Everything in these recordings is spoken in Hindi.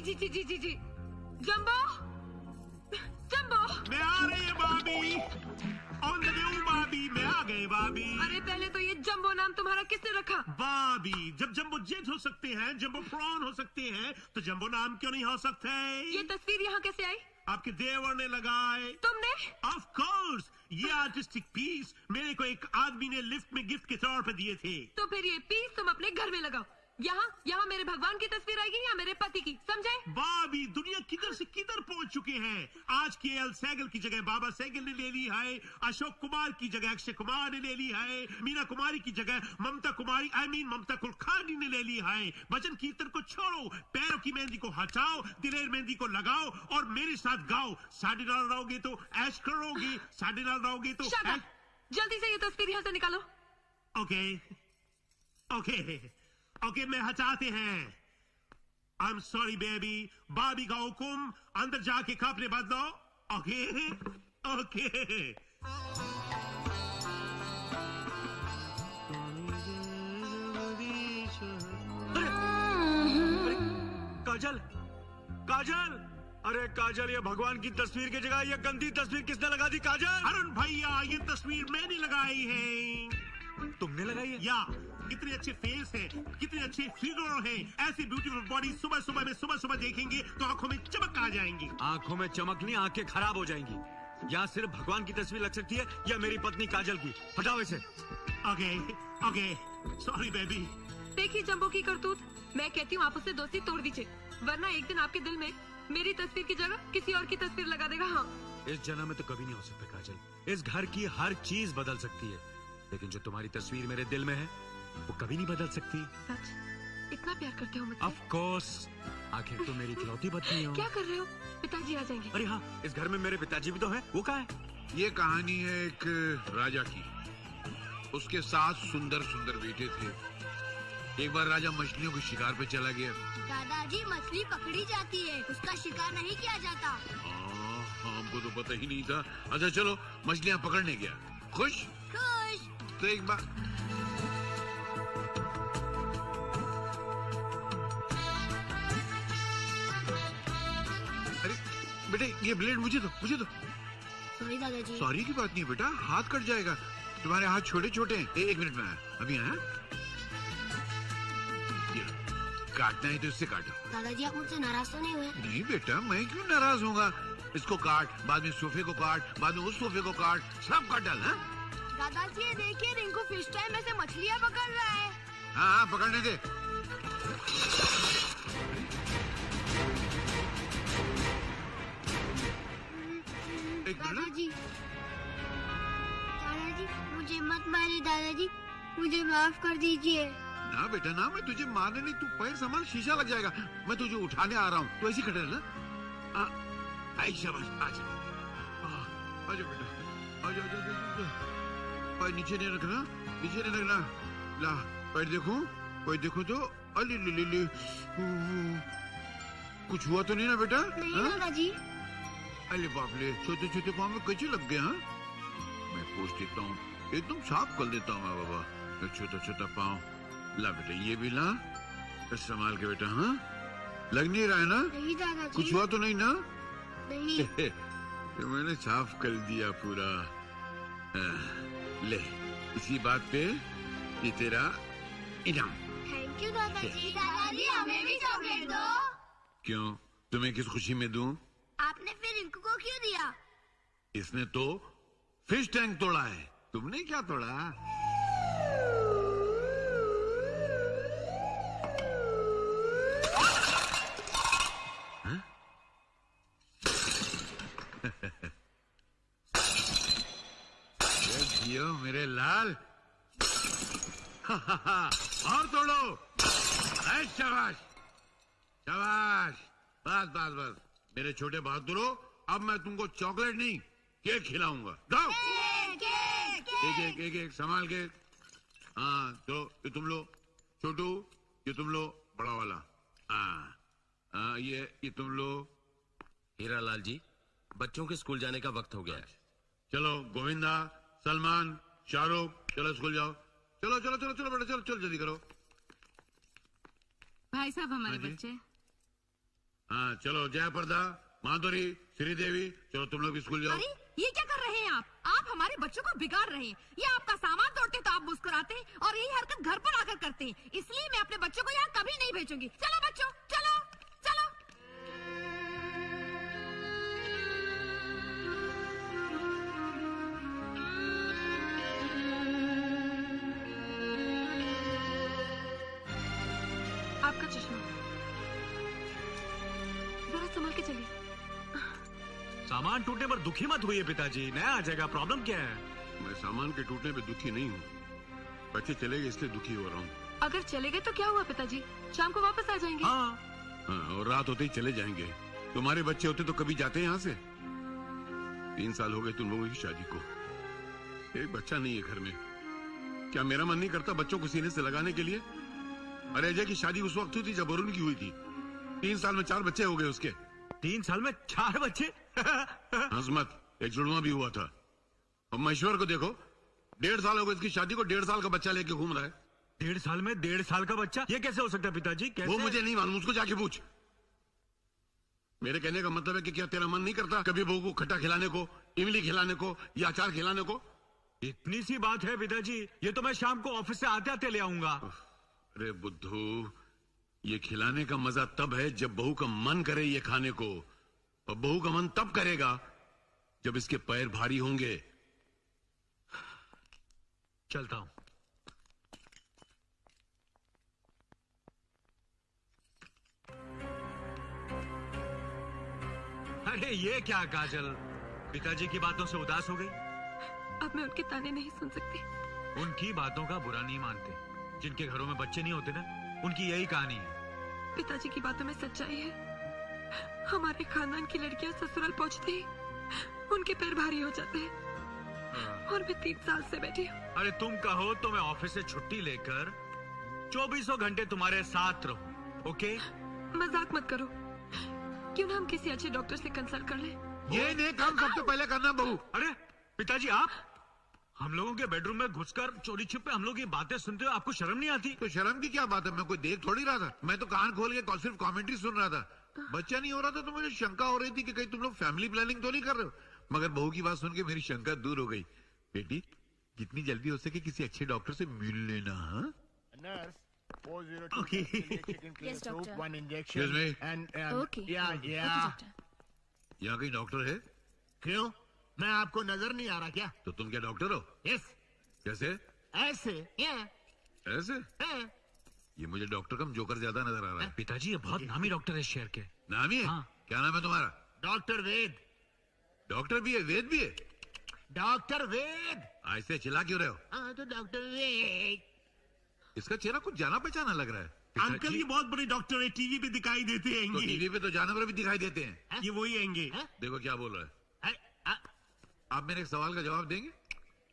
जी जी जी जी जी। Jumbo, jumbo. मैं आ रही है भाभी। ऑन द वे भाभी, मैं आ गए भाभी। अरे पहले तो ये जंबो नाम तुम्हारा किसने रखा? भाभी, जब जंबो जेट हो सकते हैं, जंबो प्रॉन हो सकते हैं, तो जंबो नाम क्यों नहीं हो सकते? ये तस्वीर यहाँ कैसे आई? आपके देवर ने लगाए। तुमने? ऑफ कोर्स, ये आर्टिस्टिक पीस मेरे को एक आदमी ने लिफ्ट में गिफ्ट के तौर पे दिए थे। तो फिर ये पीस तुम अपने घर में लगाओ। यहाँ मेरे भगवान की तस्वीर आएगी या मेरे पति की, समझे? भाभी, दुनिया किधर से किधर पहुंच चुके हैं। आज के एल सैगल की जगह बाबा सैगल ने ले ली है। अशोक कुमार की जगह अक्षय कुमार ने ले ली है। मीना कुमारी की जगह ममता कुमारी ममता कुलकर्णी ने ले ली है। भजन कीर्तन को छोड़ो, पैरों की मेहंदी को हटाओ, दिलेर मेहंदी को लगाओ और मेरे साथ गाओ। साढ़े नाल रहोगे तो ऐश करोगे, साढ़े नाल रहोगे तो जल्दी से ये तस्वीर यहाँ से निकालो। ओके ओके ओके, मैं हटाते हैं। I am sorry baby. भाभी का हुकुम, अंदर जाके कपड़े बदलो। Okay okay. काजल, काजल, अरे काजल, ये भगवान की तस्वीर की जगह ये गंदी तस्वीर किसने लगा दी? काजल। अरुण भैया, ये तस्वीर मैंने लगाई है। तुमने लगाई है? या, कितने अच्छे फेस हैं, कितने अच्छे फिगर हैं। ऐसी ब्यूटीफुल बॉडी सुबह सुबह देखेंगे तो आंखों में चमक आ जाएंगी। आंखों में चमक नहीं, आंखें खराब हो जाएंगी। यहाँ सिर्फ भगवान की तस्वीर लग सकती है या मेरी पत्नी काजल की। हटाओ इसे। Okay okay, sorry baby. देखिए जंबो की करतूत। मैं कहती हूँ आप उससे दोस्ती तोड़ दीजिए, वरना एक दिन आपके दिल में मेरी तस्वीर की जगह किसी और की तस्वीर लगा देगा। हाँ, इस जन्म में तो कभी नहीं हो सकता काजल। इस घर की हर चीज बदल सकती है, लेकिन जो तुम्हारी तस्वीर मेरे दिल में है वो कभी नहीं बदल सकती। सच? इतना प्यार करते हो मुझसे? ऑफ कोर्स, आखिर तो मेरी इकलौती पत्नी हो। क्या कर रहे हो? पिताजी आ जाएंगे। अरे हाँ, इस घर में मेरे पिताजी भी तो हैं। वो कहाँ है? ये कहानी है एक राजा की। उसके 7 सुंदर सुंदर बेटे थे। एक बार राजा मछलियों के शिकार पे चला गया। दादाजी, मछली पकड़ी जाती है, उसका शिकार नहीं किया जाता। हमको तो पता ही नहीं था। अच्छा चलो, मछलियाँ पकड़ने गया। खुश? खुश। तो एक बार अरे बेटे, ये ब्लेड मुझे दो। सॉरी दादाजी। सॉरी की बात नहीं बेटा, हाथ कट जाएगा। तुम्हारे हाथ छोटे छोटे हैं। एक मिनट में आया, अभी आया। काटना है तो इससे काटो। दादाजी, आप मुझसे नाराज तो नहीं हुए? नहीं बेटा, मैं क्यों नाराज होऊंगा। इसको काट, बाद में सोफे को काट, बाद में उस सोफे को काट, सब काट डाल। दादाजी, ये देखिए, रिंकू फिश टैंक में से मछलियाँ पकड़ रहा है। हाँ, पकड़ने दे। दादाजी, मुझे मत मारिए। दादाजी, मुझे माफ कर दीजिए। ना बेटा ना, मैं तुझे मारने नहीं। तू पैर संभाल, शीशा लग जाएगा। मैं तुझे उठाने आ रहा हूँ, तो ऐसी खड़े रहना। शाबाश, आजा बेटा, आजा। पैर नीचे नहीं रखना, नीचे नहीं रखना। ला, पैर देखो, पैर देखो तो। अली ले। कुछ हुआ तो नहीं ना बेटा? नहीं दादाजी। अरे बाप रे, छोटे छोटे पाँव में कैसे लग गए? हाँ, मैं पोंछ देता हूँ, एकदम साफ कर देता हूँ। बाबा, छोटा छोटा पाँव। ला बेटा, ये भी ला, संभाल के बेटा। हाँ, लग नहीं रहा है ना? नहीं दादाजी। कुछ हुआ तो नहीं ना? नहीं। तो मैंने साफ कर दिया पूरा। ले, इसी बात पे ये तेरा इनाम। थैंक यू दादाजी। दादाजी, हमें भी चॉकलेट दो। क्यों, तुम्हें किस खुशी में दूं? आपने फिर रिंकू को क्यों दिया? इसने तो फिश टैंक तोड़ा है, तुमने क्या तोड़ा? जियो मेरे लाल। और तोड़ो। शाबाश शाबाश, बस। मेरे छोटे बहादुरो, अब मैं तुमको चॉकलेट नहीं, केक खिलाऊंगा। जाओ। एक संभाल के। हाँ, तो ये तुम लो छोटू, ये तुम लो बड़ा वाला। हाँ, ये तुम लो। हीरालाल जी, बच्चों के स्कूल जाने का वक्त हो गया है। चलो गोविंदा, सलमान, शाहरुख, चलो स्कूल जाओ। चलो बेटा, चलो जल्दी करो। भाई साहब, हमारे बच्चे। हाँ चलो, जयप्रदा, माधुरी, श्रीदेवी, चलो तुम लोग भी स्कूल जाओ। अरे ये क्या कर रहे हैं आप हमारे बच्चों को बिगाड़ रहे हैं। ये आपका सामान तोड़ते तो आप मुस्कुराते हैं और यही हरकत घर पर आकर करते हैं। इसलिए मैं अपने बच्चों को यहाँ कभी नहीं भेजूंगी। चलो बच्चों, चलो चलो। आपका चश्मा जरा संभल के चलिए। सामान टूटने पर दुखी मत होइए पिताजी, नया आ जाएगा। प्रॉब्लम क्या है? मैं सामान के टूटने पे दुखी नहीं हूँ, बच्चे चले गए इसलिए दुखी हो रहा हूँ। अगर चले गए तो क्या हुआ पिताजी, शाम को वापस आ जाएंगे। हाँ, और रात होते ही चले जाएंगे। तुम्हारे बच्चे होते तो कभी जाते यहाँ से। 3 साल हो गए तुम लोगों की शादी को, एक बच्चा नहीं है घर में। क्या मेरा मन नहीं करता बच्चों को सीने से लगाने के लिए? अरे अजय की शादी उस वक्त हुई थी जब अरुण की हुई थी। 3 साल में 4 बच्चे हो गए उसके। 3 साल में 4 बच्चे? हंस मत, एक जुड़वा भी हुआ था। और महेश्वर को देखो, 1.5 साल हो गए इसकी शादी को, 1.5 साल का बच्चा लेके घूम रहा है। 1.5 साल में 1.5 साल का बच्चा? ये कैसे हो सकता है पिताजी? कैसे? वो मुझे नहीं मालूम, उसको जाके पूछ। मेरे कहने का मतलब है कि क्या तेरा मन नहीं करता कभी बहू को खट्टा खिलाने को, इमली खिलाने को या अचार खिलाने को? इतनी सी बात है पिताजी, ये तो मैं शाम को ऑफिस से आते आते ले आऊंगा। अरे बुद्धू, ये खिलाने का मजा तब है जब बहू का मन करे ये खाने को, और बहू का मन तब करेगा जब इसके पैर भारी होंगे। चलता हूं। अरे ये क्या काजल, पिताजी की बातों से उदास हो गई? अब मैं उनके ताने नहीं सुन सकती। उनकी बातों का बुरा नहीं मानते, जिनके घरों में बच्चे नहीं होते ना, उनकी यही कहानी है। पिताजी की बातों में सच्चाई है। हमारे खानदान की लड़कियां ससुराल पहुंचते ही उनके पैर भारी हो जाते हैं और मैं 3 साल से बैठी हूँ। अरे तुम कहो तो मैं ऑफिस से छुट्टी लेकर 24 घंटे तुम्हारे साथ रहूं, ओके? मजाक मत करो। क्यों ना हम किसी अच्छे डॉक्टर से कंसल्ट कर लें? ये नहीं काम सबसे पहले करना बहू। अरे पिताजी, आप हम लोगों के बेडरूम में घुसकर चोरी छिपे हम लोग की बातें सुनते हो, आपको शर्म नहीं आती? तो शर्म की क्या बात है, मैं कोई देख थोड़ी रहा था। मैं तो कान खोल के सिर्फ कमेंट्री सुन रहा था। बच्चा नहीं हो रहा था तो मुझे शंका हो रही थी कि कहीं तुम लोग फैमिली प्लानिंग तो नहीं कर रहे हो। मगर बहू की बात सुन के मेरी शंका दूर हो गई। बेटी, जितनी जल्दी हो सके किसी अच्छे डॉक्टर से मिल लेना। हाँ? Nurse, 402 Okay. chicken clear Yes, soup, doctor. 1 injection. Excuse me? And Okay. yeah. यहाँ कहीं डॉक्टर है? क्यों? मैं आपको नजर नहीं आ रहा क्या? तो तुम क्या डॉक्टर हो? यस, कैसे? ऐसे ऐसे? ये मुझे डॉक्टर कम जोकर ज्यादा नजर आ रहा है। पिताजी, ये बहुत नामी डॉक्टर है शहर के। नाम ही है? हाँ। क्या नाम है तुम्हारा? डॉक्टर वेद। डॉक्टर भी है, वेद भी है? डॉक्टर वेद। ऐसे चिल्ला क्यों रहे हो? हाँ तो डॉक्टर वेद। इसका चेहरा कुछ जाना पहचाना लग रहा है। अंकल ये बहुत बड़े डॉक्टर है, टीवी पे दिखाई देते तो हैं। टीवी पे तो जानवर भी दिखाई देते हैं। ये वही आएंगे। देखो क्या बोल रहा है। हाँ, आप मेरे एक सवाल का जवाब देंगे?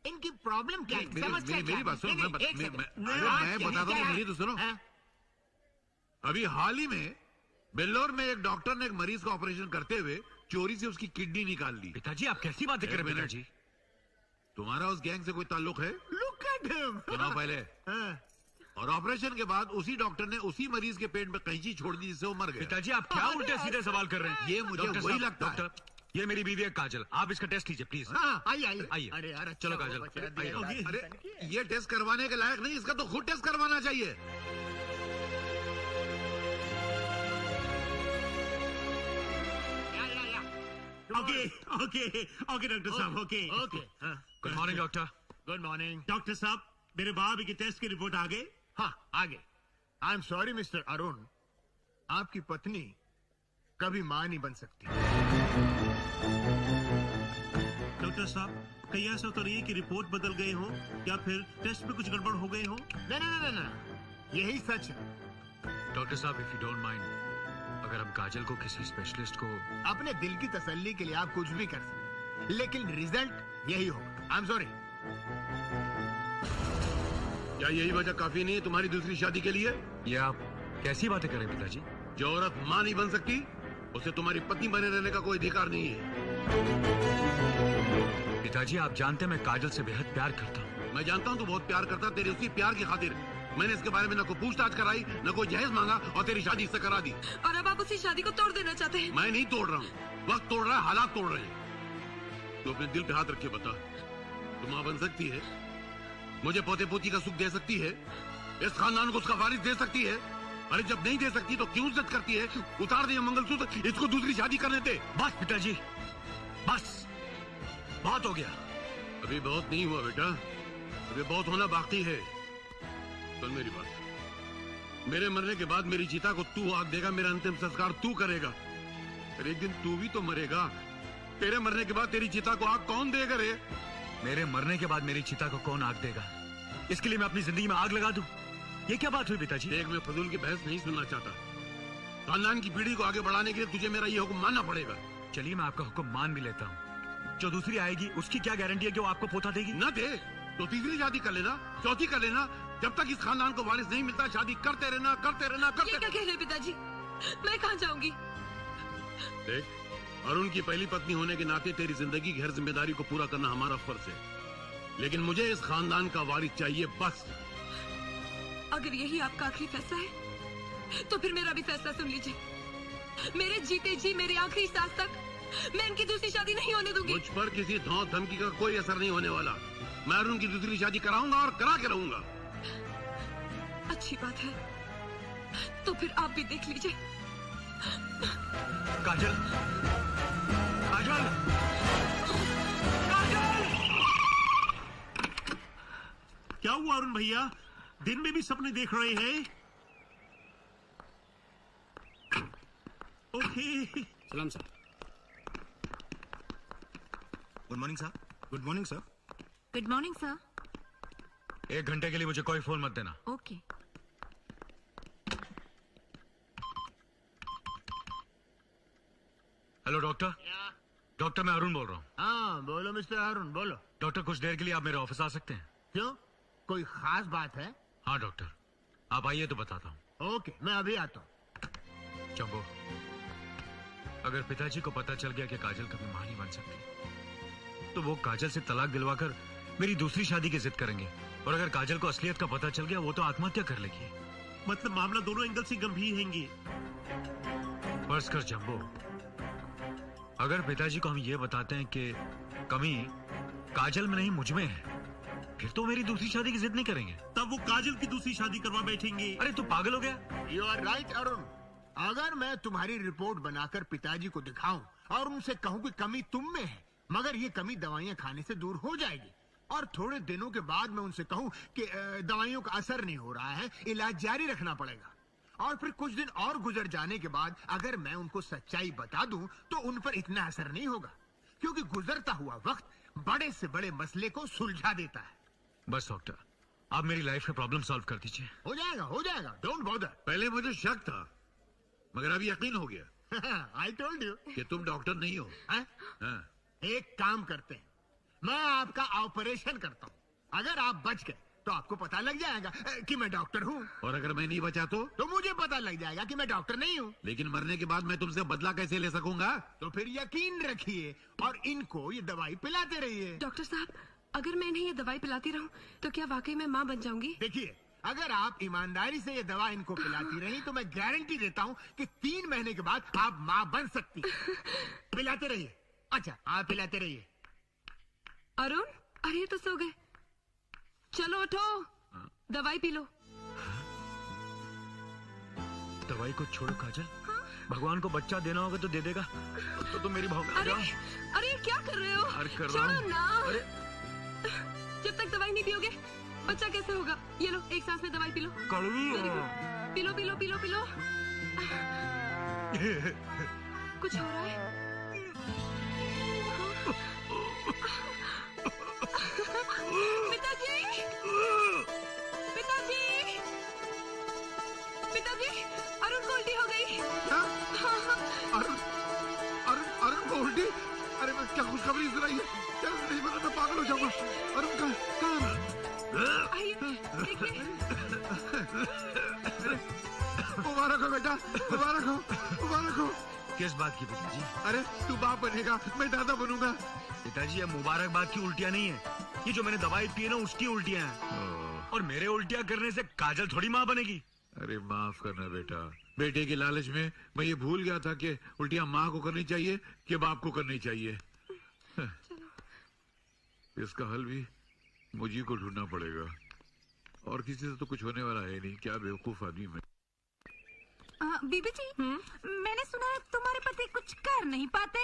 इनकी प्रॉब्लम क्या है? समस्या क्या मेरी है? बात सुनो। नहीं, मैं एक सेकंड। बताता हूँ, मेरी तो सुनो। हाँ? अभी हाल ही में बेल्लोर में एक डॉक्टर ने एक मरीज का ऑपरेशन करते हुए चोरी से उसकी किडनी निकाल ली। पिताजी, आप कैसी बातें कर रहे हैं एक मिनट। पिताजी? तुम्हारा उस गैंग से कोई ताल्लुक है? Look at him. सुनो पहले। हाँ, और ऑपरेशन के बाद उसी डॉक्टर ने उसी मरीज के पेट में कैंची छोड़ दी जिससे वो मर गया। पिताजी, आप क्या उल्टे सीधे सवाल कर रहे हैं? ये मुझे डॉक्टर वही साहब, लगता है। डॉक्टर, ये मेरी बीवी है काजल, आप इसका टेस्ट कीजिए प्लीज। हाँ, आइए। आइए। अरे यार, अच्छा चलो हुआ काजल, बचा आइए। दिया। अरे ये टेस्ट करवाने के लायक नहीं, इसका तो खुद टेस्ट करवाना चाहिए। ओके ओके ओके डॉक्टर साहब, okay okay. Good morning doctor. Good morning. Doctor साहब, मेरे भाभी के टेस्ट की रिपोर्ट आ गई। हाँ, आगे। I am sorry mister Arun, आपकी पत्नी कभी मां नहीं बन सकती। डॉक्टर साहब, कहीं ऐसा तो नहीं है कि रिपोर्ट बदल गए हो या फिर टेस्ट में कुछ गड़बड़ हो गए हो? नहीं, यही सच है। डॉक्टर साहब, इफ यू डोंट माइंड, अगर हम काजल को किसी स्पेशलिस्ट को... अपने दिल की तसल्ली के लिए आप कुछ भी कर सकते, लेकिन रिजल्ट यही होगा। I am sorry. क्या यही वजह काफी नहीं है तुम्हारी दूसरी शादी के लिए? ये आप कैसी बातें कर रहे हैं पिताजी? जो औरत मां नहीं बन सकती उसे तुम्हारी पत्नी बने रहने का कोई अधिकार नहीं है। पिताजी, आप जानते हैं मैं काजल से बेहद प्यार करता हूँ। मैं जानता हूँ तू बहुत प्यार करता, तेरे उसी प्यार की खातिर मैंने इसके बारे में न कोई पूछताछ कराई, न कोई जहेज मांगा और तेरी शादी इससे करा दी। और अब आप उसी शादी को तोड़ देना चाहते हैं? मैं नहीं तोड़ रहा हूँ, वक्त तोड़ रहा है, हालात तोड़ रहे हैं। तो अपने दिल पे हाथ रख के बता, तू माँ बन सकती है, मुझे पोते पोती का सुख दे सकती है, इस खानदान को उसका वारिस दे सकती है? अरे जब नहीं दे सकती तो क्यों इज्जत करती है? उतार दे मंगलसूत्र, इसको दूसरी शादी करने दे। बस पिताजी, बस, बहुत हो गया। अभी बहुत नहीं हुआ बेटा, अभी बहुत होना बाकी है। सुन मेरी बात, मेरे मरने के बाद मेरी चिता को तू आग देगा, मेरा अंतिम संस्कार तू करेगा। अरे एक दिन तू भी तो मरेगा, तेरे मरने के बाद तेरी चिता को आग कौन देगा रे? मेरे मरने के बाद मेरी चिता को कौन आग देगा, इसके लिए मैं अपनी जिंदगी में आग लगा दूं? ये क्या बात हुई पिताजी? देख, मैं फजूल की बहस नहीं सुनना चाहता। खानदान की पीढ़ी को आगे बढ़ाने के लिए तुझे मेरा ये हुक्म मानना पड़ेगा। चलिए मैं आपका हुक्म मान भी लेता हूँ। जो दूसरी आएगी उसकी क्या गारंटी है कि वो आपको पोता देगी? न दे तो तीसरी शादी कर लेना, चौथी कर लेना। जब तक इस खानदान को वारिस नहीं मिलता शादी करते रहना, करते रहना, करते ये क्या कह रहे हैं पिताजी? मैं कहाँ जाऊंगी? देख, अरुण की पहली पत्नी होने के नाते तेरी जिंदगी की हर जिम्मेदारी को पूरा करना हमारा फर्ज है, लेकिन मुझे इस खानदान का वारिस चाहिए, बस। अगर यही आपका आखिरी फैसला है तो फिर मेरा भी फैसला सुन लीजिए। मेरे जीते जी मेरी आखिरी सांस तक मैं इनकी दूसरी शादी नहीं होने दूंगी। मुझ पर किसी धौंस धमकी का कोई असर नहीं होने वाला। मैं अरुण की दूसरी शादी कराऊंगा और करा के रहूंगा। अच्छी बात है, तो फिर आप भी देख लीजिए। काजल, काजल, काजल! क्या हुआ अरुण भैया, दिन में भी सपने देख रहे हैं? ओके। सलाम sir. Good morning sir. Good morning sir. Good morning sir. 1 घंटे के लिए मुझे कोई फोन मत देना। ओके। Hello doctor. डॉक्टर मैं अरुण बोल रहा हूँ। हाँ बोलो मिस्टर अरुण, बोलो। डॉक्टर कुछ देर के लिए आप मेरे ऑफिस आ सकते हैं? क्यों, कोई खास बात है? हाँ डॉक्टर, आप आइए तो बताता हूँ। ओके, मैं अभी आता हूँ। चंबो, अगर पिताजी को पता चल गया कि काजल कभी मां नहीं बन सकती, तो वो काजल से तलाक दिलवाकर मेरी दूसरी शादी की जिद करेंगे। और अगर काजल को असलियत का पता चल गया, वो तो आत्महत्या कर लेगी। मतलब मामला दोनों एंगल से गंभीर हैंगे। फर्ज कर जंबो, अगर पिताजी को हम ये बताते हैं कि कमी काजल में नहीं मुझ में है, फिर तो मेरी दूसरी शादी की जिद नहीं करेंगे। तब वो काजल की दूसरी शादी करवा बैठेंगे। अरे तू पागल हो गया? You are right Arun. अगर मैं तुम्हारी रिपोर्ट बनाकर पिताजी को दिखाऊं और उनसे कहूं कि कमी तुम में है, मगर ये कमी दवाइयां खाने से दूर हो जाएगी, और थोड़े दिनों के बाद मैं उनसे कहूं कि दवाइयों का असर नहीं हो रहा है, इलाज जारी रखना पड़ेगा, और फिर कुछ दिन और गुजर जाने के बाद अगर मैं उनको सच्चाई बता दूं तो उन पर इतना असर नहीं होगा, क्योंकि गुजरता हुआ वक्त बड़े से बड़े मसले को सुलझा देता है। बस डॉक्टर, आप मेरी लाइफ का प्रॉब्लम सॉल्व कर दीजिए। हो जाएगा, डोंट बॉदर। पहले मुझे शक था, मगर अब यकीन हो गया। आई टोल्ड यू कि तुम डॉक्टर नहीं हो। हाँ। एक काम करते हैं, मैं आपका ऑपरेशन करता हूँ। अगर आप बच गए तो आपको पता लग जाएगा कि मैं डॉक्टर हूँ, और अगर मैं नहीं बचा तो मुझे पता लग जाएगा कि मैं डॉक्टर नहीं हूँ। लेकिन मरने के बाद मैं तुमसे बदला कैसे ले सकूंगा? तो फिर यकीन रखिए और इनको ये दवाई पिलाते रहिए। डॉक्टर साहब, अगर मैं इन्हें ये दवाई पिलाती रहूं तो क्या वाकई में माँ बन जाऊंगी? देखिए, अगर आप ईमानदारी से ये दवा इनको पिलाती रही तो मैं गारंटी देता हूँ कि 3 महीने के बाद आप माँ बन सकती। पिलाते रहिए। अच्छा, आप पिलाते रहिए। अरुण, अरे तो सो गए। चलो उठो, दवाई पी लो। दवाई को छोड़ो काजल, भगवान को बच्चा देना होगा तो दे देगा। तो मेरी भाव में आ अरे जाओ। अरे क्या कर रहे हो? अरे कर रहा छोड़ो हूं। ना। अरे जब तक दवाई नहीं पियोगे बच्चा कैसे होगा? ये लो, एक सांस में दवाई पी लो। कड़वी Very है। good. P low P low P low P low. कुछ हो रहा है? पिताजी, पिताजी, पिताजी, अरुण को उल्टी हो गई। अरुण अरुण को उल्टी? अरे मैं क्या खुशखबरी सुनाई है? क्या नहीं, मैं पागल हो जाऊंगा। अरुण कहाँ? आइए, देखिए। मुबारक हो बेटा, मुबारक हो। किस बात की पिताजी? अरे तू बाप बनेगा, मैं दादा बनूंगा। पिताजी, ये मुबारकबाद की उल्टियां नहीं है, ये जो मैंने दवाई पी है ना उसकी उल्टियां हैं। और मेरे उल्टियां करने से काजल थोड़ी माँ बनेगी। अरे माफ करना बेटा, बेटे के लालच में मैं ये भूल गया था कि उल्टियां माँ को करनी चाहिए कि बाप को करनी चाहिए। इसका हल भी मुझे को ढूंढना पड़ेगा, और किसी से तो कुछ होने वाला है नहीं। क्या बेवकूफ आदमी मैं। बीबी जी, मैंने सुना है तुम्हारे पति कुछ कर नहीं पाते।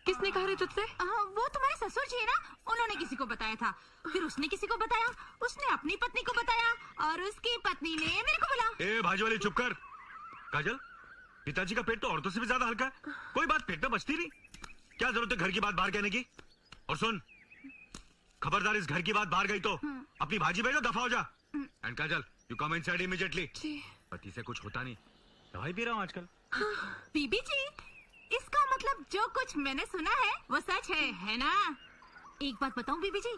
किसने कहा रे तुझसे? वो तुम्हारे ससुर जी है ना, उन्होंने किसी को बताया था, फिर उसने किसी को बताया, उसने अपनी पत्नी को बताया, और उसकी पत्नी ने मेरे को बोला। ए भाजी वाली चुप कर। काजल, पिताजी का पेट तो औरतों से भी ज्यादा हल्का है, कोई बात पेट में बचती नहीं। क्या जरूरत है घर की बात बाहर कहने की? और सुन, खबरदार इस घर की बात बाहर गई तो अपनी भाजी भेजो, दफा हो जा। And Kajal, you come inside immediately. पति से कुछ होता नहीं, दवाई पी रहा हूँ आजकल। बीबी जी, इसका मतलब जो कुछ मैंने सुना है वो सच है ना? एक बात बताऊं बीबी जी,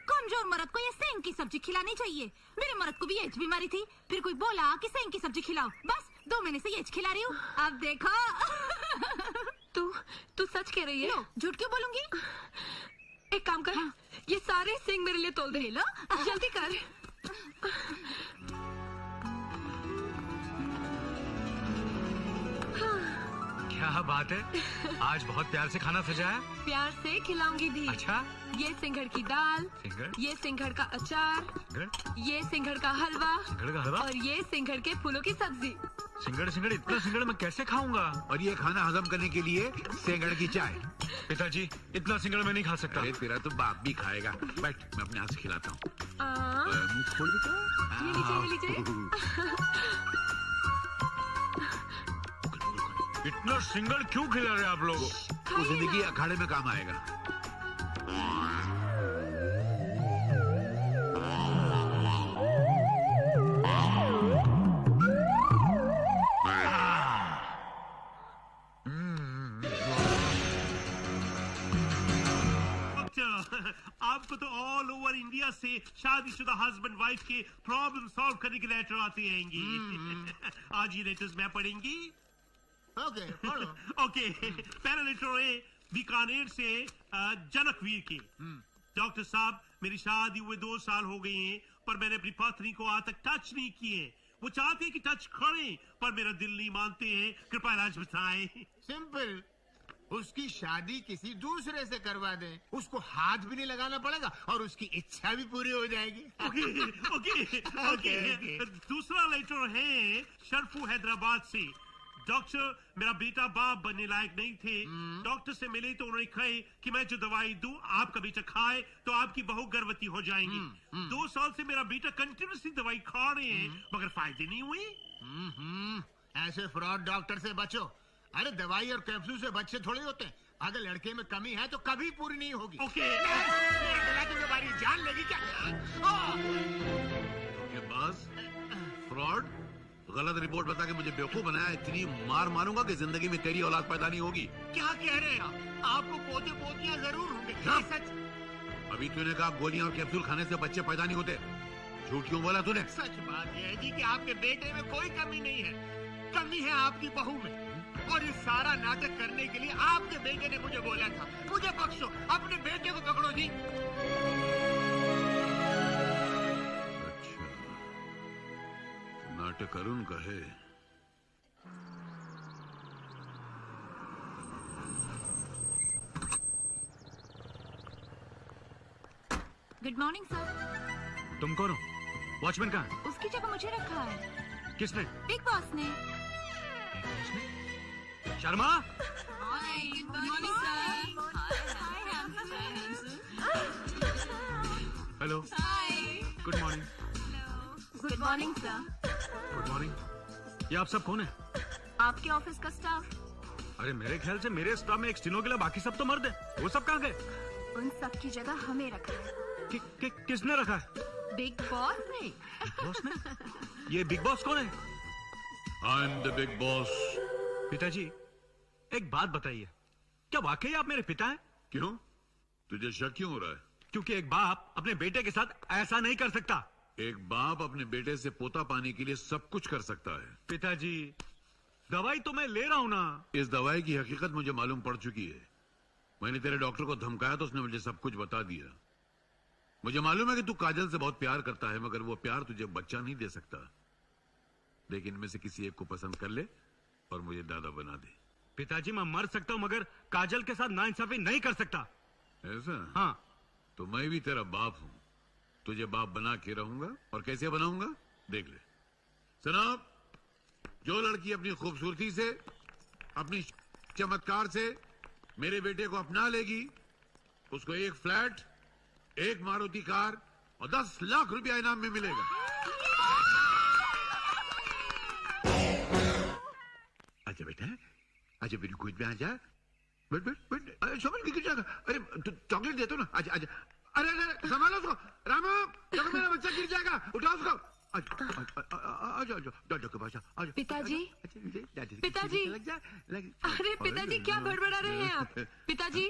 कमजोर मर्द को ये सेंग की सब्जी खिलानी चाहिए। मेरे मर्द को भी एच बीमारी थी, फिर कोई बोला कि सेंग की सब्जी खिलाओ, बस 2 महीने से एच खिला रही हूँ। अब देखो। तू सच कह रही है? लो, झूठ क्यों बोलूंगी? एक काम कर, ये सारे सिंग मेरे लिए तोल दे। लो, जल्दी कर। क्या बात है, आज बहुत प्यार से खाना सजाया। प्यार से खिलाऊंगी भी। अच्छा, ये सिंघड़ की दाल, सिंघड़, ये सिंघड़ का अचार, सिंघड़, ये सिंघड़ का हलवा, सिंघड़ का हलवा, और ये सिंघड़ के फूलों की सब्जी। सिंघड़ सिंघड़, इतना सिंघड़ मैं कैसे खाऊंगा? और ये खाना हजम करने के लिए सेंगड़ की चाय। पिताजी, इतना सिंघड़ मैं नहीं खा सकता। अरे तेरा तो बाप भी खाएगा। बैठ, मैं अपने हाथ से खिलाता हूँ। आ, मुंह खोल बेटा। ये लीजिए, ये लीजिए। इतना सिंगल क्यों खिला रहे आप लोग? वो जिंदगी अखाड़े में काम आएगा। आपको तो ऑल ओवर इंडिया से शादीशुदा हस्बैंड वाइफ के प्रॉब्लम सॉल्व करने के लेटर आते रहेंगे। आज ये लेटर्स मैं पढ़ेंगी। ओके, पढ़ो। ओके, पहला लेटर है बीकानेर से जनकवीर की। डॉक्टर साहब, मेरी शादी हुए 2 साल हो गए हैं, पर मैंने अपनी पत्नी को आज तक टच नहीं किए। वो चाहते हैं कि टच करें, पर मेरा दिल नहीं मानते हैं। कृपया इलाज बताएं। सिंपल, उसकी शादी किसी दूसरे से करवा दें, उसको हाथ भी नहीं लगाना पड़ेगा और उसकी इच्छा भी पूरी हो जाएगी। Okay okay okay. दूसरा लेटर है शरफू हैदराबाद से। डॉक्टर, मेरा बेटा बाप बनने लायक नहीं थे। डॉक्टर से मिले तो उन्होंने कहे कि मैं जो दवाई दूं आपका बेटा खाए तो आपकी बहू गर्भवती हो जाएंगी। 2 साल से मेरा बेटा कंटिन्यूसली दवाई खा रहे हैं, मगर फायदे नहीं हुए। ऐसे फ्रॉड डॉक्टर से बचो। अरे दवाई और कैप्सूल से बच्चे थोड़े होते हैं। अगर लड़के में कमी है तो कभी पूरी नहीं होगी। ओके। तुम्हारी जान लेगी क्या? बस फ्रॉड, गलत रिपोर्ट बता के मुझे बेवकूफ बनाया। इतनी मार मारूंगा कि जिंदगी में तेरी औलाद पैदा नहीं होगी। क्या कह रहे हैं आपको पोते पोतियां जरूर होंगे। ये सच? अभी तूने कहा गोलियां और कैप्सूल खाने से बच्चे पैदा नहीं होते। झूठ क्यों बोला तूने? सच बात यह है जी कि आपके बेटे में कोई कमी नहीं है, कमी है आपकी बहू में। और ये सारा नाटक करने के लिए आपके बेटे ने मुझे बोला था। मुझे बख्शो, अपने बेटे को पकड़ो जी। अच्छा, नाटक अरुण का है। Good morning sir. तुम कौन हो? वॉचमैन कहाँ है? उसकी जगह मुझे रखा है। किसने? बिग बॉस ने। Sharma, good morning sir. Hello, good morning. Good morning sir. Good morning. ये आप सब कौन है? आपके ऑफिस का स्टाफ। अरे मेरे ख्याल से मेरे स्टाफ में एक स्टेनो के लिए बाकी सब तो मर्द है। वो सब कहाँ गए? उन सब की जगह हमें रखा है। किसने रखा है? बिग बॉस ने। बिग बॉस ने? ये बिग बॉस कौन है? I am the big boss. पिताजी, एक बात बताइए, क्या वाकई आप मेरे पिता हैं? क्यों? तुझे शक क्यों हो रहा है? क्योंकि एक बाप अपने बेटे के साथ ऐसा नहीं कर सकता। एक बाप अपने बेटे से पोता पाने के लिए सब कुछ कर सकता है। पिताजी, दवाई तो मैं ले रहा हूं ना। इस दवाई की हकीकत मुझे मालूम पड़ चुकी है। मैंने तेरे डॉक्टर को धमकाया तो उसने मुझे सब कुछ बता दिया। मुझे मालूम है कि तू काजल से बहुत प्यार करता है, मगर वो प्यार तुझे बच्चा नहीं दे सकता। लेकिन इनमें से किसी एक को पसंद कर ले और मुझे दादा बना दे। पिताजी मैं मर सकता हूँ मगर काजल के साथ नाइंसाफी नहीं कर सकता। ऐसा? हाँ। तो मैं भी तेरा बाप हूं, तुझे बाप बना के रहूंगा। और कैसे बनाऊंगा देख ले। जनाब, जो लड़की अपनी खूबसूरती से, अपनी चमत्कार से मेरे बेटे को अपना लेगी, उसको एक फ्लैट, एक मारुति कार और 10 लाख रुपया इनाम में मिलेगा। अच्छा बेटा, अच्छा मेरी गोद में आ जा। बैठ बैठ बैठ। अरे समझ गिर जाएगा। अरे चॉकलेट देता ना। आजा आजा। अरे अरे संभालो उसको। रामू, देखो मेरा बच्चा गिर जाएगा, उठाओ उसको। आजा आजा दादा के पास आजा। पिताजी, पिताजी, लग जा लग। अरे पिताजी क्या बड़बड़ा रहे हैं आप? पिताजी,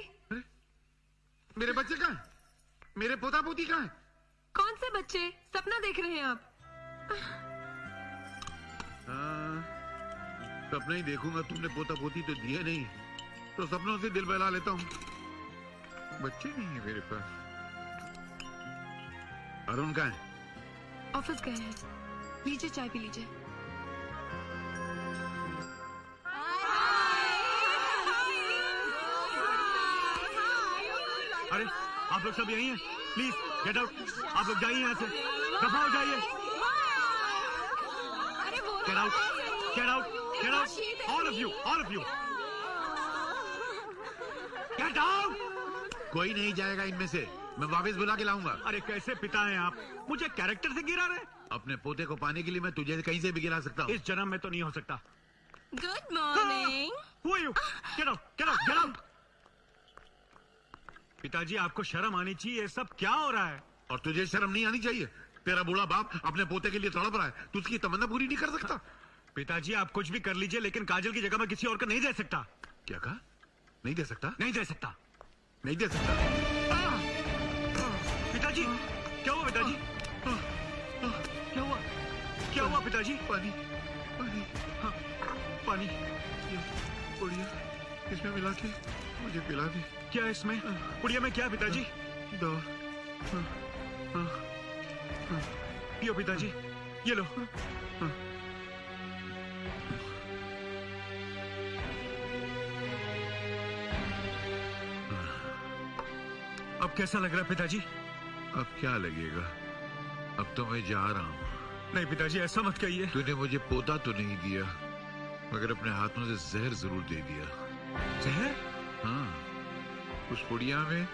मेरे बच्चे कहाँ है? मेरे पोता पोती कहाँ है? कौन से बच्चे? सपना देख रहे हैं आप? सपना ही देखूंगा, तुमने पोता पोती तो दिए नहीं, तो सपनों से दिल बहला लेता हूँ। बच्चे नहीं है मेरे पास। अरुण कहाँ है? ऑफिस गए हैं। लीजिए चाय पी लीजिए। अरे आप लोग सब यहीं हैं? Please get out. आप लोग जाइए यहाँ से, दफा हो जाइए। Get out, get out, get out, all of you, all of you, get out. कोई नहीं जाएगा इनमें से, मैं वापस बुला के लाऊंगा। अरे कैसे पिता हैं आप? मुझे कैरेक्टर से गिरा रहे। अपने पोते को पाने के लिए मैं तुझे कहीं से भी गिरा सकता हूँ। इस जन्म में तो नहीं हो सकता। Good morning. Who are you? Get out, get out, get out. पिताजी आपको शर्म आनी चाहिए, ये सब क्या हो रहा है? और तुझे शर्म नहीं आनी चाहिए? तेरा बूढ़ा बाप अपने पोते के लिए तड़प रहा है, तू उसकी तमन्ना पूरी नहीं कर सकता? पिताजी आप कुछ भी कर लीजिए, लेकिन काजल की जगह मैं किसी और को नहीं दे सकता। क्या कहा? नहीं दे सकता? नहीं दे सकता। नहीं दे सकता। पिताजी क्या हुआ? पिताजी क्या हुआ? क्या हुआ पिताजी? पानी, पानी, हाँ, पानी। उड़िया, इसमें मिला के मुझे पिला दे। क्या इसमें? उड़िया में क्या पिताजी? दवा। पियो पिताजी, ये लो। अब कैसा लग रहा है पिताजी? अब क्या लगेगा? अब तो मैं जा रहा हूँ। नहीं पिताजी ऐसा मत कहिए। तूने मुझे पोता तो नहीं दिया, मगर अपने हाथों से जहर जरूर दे दिया। जहर? हाँ, उस पुड़िया में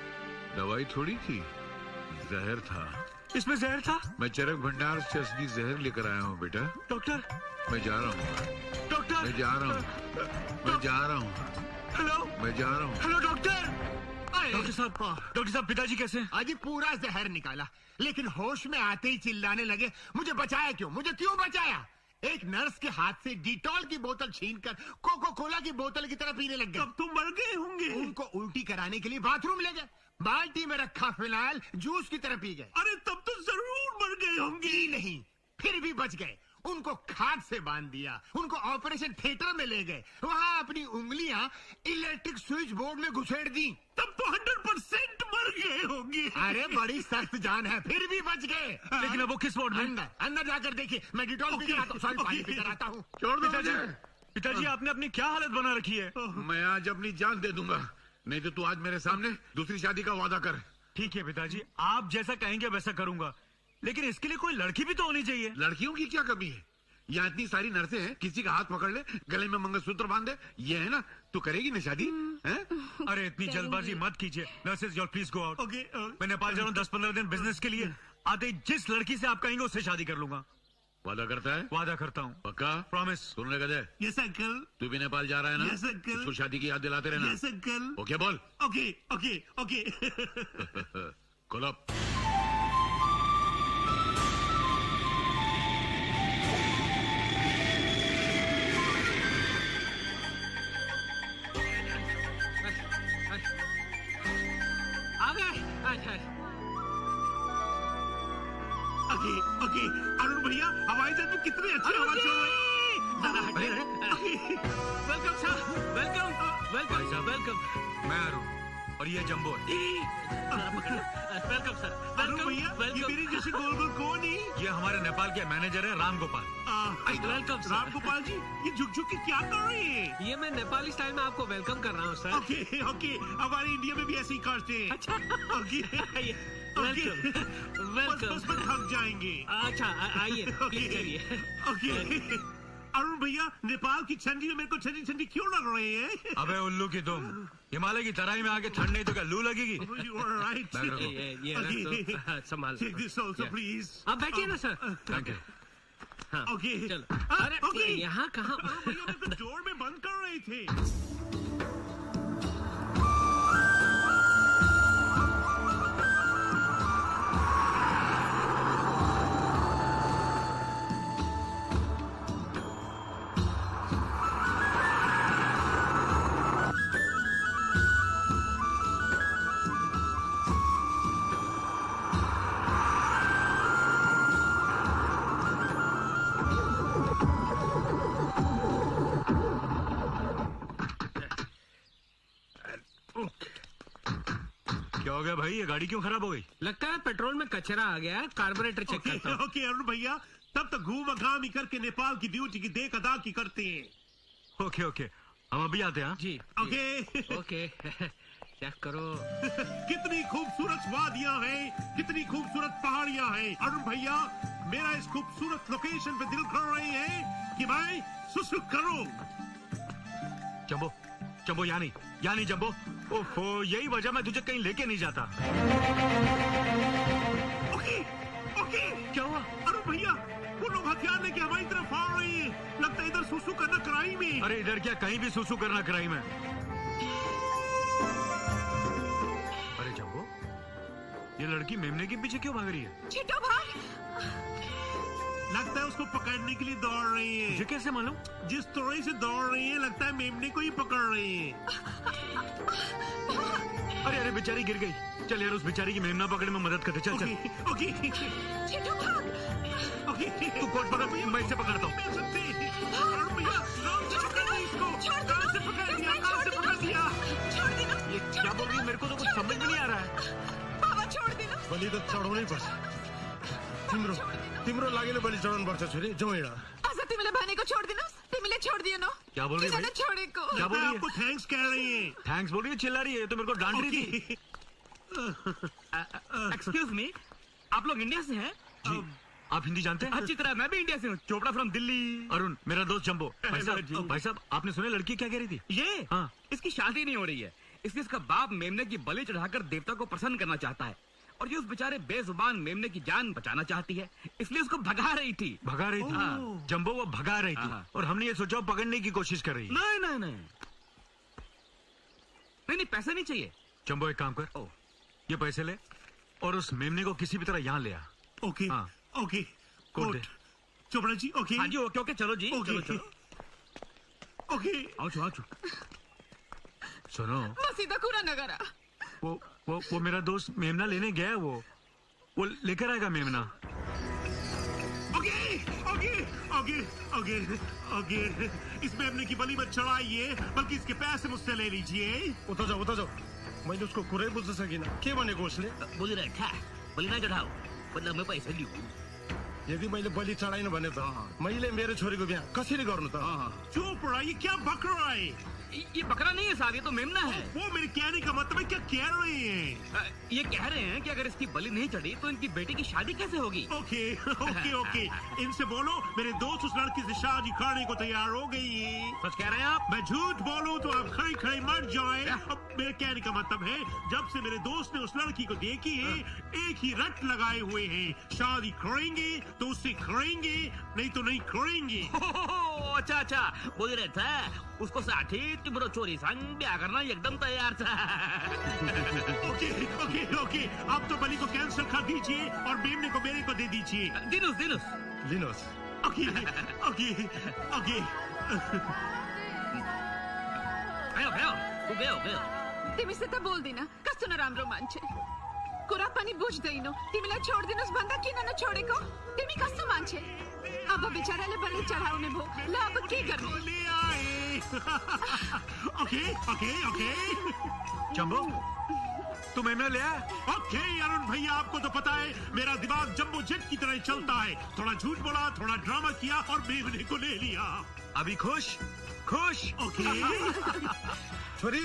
दवाई थोड़ी थी, जहर था। इसमें जहर था? मैं चरक भंडार से असली जहर लेकर आया हूँ बेटा। डॉक्टर, मैं जा रहा हूँ। डॉक्टर, मैं जा रहा हूँ। मैं जा रहा हूँ। हेलो, मैं जा रहा हूँ। Hello doctor. डॉक्टर साहब पिताजी कैसे हैं? अजी पूरा जहर निकाला, लेकिन होश में आते ही चिल्लाने लगे, मुझे बचाया क्यों? मुझे क्यों बचाया? एक नर्स के हाथ से डिटॉल की बोतल छीनकर कोको कोला की बोतल की तरह पीने लग गए। तब तुम मर गए होंगे। उनको उल्टी कराने के लिए बाथरूम ले गए, बाल्टी में रखा फिनाइल जूस की तरह पी गए। अरे तब तो जरूर मर गए होंगे। की नहीं, फिर भी बच गए। उनको खाट से बांध दिया, उनको ऑपरेशन थिएटर में ले गए, वहाँ अपनी उंगलियां इलेक्ट्रिक स्विच बोर्ड में घुसेड़ दी। तब तो 100% मर गए होंगे। अरे बड़ी सख्त जान है, फिर भी बच गए। लेकिन अब वो किस वार्ड में? अंदर अंदर जाकर देखिए, मैं डिटॉल पी कर आता हूँ, सॉरी पानी पीकर आता हूँ। छोड़ दो पिताजी, मुझे। पिताजी आपने अपनी क्या हालत बना रखी है? मैं आज अपनी जान दे दूंगा, नहीं तो तू आज मेरे सामने दूसरी शादी का वादा कर। ठीक है पिताजी, आप जैसा कहेंगे वैसा करूंगा, लेकिन इसके लिए कोई लड़की भी तो होनी चाहिए। लड़कियों की क्या कमी है? यहाँ इतनी सारी नर्सें हैं, किसी का हाथ पकड़ ले, गले में मंगलसूत्र बांध दे, ये है ना? तू करेगी ना शादी? हैं? अरे इतनी जल्दबाजी मत कीजिए। Nurses your please go out. Okay, मैं नेपाल जा रहा हूँ 10-15 दिन बिजनेस के लिए। आते ही जिस लड़की से आप कहेंगे उससे शादी कर लूंगा। वादा करता है? वादा करता हूँ। पक्का? प्रॉमिस। सुनने का दे। Yes uncle. तू भी नेपाल जा रहा है ना? Yes, uncle. उसको शादी की याद दिलाते रहना। Yes uncle. ओके बोल। Okay okay okay. खोलो। Okay okay. अरुण भैया, हवाई जहाज में कितनी अच्छी हवा चल रही है। जरा हटिए। Welcome sir, welcome welcome welcome. मैं अरुण, और ये जम्बो है। वेलकम सर, अरुण भैया, ये मेरी जैसे गोल गोल कौन है? ये हमारे नेपाल के मैनेजर है राम गोपाल। Welcome sir. राम गोपाल जी, ये झुक झुक के क्या कर रहे हैं? ये मैं नेपाली स्टाइल में आपको वेलकम कर रहा हूँ सर। ओके ओके, हमारे इंडिया में भी ऐसे ही करते हैं। अच्छा, ओके वेलकम बस बस बस थक जाएंगे। अच्छा आइए प्लीज करिए। ओके अरुण भैया, नेपाल की ठंडी में मेरे को ठंडी ठंडी क्यों लग रही है? अबे उल्लू की तुम, हिमालय की तराई में आके ठंड नहीं तो क्या लू लगेगी? राइट, बैग रखो। ये रख दो, संभाल। Take this also please. आप बैठिए ना सर। Thank you. हाँ, ओके चलो। अरे ओके, यहाँ कहाँ? भैया मेरे को जोर में बंद कर रहे थे। क्या हो गया भाई, ये गाड़ी क्यों खराब हो गई? लगता है पेट्रोल में कचरा आ गया है, कार्बोरेटर चेक करता हूँ। ओके अरुण भैया, तब तक घूम घाम ही करके नेपाल की ड्यूटी की देख अदा की करते हैं। ओके ओके, हम अभी आते हैं। हाँ? जी ओके ओके चेक करो। कितनी खूबसूरत वादियां हैं, कितनी खूबसूरत पहाड़ियां हैं। अरुण भैया, मेरा इस खूबसूरत लोकेशन पे दिल कर रही है कि मैं सुसुक करूं। जम्बो जम्बो, यहाँ नहीं जम्बो। ओहो, यही वजह मैं तुझे कहीं लेके नहीं जाता। ओके ओके, क्या हुआ? अरुण भैया, वो लोग हथियार लेके हमारी तरफ आ रहे हैं। लगता है इधर सुसु करना कराई में। अरे इधर क्या, कहीं भी सुसु करना कराई में। अरे जम्बो, ये लड़की मेमने के पीछे क्यों भाग रही है? छिटो भाग। लगता है उसको पकड़ने के लिए दौड़ रही है। मुझे कैसे मालूम? जिस तरह से दौड़ रही है, लगता है मेमने को ही पकड़ रही है। अरे अरे, बेचारी गिर गई। चल यार, उस बेचारी की मेमना पकड़ने में मदद करते। चल चल। ओके ओके छिटो भाग। ओके, तू कोट पकड़, मैं इसे पकड़ता हूँ। मैं सकते हैं। अरुण भैया, राम जी पकड़ रहे हैं इसको। छोड़ दो। कहाँ से पकड़ लिया, कहाँ से पकड़ लिया? छोड़ देना। ये क्या बोल रही है? मेरे को तो कुछ समझ में नहीं आ रहा है। बाबा छोड़ देना। बलि त चढाउनै पर्छ। तिम्रो लागि बलि चढाउनु पर्छ छोरी, जाउँ हिँड। आजा तिमीले भनेको छोड़ दिनुहोस्। तिमीले छोड़ दिएनौ। क्या बोल रही है भाई? छोडेको। क्या बोल रही है? आपको थैंक्स कह रही है। थैंक्स बोल रही है, चिल्ला रही है। तो मेरे को डांट रही थी। एक्सक्यूज मी, आप लोग इंडिया से हैं? जी, आप हिंदी जानते हैं? अच्छी तरह, मैं भी इंडिया से हूँ। चोपड़ा फ्रॉम दिल्ली। अरुण, मेरा दोस्त जम्बो। भाई साहब, आपने सुना लड़की क्या कह रही थी? ये हाँ। इसकी शादी नहीं हो रही है, इसलिए इसका बाप मेमने की बलि चढ़ाकर देवता को प्रसन्न करना चाहता है, और ये उस बेचारे बेजुबान मेमने की जान बचाना चाहती है, इसलिए उसको भगा रही थी। भगा रही थी? हाँ। जम्बो वो भगा रही थी, हाँ। और हमने ये सोचा वो पकड़ने की कोशिश कर रही है। नहीं नहीं नहीं नहीं नहीं, पैसा नहीं चाहिए। जम्बो, एक काम कर, ओ, ये पैसे ले और उस मेमने को किसी भी तरह यहाँ ले आ। ओके हाँ। ओके, कोट दे। चोपड़ा जी। ओके हाँ जी, ओके ओके, चलो जी, ओके चलो चलो। ओके। आओ। सुनो, मसीदा कुरा नगरा। वो मेरा दोस्त मेमना लेने गया है। वो लेकर आएगा मेमना। Okay okay okay okay okay, इस मेमने की बलि मत चढ़ाइए, बल्कि इसके पैसे मुझसे ले लीजिए। उता जाऊ। मैले उसको कुरै बुझ्न सकिनँ। के भनेको उसले? बोलिरहेको था बलि नचढाऊ, बदलामा पैसा लिऊ। यदि मैले बलि चढाइन भने त मैले मेरो छोरीको बिहा कसरी गर्नु त? चुप रहा, ये क्या बक रहा है? ये बकरा नहीं है साहब, ये तो मेमना है। वो मेरे कहने का मतलब है, क्या कह रहे हैं? ये कह रहे हैं कि अगर इसकी बलि नहीं चढ़ी तो इनकी बेटी की शादी कैसे होगी? ओके ओके ओके, इनसे बोलो मेरे दोस्त उस लड़की से शादी करने को तैयार हो गई है। सच कह रहे हैं आप? मैं झूठ बोलूं तो आप खड़े खड़े मर जाए। अब मेरे कहने का मतलब है, जब से मेरे दोस्त ने उस लड़की को देखी है, एक ही रट लगाए हुए हैं, शादी करेंगे तो उससे करेंगे, नहीं तो नहीं करेंगे। अच्छा, बोलिरहेको था उसको साठी तिम्रो छोरीसँग बिहा गर्न एकदम तयार छ। ओके ओके ओके, आप तो बलि को कैंसिल कर दीजिए और मेमने को मेरे को दे दीजिए। दिनुहोस्। लिनुहोस्। Okay okay okay. गयो। तिमीसित त बोल्दिन, कस्तो नराम्रो मान्छे। कुरा पनि बुझ्दैनौ। तिमीलाई छोडिदिनुहोस् भन्दा किन नछोडेको? तिमी कस्तो मान्छे? अब बेचाराले बलि चढाउने भो। ल अब के गर्ने? ले आए ओके ओके ओके जंबो तू मेमना ले आया? ओके अरुण भैया, आपको तो पता है मेरा दिमाग जंबो जेट की तरह चलता है। थोड़ा झूठ बोला, थोड़ा ड्रामा किया और मेमने को ले लिया। अभी खुश खुश? ओके छोरी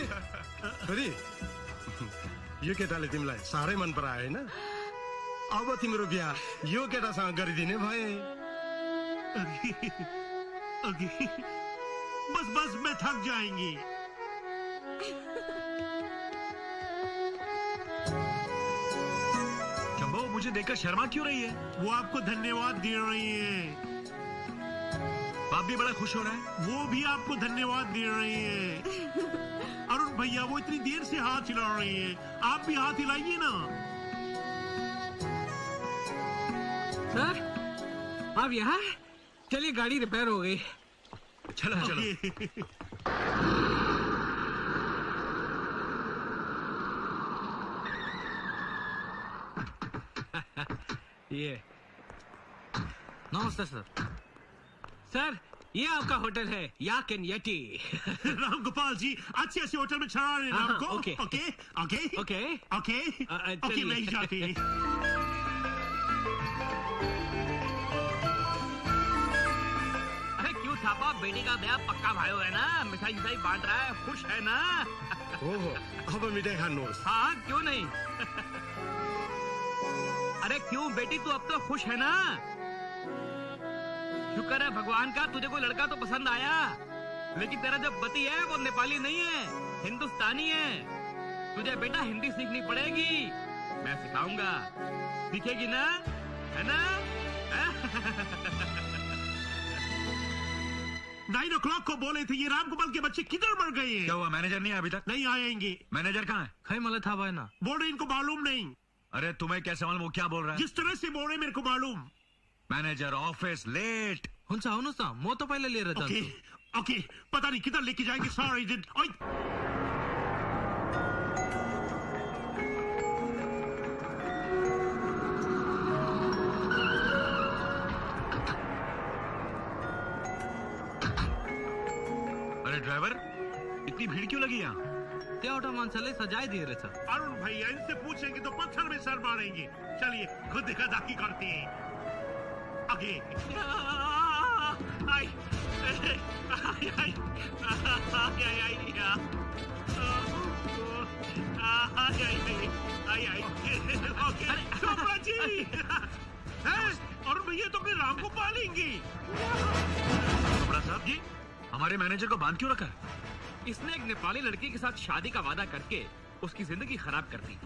छोरी यो केटाले तिमीलाई साह्रै मन परायो होइन? अब तिम्रो बिहा यो केटासँग गरिदिने भए। ओके बस बस मैं थक जाएंगी। जंबो मुझे देखकर शर्मा क्यों रही है? वो आपको धन्यवाद दे रही है। बाप भी बड़ा खुश हो रहा है। वो भी आपको धन्यवाद दे रही है। अरुण भैया वो इतनी देर से हाथ हिला रही है, आप भी हाथ हिलाइए ना। सर आप यहाँ? चलिए गाड़ी रिपेयर हो गई। चलो चलो। ये नमस्ते सर। सर ये आपका होटल है Yak and Yeti. Ram Gopal ji अच्छे अच्छे होटल में चढ़ा रहे हैं हाँ, आपको। Okay. Okay okay okay okay okay चलिए। मैं ही जाती। अरे क्यों थापा, बेटी का ब्याह पक्का भाई है ना, मिठाई मिठाई बांट रहा है, खुश है ना? ओहो अब मिठाई खानुहोस्। हाँ क्यों नहीं। अरे क्यों बेटी, तू अब तो खुश है ना? शुक्र है भगवान का तुझे कोई लड़का तो पसंद आया, लेकिन तेरा जो पति है वो नेपाली नहीं है, हिंदुस्तानी है। तुझे बेटा हिंदी सीखनी पड़ेगी, मैं सिखाऊंगा, सीखेगी ना, है ना? 9 o'clock को बोले थे, ये राम गोपाल के बच्चे किधर मर गए हैं? क्या हुआ, मैनेजर नहीं अभी तक? नहीं आएंगे। मैनेजर कहाँ है? खै मलाई थाहा भएन। बोल रहे इनको मालूम नहीं। अरे तुम्हें कैसे मालूम वो क्या बोल रहा है? जिस तरह से बोल रहे मेरे को मालूम। Manager office late. हुन्छ आउनुहोस् न, म तपाईँलाई लिएर ओके जान्छु। ओके पता नहीं किधर लेके जाएंगे। Sorry agent. अरे ड्राइवर इतनी भीड़ क्यों लगी यहाँ? त्यो एउटा मान्छेले सजाय दिए रहेछ। अरुण भैया इनसे पूछेंगे तो पत्थर में सर मारेंगे। चलिए खुद देखा दाखी करते हैं। आगे आई आई आई आई आई आई ओके चोपड़ा जी। अरुण भैया तो अपने राम को पालेंगे। चोपड़ा साहब जी, हमारे मैनेजर को बांध क्यों रखा है? इसने एक नेपाली लड़की के साथ शादी का वादा करके उसकी जिंदगी खराब कर दी,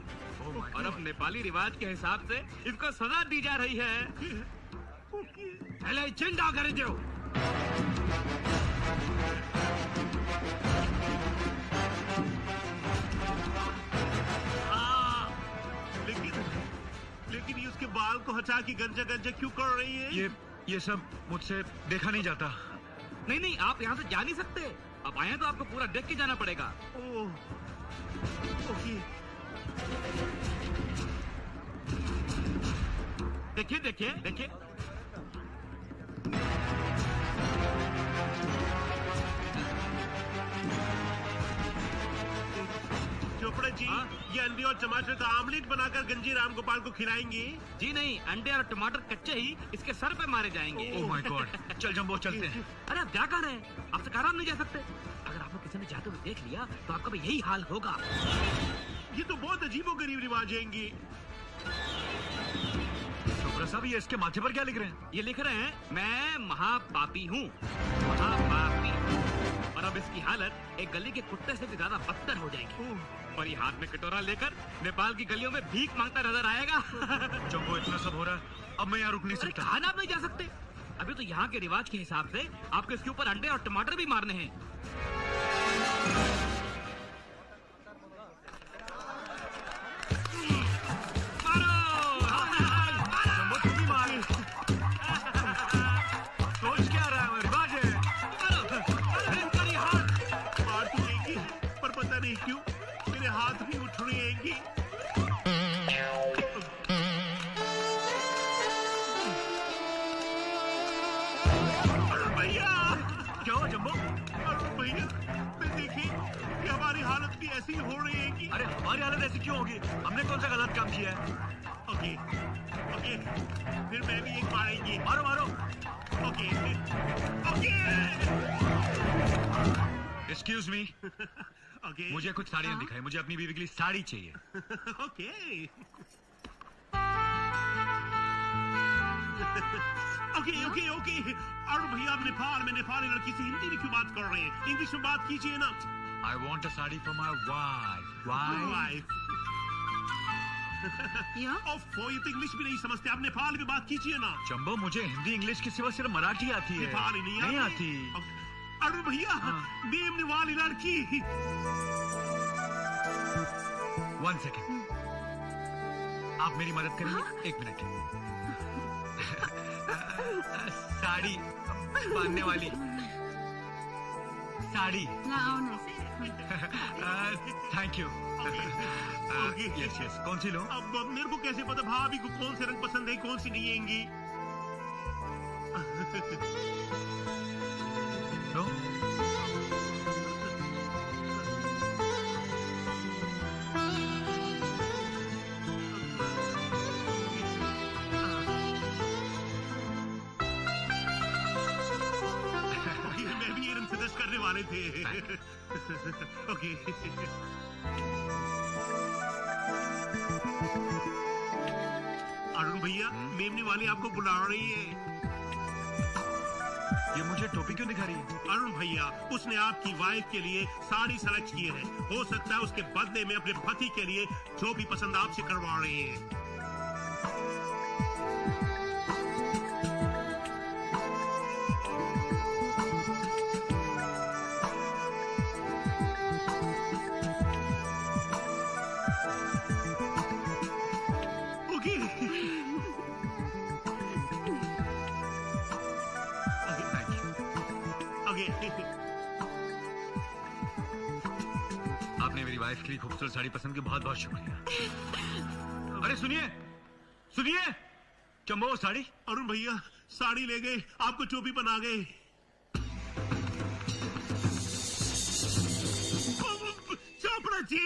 और अब नेपाली रिवाज के हिसाब से इसको सजा दी जा रही है। यसलाई चिन्ता गरिदेऊ। लेकिन ये उसके बाल को हटा के गंजा गंजा क्यों कर रही है? ये सब मुझसे देखा नहीं जाता। नहीं नहीं, आप यहाँ से जा नहीं सकते। अब आए तो आपको पूरा देख के जाना पड़ेगा। ओके देखिए देखिए देखिए, चोपड़ा जी ये अंडे और टमाटर का आमलेट बनाकर गंजी राम गोपाल को खिलाएंगे? जी नहीं, अंडे और टमाटर कच्चे ही इसके सर पे मारे जाएंगे। ओह माय गॉड, चल जंबो चलते हैं। अरे आप क्या कर रहे हैं? आपसे कहा हम नहीं जा सकते। अगर आपको किसी ने जाते हुए देख लिया तो आपका भी यही हाल होगा। ये तो बहुत अजीबोगरीब रिवाज हैंगे। चोपड़ा साहब ये इसके माथे पर क्या लिख रहे हैं? ये लिख रहे हैं मैं महापापी हूँ, महापापी। और अब इसकी हालत एक गली के कुत्ते से भी ज्यादा बदतर हो जाएगी, और ये हाथ में कटोरा लेकर नेपाल की गलियों में भीख मांगता नजर आएगा। जंबो इतना सब हो रहा है, अब मैं यहाँ रुक नहीं सकता। खाना आप नहीं जा सकते। अभी तो यहाँ के रिवाज के हिसाब से आपको इसके ऊपर अंडे और टमाटर भी मारने हैं। सोच क्या रहा है? रिवाज है। मार तो देंगी, पर पता नहीं क्यों मेरे हाथ भी उठ रहे हैंगे। अरुण भैया, क्या हुआ जंबो? अरुण भैया ऐसी हो रही है कि अरे हमारी हालत ऐसी क्यों होगी? हमने कौन सा गलत काम किया है? ओके ओके फिर मैं भी एक मारेंगी। मारो मारो। Okay okay excuse me, okay मुझे कुछ साड़ियाँ दिखाई, मुझे अपनी बीवी के लिए साड़ी चाहिए। Okay okay okay okay. और भैया आप नेपाल में नेपाली लड़की से हिंदी में क्यों बात कर रहे हैं? इंग्लिश में बात कीजिए ना। I want a sari for my wife. Why? Wife या ओफो, ये तो इंग्लिश भी नहीं समझते, आप नेपाल में बात कीजिए ना। चंबो, मुझे हिंदी इंग्लिश के सिवा सिर्फ मराठी आती है। नेपाली नहीं आती। अरे भैया मेमने वाली लड़की। 1 सेकेंड, आप मेरी मदद करेंगे? 1 मिनट। साड़ी बांधने वाली sari. Thank you. Yes yes, कौन सी लो? अब मेरे को कैसे पता भाभी को कौन से रंग पसंद है, कौन सी नहीं आएंगी? लो। मैं भी ये रंग सजेस्ट करने वाले थे। ओके अरुण भैया, मेमने वाली आपको बुला रही है। ये मुझे टोपी क्यों दिखा रही है? अरुण भैया, उसने आपकी वाइफ के लिए साड़ी सेलेक्ट की है। हो सकता है उसके बदले में अपने पति के लिए जो भी पसंद आपसे करवा रही है। ओके ओके आपने मेरी वाइफ के लिए खूबसूरत साड़ी पसंद की बहुत बहुत शुक्रिया। अरे सुनिए सुनिए, चंबो साड़ी। अरुण भैया साड़ी ले गए, आपको टोपी बना गए। चोपड़ा जी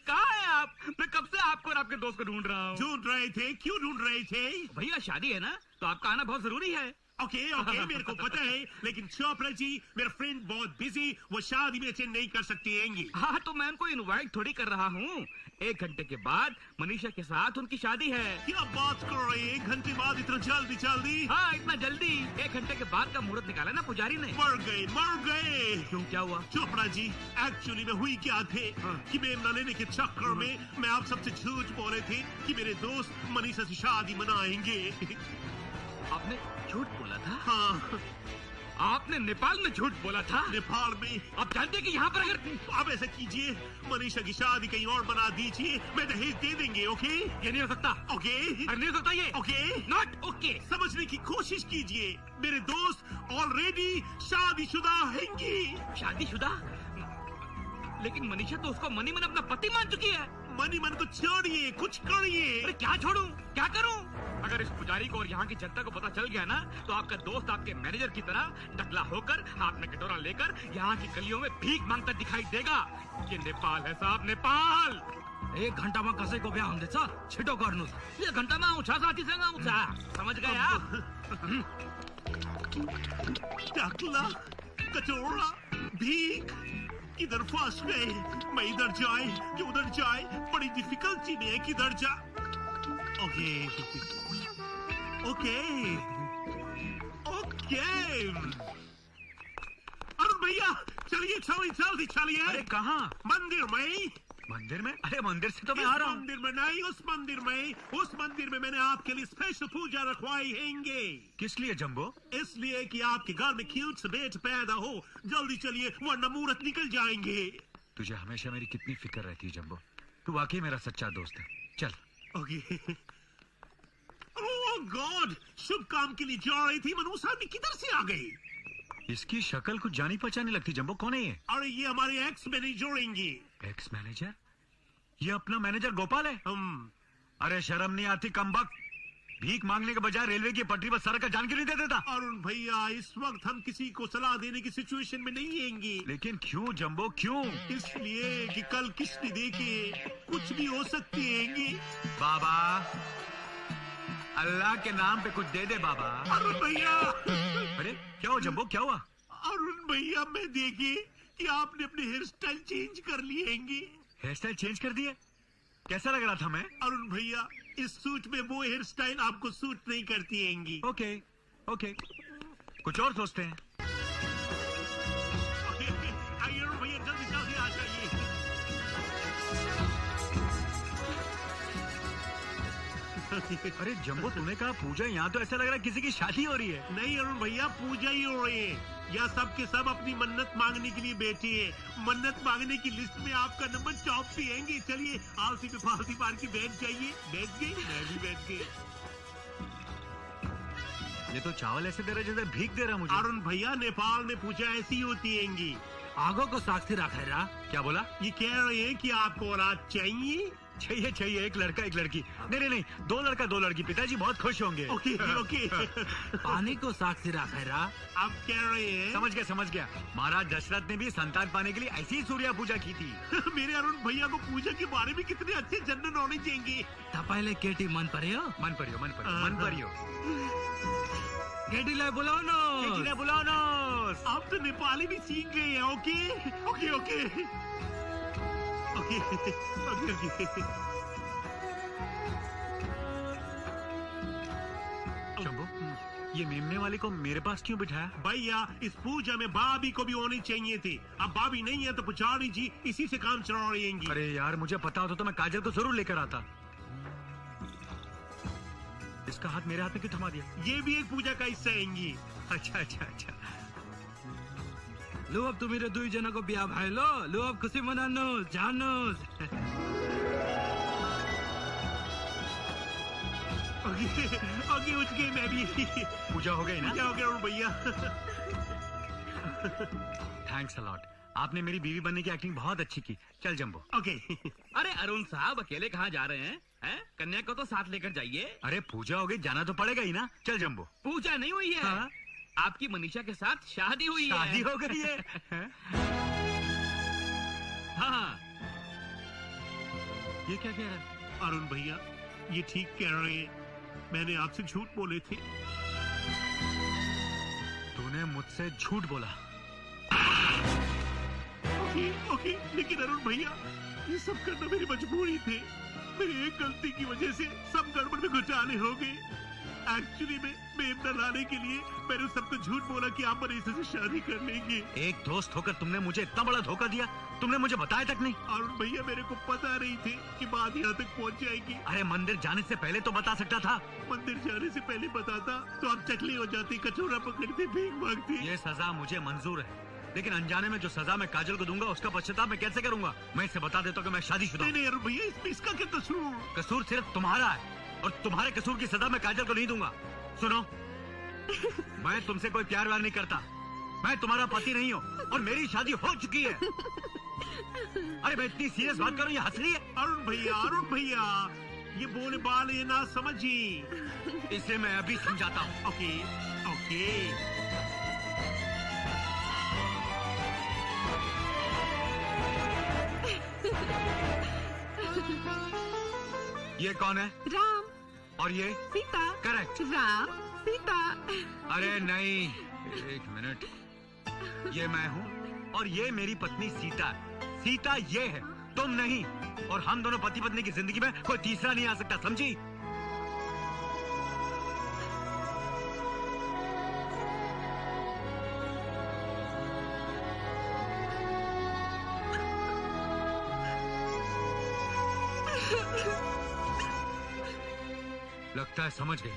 कहाँ है आप? मैं कब से आपको और आपके दोस्त को ढूंढ रहा हूँ। ढूंढ रहे थे? क्यों ढूंढ रहे थे? भैया शादी है ना, तो आपका आना बहुत जरूरी है। ओके ओके मेरे को पता है, लेकिन चोपड़ा जी मेरा फ्रेंड बहुत बिजी, वो शादी में अटेंड नहीं कर सकती हैंगी। हाँ तो मैं उनको इनवाइट थोड़ी कर रहा हूँ। 1 घंटे के बाद मनीषा के साथ उनकी शादी है। क्या बात कर रहे हैं? 1 घंटे बाद इतना जल्दी जल्दी? हाँ इतना जल्दी। 1 घंटे के बाद का मुहूर्त निकाला ना पुजारी ने। मर गए। क्यों, क्या हुआ? चोपड़ा जी एक्चुअली में हुई क्या थे कि मेमना लेने के चक्कर में मैं आप सबसे झूठ बोले थे कि मेरे दोस्त मनीषा से शादी मनाएंगे। आपने झूठ बोला था? हाँ आपने नेपाल में झूठ बोला था? नेपाल में। आप जानते हैं कि यहाँ पर अगर आप ऐसा कीजिए, मनीषा की शादी कहीं और बना दीजिए, मैं दहेज दे देंगे। ओके? ये नहीं हो सकता। ओके? अरे नहीं हो सकता ये। ओके? Not okay. समझने की कोशिश कीजिए, मेरे दोस्त ऑलरेडी शादीशुदा हैंगी। शादीशुदा? लेकिन मनीषा तो उसको मनी मन अपना पति मान चुकी है। मनी मन को छोड़िए, कुछ करिए। अरे क्या छोड़ूं, क्या करूं? अगर इस पुजारी को और यहाँ की जनता को पता चल गया ना, तो आपका दोस्त आपके मैनेजर की तरह टकला होकर हाथ में कटोरा लेकर यहाँ की गलियों में भीख मांगता दिखाई देगा। ये नेपाल है साहब, नेपाल। 1 घंटा में कसै को बिहा हुँदैछ, छिटो गर्नु। 1 घंटा में आउँछ साथीसँग आउँछ, समझ गए आप? टकला, कटोरा, भीख, किधर फंस गए? मैं इधर जाए कि उधर जाए, बड़ी डिफिकल्टी में है, किधर जा। ओके ओके ओके अरुण भैया चलिए जल्दी चलिए। अरे कहाँ? मंदिर में। मंदिर में? अरे मंदिर से तो मैं आ रहा हूँ। मंदिर में नहीं, उस मंदिर में। उस मंदिर में मैंने आपके लिए स्पेशल पूजा रखवाई हैंगे। किस लिए जंबो? इसलिए कि आपके घर में क्यूट से बेट पैदा हो। जल्दी चलिए वरना मुहूर्त निकल जाएंगे। तुझे हमेशा मेरी कितनी फिक्र रहती है जंबो, तू वाकई मेरा सच्चा दोस्त है। चल। ओके। ओह गॉड, शुभ काम के लिए जा रही थी, मनोज साहब किधर से आ गई? इसकी शक्ल कुछ जानी पहचानी लगती। जंबो कौन है ये? अरे ये हमारे एक्स मैनेजर होंगे। Ex manager? ये अपना मैनेजर गोपाल है? हम। अरे शर्म नहीं आती कमबख्त, भीख मांगने के बजाय रेलवे की पटरी पर सड़क का जान क्यों नहीं दे देता? अरुण भैया, इस वक्त हम किसी को सलाह देने की सिचुएशन में नहीं हैंगे। लेकिन क्यों जंबो, क्यों? इसलिए कि कल किश्ती देके कुछ भी हो सकती हैंगी। बाबा, अल्लाह के नाम पे कुछ दे दे बाबा। अरुण भैया, अरे क्या हुआ जंबो, क्या हुआ? अरुण भैया, मैं देखे कि आपने अपने हेयर स्टाइल चेंज कर लिए हैंगे। हेयर स्टाइल चेंज कर दिए? कैसा लग रहा था मैं? अरुण भैया, इस सूट में वो हेयर स्टाइल आपको सूट नहीं करती हैंगी। ओके ओके, कुछ और सोचते हैं। आइए अरुण भैया, जल्दी जल्दी आ जाइए। अरे जंबो, तूने कहा पूजा, यहाँ तो ऐसा लग रहा है किसी की शादी हो रही है। नहीं अरुण भैया, पूजा ही हो रही है। या सब के सब अपनी मन्नत मांगने के लिए बैठे हैं। मन्नत मांगने की लिस्ट में आपका नंबर टॉप पे आएंगे। चलिए आलसी पे फालसी मार के बैठ जाइए। बैठ गए, मैं भी बैठ गई। ये तो चावल ऐसे दे रहा जैसे भीख दे रहा मुझे। अरुण भैया, नेपाल में पूजा ऐसी होती हैंगी। आगो को साक्षी रखा रहा। क्या बोला? ये कह रहे हैं कि आपको औलाद चाहिए। चाहिए चाहिए, एक लड़का एक लड़की। नहीं नहीं नहीं, 2 लड़का 2 लड़की। पिताजी बहुत खुश होंगे। Okay okay. पानी को साक्षी रखा रहा। आप कह रहे हैं? समझ गया। महाराज दशरथ ने भी संतान पाने के लिए ऐसी ही सूर्या पूजा की थी। मेरे अरुण भैया को पूजा के बारे में कितने अच्छे जनरल नॉलेज देंगे। पहले केटी मन परियो। मन परियो। केटी ले बुलाओ नो। आप तो नेपाली भी सीख गए हैं। ओके। शंभू, ये मेमने वाले को मेरे पास क्यों बिठाया? भैया, इस पूजा में भाभी को भी होनी चाहिए थी। अब भाभी नहीं है तो पुजारी जी इसी से काम चला रही हैं। अरे यार, मुझे पता होता तो मैं काजल को जरूर लेकर आता। इसका हाथ मेरे हाथ में क्यों थमा दिया? ये भी एक पूजा का हिस्सा हैंगी। अच्छा। लो अब तुम मेरे 2 जना को ब्याह भाई लो अब खुशी मनानो जानो। ओके, उठ गए मैं भी। पूजा हो गई ना? क्या हो गया भैया? Thanks a lot. आपने मेरी बीवी बनने की एक्टिंग बहुत अच्छी की। चल जंबो। ओके। अरे अरुण साहब, अकेले कहाँ जा रहे हैं? कन्या को तो साथ लेकर जाइए। अरे पूजा हो गई, जाना तो पड़ेगा ही ना। चल जंबो। पूजा नहीं हुई है। हाँ? आपकी मनीषा के साथ शादी हुई है। शादी हो गई है? हाँ। ये क्या कह रहा है? अरुण भैया, ये ठीक कह रहे हैं। मैंने आपसे झूठ बोले थे। तूने मुझसे झूठ बोला? ओके, लेकिन अरुण भैया, ये सब करना मेरी मजबूरी थी। मेरी एक गलती की वजह से सब गड़बड़ में घुटाले हो गए। एक्चुअली में मेमना लाने के लिए मैंने सबको झूठ बोला कि आप मनीषा से शादी कर लेंगे। एक दोस्त होकर तुमने मुझे इतना बड़ा धोखा दिया। तुमने मुझे बताया तक नहीं। अरुण भैया, मेरे को पता नहीं थी कि बात यहाँ तक पहुँच जाएगी। अरे मंदिर जाने से पहले तो बता सकता था। मंदिर जाने से पहले बताता तो आप चकली हो जाती, कचौरा पकड़ते, भीख मांगती। ये सजा मुझे मंजूर है, लेकिन अनजाने में जो सजा मैं काजल को दूंगा उसका पश्चाताप मैं कैसे करूंगा? मैं इसे बता देता हूँ कि मैं शादीशुदा हूँ। नहीं अरुण भैया, इसमें इसका क्या कसूर? कसूर सिर्फ तुम्हारा है, और तुम्हारे कसूर की सजा मैं काजल को नहीं दूंगा। सुनो, मैं तुमसे कोई प्यार व्यार नहीं करता। मैं तुम्हारा पति नहीं हूँ और मेरी शादी हो चुकी है। अरे मैं इतनी सीरियस बात कर रही हूँ, हंस रही है। अरुण भैया, ये बोले बाल ये ना समझी। इसे मैं अभी समझाता हूँ। ओके। ये कौन है? राम और ये? सीता। करेक्ट। राम सीता। अरे नहीं, एक मिनट। ये मैं हूँ और ये मेरी पत्नी सीता। सीता ये है, तुम नहीं। और हम दोनों पति पत्नी की जिंदगी में कोई तीसरा नहीं आ सकता, समझी? लगता है समझ गई।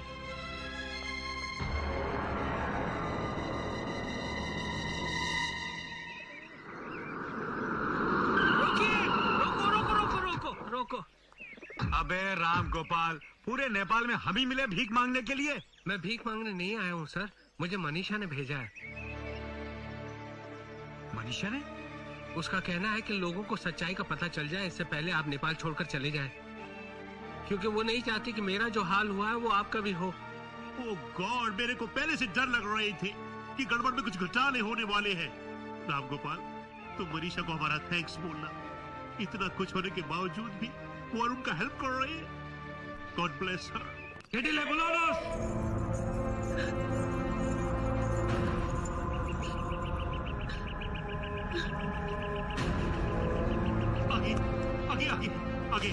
रोको। अबे राम गोपाल, पूरे नेपाल में हम ही मिले भीख मांगने के लिए? मैं भीख मांगने नहीं आया हूँ सर, मुझे मनीषा ने भेजा है। मनीषा ने? उसका कहना है कि लोगों को सच्चाई का पता चल जाए इससे पहले आप नेपाल छोड़कर चले जाएं। क्योंकि वो नहीं चाहती कि मेरा जो हाल हुआ है वो आपका भी हो। ओ गॉड, मेरे को पहले से डर लग रहे थे कि गड़बड़ में कुछ घोटाले होने वाले हैं। राम गोपाल, तुम मनीषा को हमारा थैंक्स बोलना। इतना कुछ होने के बावजूद भी वो अरुण का हेल्प कर रही है। गॉड ब्लेस हर। आगे आगे आगे आगे।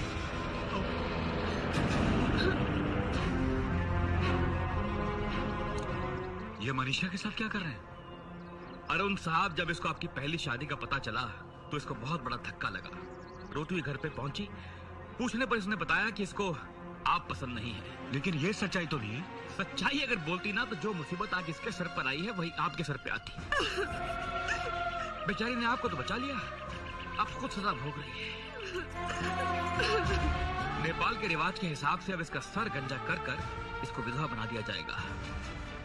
ये मनीषा के साथ क्या कर रहे हैं? अरुण साहब, जब इसको आपकी पहली शादी का पता चला तो इसको बहुत बड़ा धक्का लगा। रोती हुई घर पे पहुंची। पूछने पर इसने बताया कि इसको आप पसंद नहीं है। लेकिन ये सच्चाई तो नहीं है। सच्चाई अगर बोलती ना तो जो मुसीबत आज इसके सर पर आई है वही आपके सर पे आती। बेचारी ने आपको तो बचा लिया, अब खुद सजा भोग रही है। नेपाल के रिवाज के हिसाब से अब इसका सर गंजा कर कर इसको विधवा बना दिया जाएगा।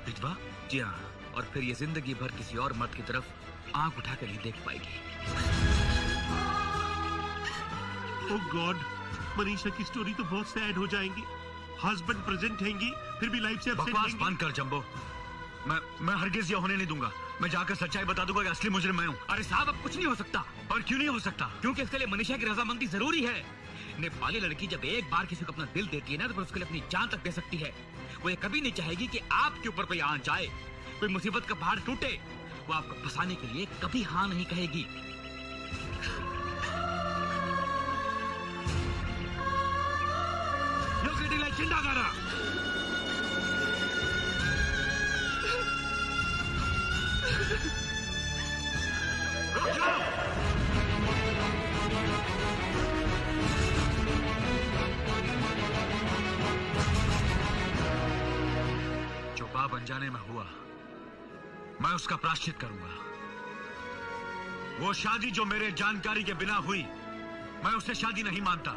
विधवा? जी हाँ, और फिर ये जिंदगी भर किसी और मर्द की तरफ आंख उठा कर नहीं देख पाएगी। ओह गॉड, मनीषा की स्टोरी तो बहुत सैड हो जाएंगी। हस्बैंड प्रेजेंट हैंगी, फिर भी लाइफ से अपसेट बकवास हैंगी। बंद कर जंबो। मैं हरगिज ये होने नहीं दूंगा। मैं जाकर सच्चाई बता दूंगा कि असली मुजरिम मैं हूँ। अरे साहब, अब कुछ नहीं हो सकता। और क्यों नहीं हो सकता? क्योंकि इसके लिए मनीषा की रजामंदी जरूरी है। नेपाली लड़की जब एक बार किसी को अपना दिल देती है ना, तो फिर उसके लिए अपनी जान तक दे सकती है। वो ये कभी नहीं चाहेगी कि आपके ऊपर कोई आंच आए, कोई मुसीबत का पहाड़ टूटे। वो आपको फंसाने के लिए कभी हाँ नहीं कहेगी। चिंतागारा जो बाप अनजाने में हुआ, मैं उसका प्रायश्चित करूंगा। वो शादी जो मेरे जानकारी के बिना हुई, मैं उससे शादी नहीं मानता।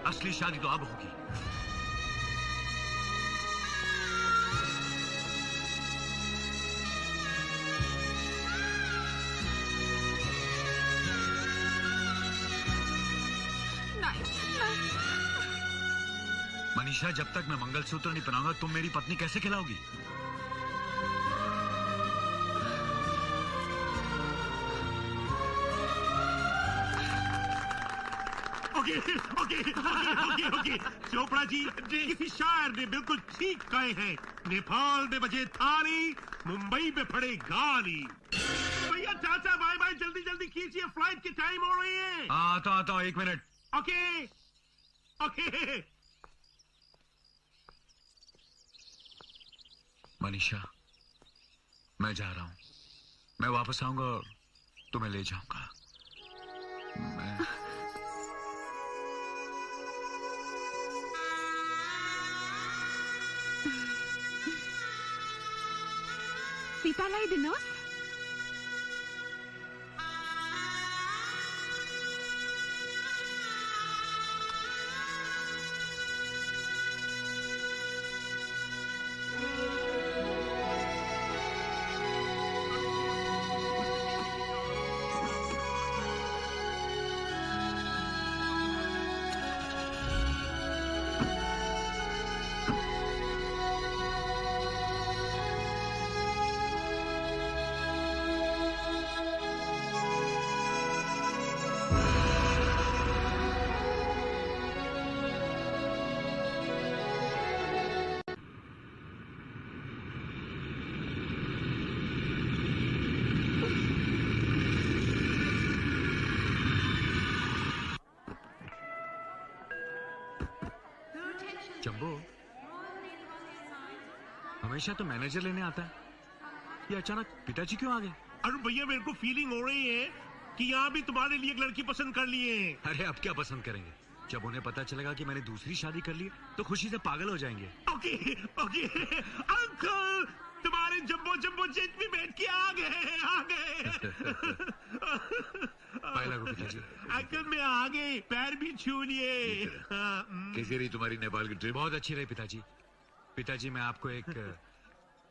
असली शादी तो अब होगी। मनीषा, जब तक मैं मंगलसूत्र नहीं पहनाऊंगा तुम मेरी पत्नी कैसे खिलाओगी? Okay okay okay okay Chopra ji, किसी शायर ने बिल्कुल ठीक कहे हैं। नेपाल में बजे थाली, मुंबई में पड़े गाली। भैया चाचा, बाय बाय, जल्दी जल्दी कीजिए, फ्लाइट की टाइम हो रही है। आता हूं, 1 मिनट। Okay okay. मनीषा, मैं जा रहा हूं। मैं वापस आऊंगा और तुम्हें ले जाऊंगा। सीता लाई दिनोस? जंबो, हमेशा तो मैनेजर लेने आता है, ये अचानक पिताजी क्यों आ गए? अरे भैया, मेरे को फीलिंग हो रही है कि यहाँ भी तुम्हारे लिए एक लड़की पसंद कर ली है। अरे अब क्या पसंद करेंगे? जब उन्हें पता चलेगा कि मैंने दूसरी शादी कर ली तो खुशी से पागल हो जाएंगे। ओके ओके अंकल, तुम्हारे जंबो जंबो जेट में बैठ के आ गए पहला को पिताजी। अंकल मैं आ गए, पैर भी छू लिए। कैसी रही तुम्हारी नेपाल की ट्रिप? बहुत अच्छी रही पिताजी। पिताजी, मैं आपको एक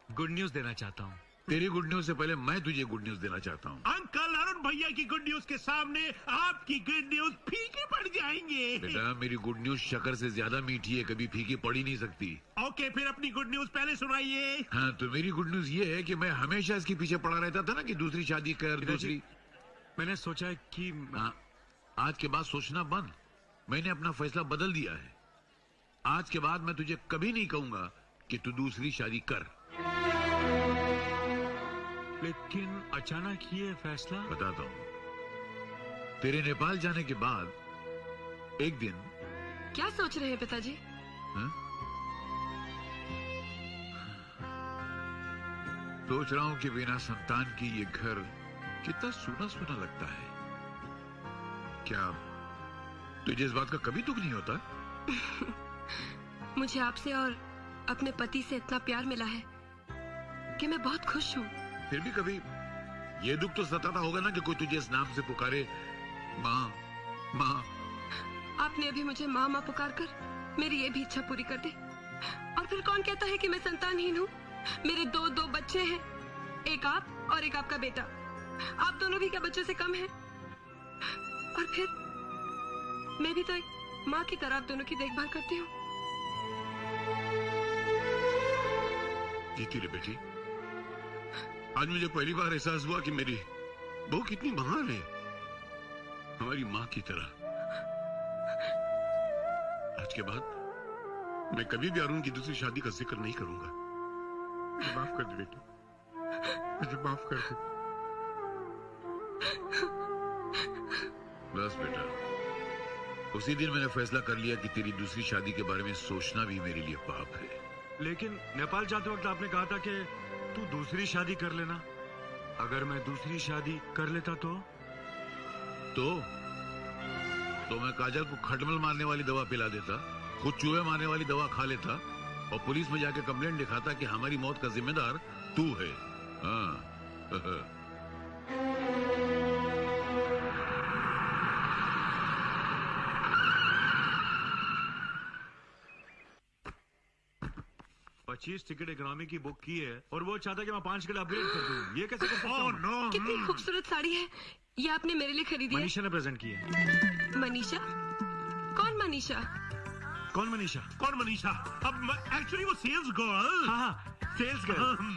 गुड न्यूज देना चाहता हूँ। तेरी गुड न्यूज से पहले मैं तुझे गुड न्यूज देना चाहता हूँ। अंकल अरुण भैया की गुड न्यूज के सामने आपकी गुड न्यूज फीकी पड़ जाएंगे। बेटा मेरी गुड न्यूज शक्कर से ज्यादा मीठी है, कभी फीकी पड़ ही नहीं सकती। ओके फिर अपनी गुड न्यूज पहले सुनाइए। हाँ तो मेरी गुड न्यूज ये है कि मैं हमेशा इसके पीछे पड़ा रहता था ना कि दूसरी शादी कर दूसरी। मैंने सोचा है कि हाँ, आज के बाद सोचना बंद। मैंने अपना फैसला बदल दिया है। आज के बाद मैं तुझे कभी नहीं कहूंगा कि तू दूसरी शादी कर। लेकिन अचानक ये फैसला। बताता हूँ। तेरे नेपाल जाने के बाद एक दिन। क्या सोच रहे हैं पिताजी? हाँ? सोच रहा हूँ कि बिना संतान की ये घर कितना सूना सूना लगता है। क्या तुझे इस बात का कभी दुख नहीं होता? मुझे आपसे और अपने पति से इतना प्यार मिला है कि मैं बहुत खुश हूँ। फिर भी कभी ये दुख तो सताता होगा ना कि कोई तुझे इस नाम से पुकारे, माँ माँ। आपने अभी मुझे माँ माँ पुकार कर मेरी ये भी इच्छा पूरी कर दी। और फिर कौन कहता है कि मैं संतानहीन हूँ? मेरे दो बच्चे हैं, एक आप और एक आपका बेटा। आप दोनों भी क्या बच्चों से कम हैं? और फिर मैं भी तो एक माँ की तरह आप दोनों की देखभाल करती हूँ। जीती रे बेटी, आज मुझे पहली बार एहसास हुआ कि मेरी बहू कितनी महान है, हमारी माँ की तरह। आज के बाद मैं कभी भी अरुण की दूसरी शादी का जिक्र नहीं करूंगा। मुझे माफ कर दे बेटी, मुझे माफ कर दे। बस बेटा, उसी दिन मैंने फैसला कर लिया कि तेरी दूसरी शादी के बारे में सोचना भी मेरे लिए पाप है। लेकिन नेपाल जाते वक्त आपने कहा था कि तू दूसरी शादी कर लेना। अगर मैं दूसरी शादी कर लेता तो मैं काजल को खटमल मारने वाली दवा पिला देता, खुद चूहे मारने वाली दवा खा लेता और पुलिस में जाके कंप्लेंट लिखाता कि हमारी मौत का जिम्मेदार तू है। हाँ। पच्चीस टिकट इकोनॉमी की बुक की है और वो चाहता कि मैं 5 टिकट अपग्रेड कर दूं। ये कैसे कर सकता हूं? नो। कितनी खूबसूरत साड़ी है ये, आपने मेरे लिए खरीदी है? मनीषा ने प्रेजेंट की है। मनीषा? कौन मनीषा? कौन मनीषा? कौन मनीषा? अब एक्चुअली वो सेल्स गर्ल। हाँ सेल्स गर्ल।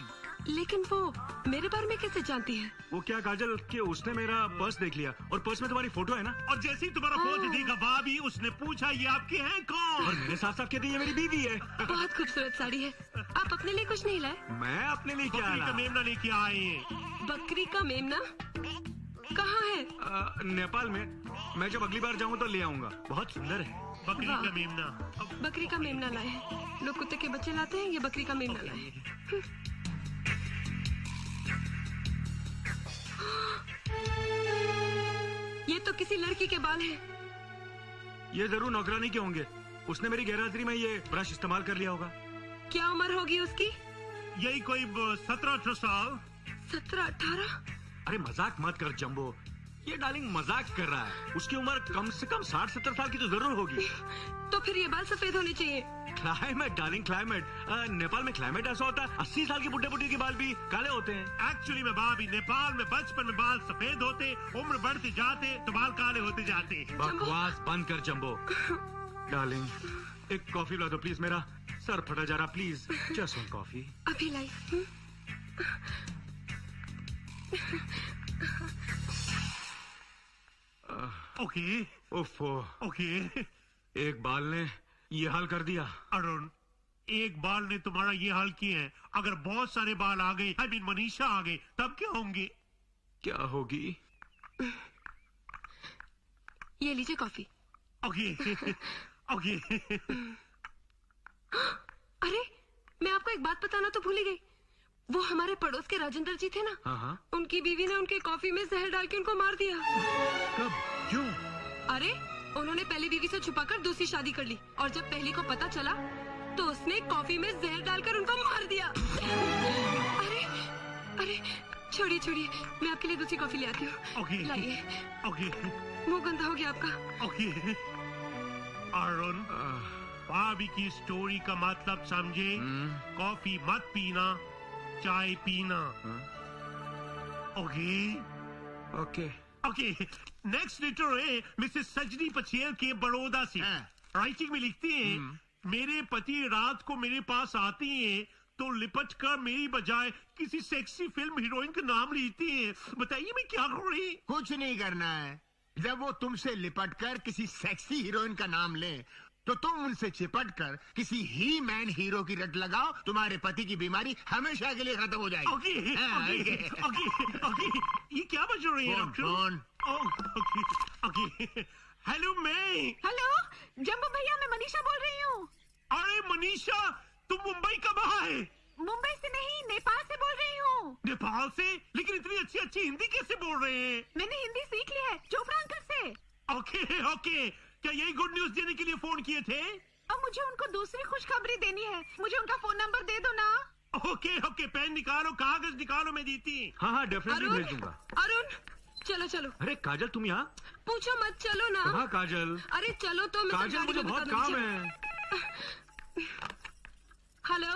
लेकिन वो मेरे बारे में कैसे जानती है? वो क्या काजल कि उसने मेरा पर्स देख लिया और पर्स में तुम्हारी फोटो है ना। और जैसे ही तुम्हारा फोटो देखा भाभी, उसने पूछा ये आपके हैं कौन? और मेरे साथ साथ कहती है ये मेरी बीवी है। बहुत खूबसूरत साड़ी है। आप अपने लिए कुछ नहीं लाए? मैं अपने लिए क्या बकरी का ला? मेमना लेके आए हैं। बकरी का मेमना कहाँ है? नेपाल में। मैं जब अगली बार जाऊँ तो ले आऊंगा, बहुत सुंदर है। बकरी वाह। का मेमना। बकरी का मेमना लाए हैं। लोग कुत्ते के बच्चे लाते हैं, ये बकरी का मेमना लाए हैं। ये तो किसी लड़की के बाल हैं। ये जरूर नौकरानी के होंगे। उसने मेरी गैरहाजिरी में ये ब्रश इस्तेमाल कर लिया होगा। क्या उम्र होगी उसकी? यही कोई 17-18 साल। 17-18? अरे मजाक मत कर जंबो, ये डार्लिंग मजाक कर रहा है। उसकी उम्र कम से कम 60-70 साल की तो जरूर होगी। तो फिर ये बाल सफेद होने चाहिए। Climate darling, climate. नेपाल में क्लाइमेट ऐसा होता है, 80 साल की बुढ़े बुढ़ी के बाल भी काले होते हैं। एक्चुअली में भाभी, नेपाल में बचपन में बाल सफेद होते, उम्र बढ़ते जाते तो बाल काले होते जाते। बकवास बंद कर जंबो। डार्लिंग एक कॉफी ला दो प्लीज, मेरा सर फटा जा रहा, प्लीज जस्ट वन कॉफी। अभी लाई। ओके ओफो, ओके। एक बाल ने ये हाल कर दिया। अरुण, एक बाल ने तुम्हारा ये हाल किया है। अगर बहुत सारे बाल आ गए, आई मीन मनीषा आ गए, तब क्या होंगे? क्या होगी? ये लीजिए कॉफी। Okay okay. अरे मैं आपको एक बात बताना तो भूल ही गई। वो हमारे पड़ोस के राजेंद्र जी थे ना, हाँ। उनकी बीवी ने उनके कॉफी में जहर डाल के उनको मार दिया। कब? क्यों? अरे उन्होंने पहली बीवी से छुपाकर दूसरी शादी कर ली और जब पहली को पता चला तो उसने कॉफी में जहर डालकर उनको मार दिया। अरे छोड़िए छोड़िए, मैं आपके लिए दूसरी कॉफी ले आती हूँ। ओके लाइए। ओके मुंह गंदा हो गया आपका। ओके। अरुण, भाभी की स्टोरी का मतलब समझे। कॉफी मत पीना, चाय पीना। Okay okay okay. Next letter है मिसेस सजनी पचेल के बड़ौदा से। राइटिंग में लिखती हैं, मेरे पति रात को मेरे पास आती हैं तो लिपट कर मेरी बजाय किसी सेक्सी फिल्म हीरोइन का नाम लेती हैं। बताइए मैं क्या करूँ? कुछ नहीं करना है। जब वो तुमसे लिपट कर किसी सेक्सी हीरोइन का नाम ले तो तुम उनसे चिपट कर किसी ही मैन हीरो की रट लगाओ। तुम्हारे पति की बीमारी हमेशा के लिए खत्म हो जाएगी। Okay okay okay okay. ये क्या बज रही है doctor? Phone. Okay okay. Hello मैं। हेलो जम्बो भैया, मैं मनीषा बोल रही हूँ। अरे मनीषा, तुम मुंबई कब आए? मुंबई से नहीं, नेपाल से बोल रही हूँ। नेपाल से? लेकिन इतनी अच्छी अच्छी हिंदी कैसे बोल रहे हैं? मैंने हिंदी सीख ली है चोपड़ा अंकल से। Okay okay. क्या यही गुड न्यूज देने के लिए फोन किए थे? अब मुझे उनको दूसरी खुशखबरी देनी है। मुझे उनका फोन नंबर दे दो ना। Okay okay. पेन निकालो, कागज निकालो, मैं देती। हाँ डेफिनेटली भेज दूंगा। अरुण चलो चलो। अरे काजल तुम यहाँ? पूछो मत, चलो ना। हाँ काजल। अरे चलो तो। मैं काजल मुझे बहुत काम है। हेलो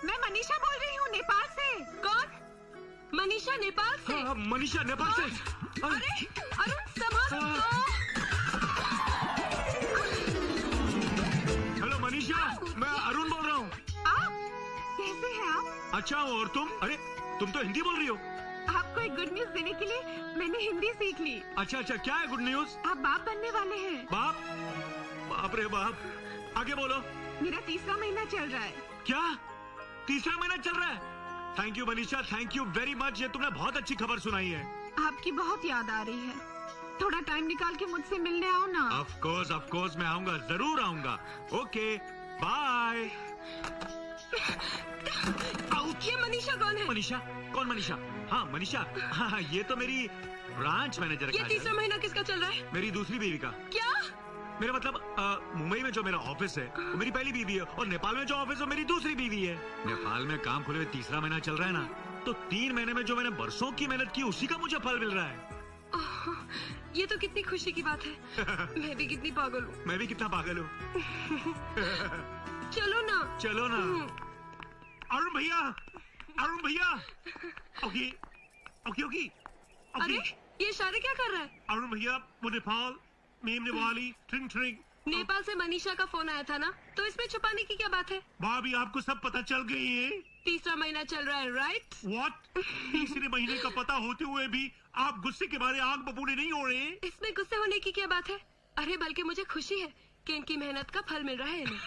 मैं मनीषा बोल रही हूँ नेपाल से। कौन? मनीषा नेपाल से? हाँ, मनीषा नेपाल से। अरे अरुण संभाल। हेलो मनीषा, मैं अरुण बोल रहा हूँ। आप कैसे हैं आप? अच्छा और तुम? अरे तुम तो हिंदी बोल रही हो। आपको एक गुड न्यूज देने के लिए मैंने हिंदी सीख ली। अच्छा अच्छा, क्या है गुड न्यूज? आप बाप बनने वाले हैं। बाप? बाप रे बाप। आगे बोलो। मेरा तीसरा महीना चल रहा है। क्या? तीसरा महीना चल रहा है? Thank you Manisha, thank you very much. ये तुमने बहुत अच्छी खबर सुनाई है। आपकी बहुत याद आ रही है। थोड़ा टाइम निकाल के मुझसे मिलने आओ ना। ऑफ कोर्स मैं आऊंगा, जरूर आऊंगा। Okay bye. ये मनीषा कौन है? मनीषा? कौन मनीषा? हाँ मनीषा। हाँ ये तो मेरी ब्रांच मैनेजर ये तीसरा महीना किसका चल रहा है? मेरी दूसरी बीवी का। क्या? मेरा मतलब मुंबई में जो मेरा ऑफिस है वो मेरी पहली बीवी है, और नेपाल में जो ऑफिस है वो मेरी दूसरी बीवी है। नेपाल में काम खुले हुए तीसरा महीना चल रहा है ना, तो 3 महीने में जो मैंने बरसों की मेहनत की उसी का मुझे फल मिल रहा है। ये तो कितनी खुशी की बात है। मैं भी कितनी पागल हूँ। मैं भी कितना पागल हूँ। चलो ना। चलो ना। अरुण भैया, अरुण भैया। Okay okay okay. अरे ये इशारे क्या कर रहा है? अरुण भैया, वो नेपाल मेमने वाली ट्रिंग ट्रिंग। नेपाल से मनीषा का फोन आया था ना, तो इसमें छुपाने की क्या बात है? भाभी आपको सब पता चल गई है। तीसरा महीना चल रहा है, राइट? व्हाट? तीसरे महीने का पता होते हुए भी आप गुस्से के मारे आग बबूले नहीं हो रहे? इसमें गुस्से होने की क्या बात है? अरे बल्कि मुझे खुशी है कि इनकी मेहनत का फल मिल रहा है इन्हें।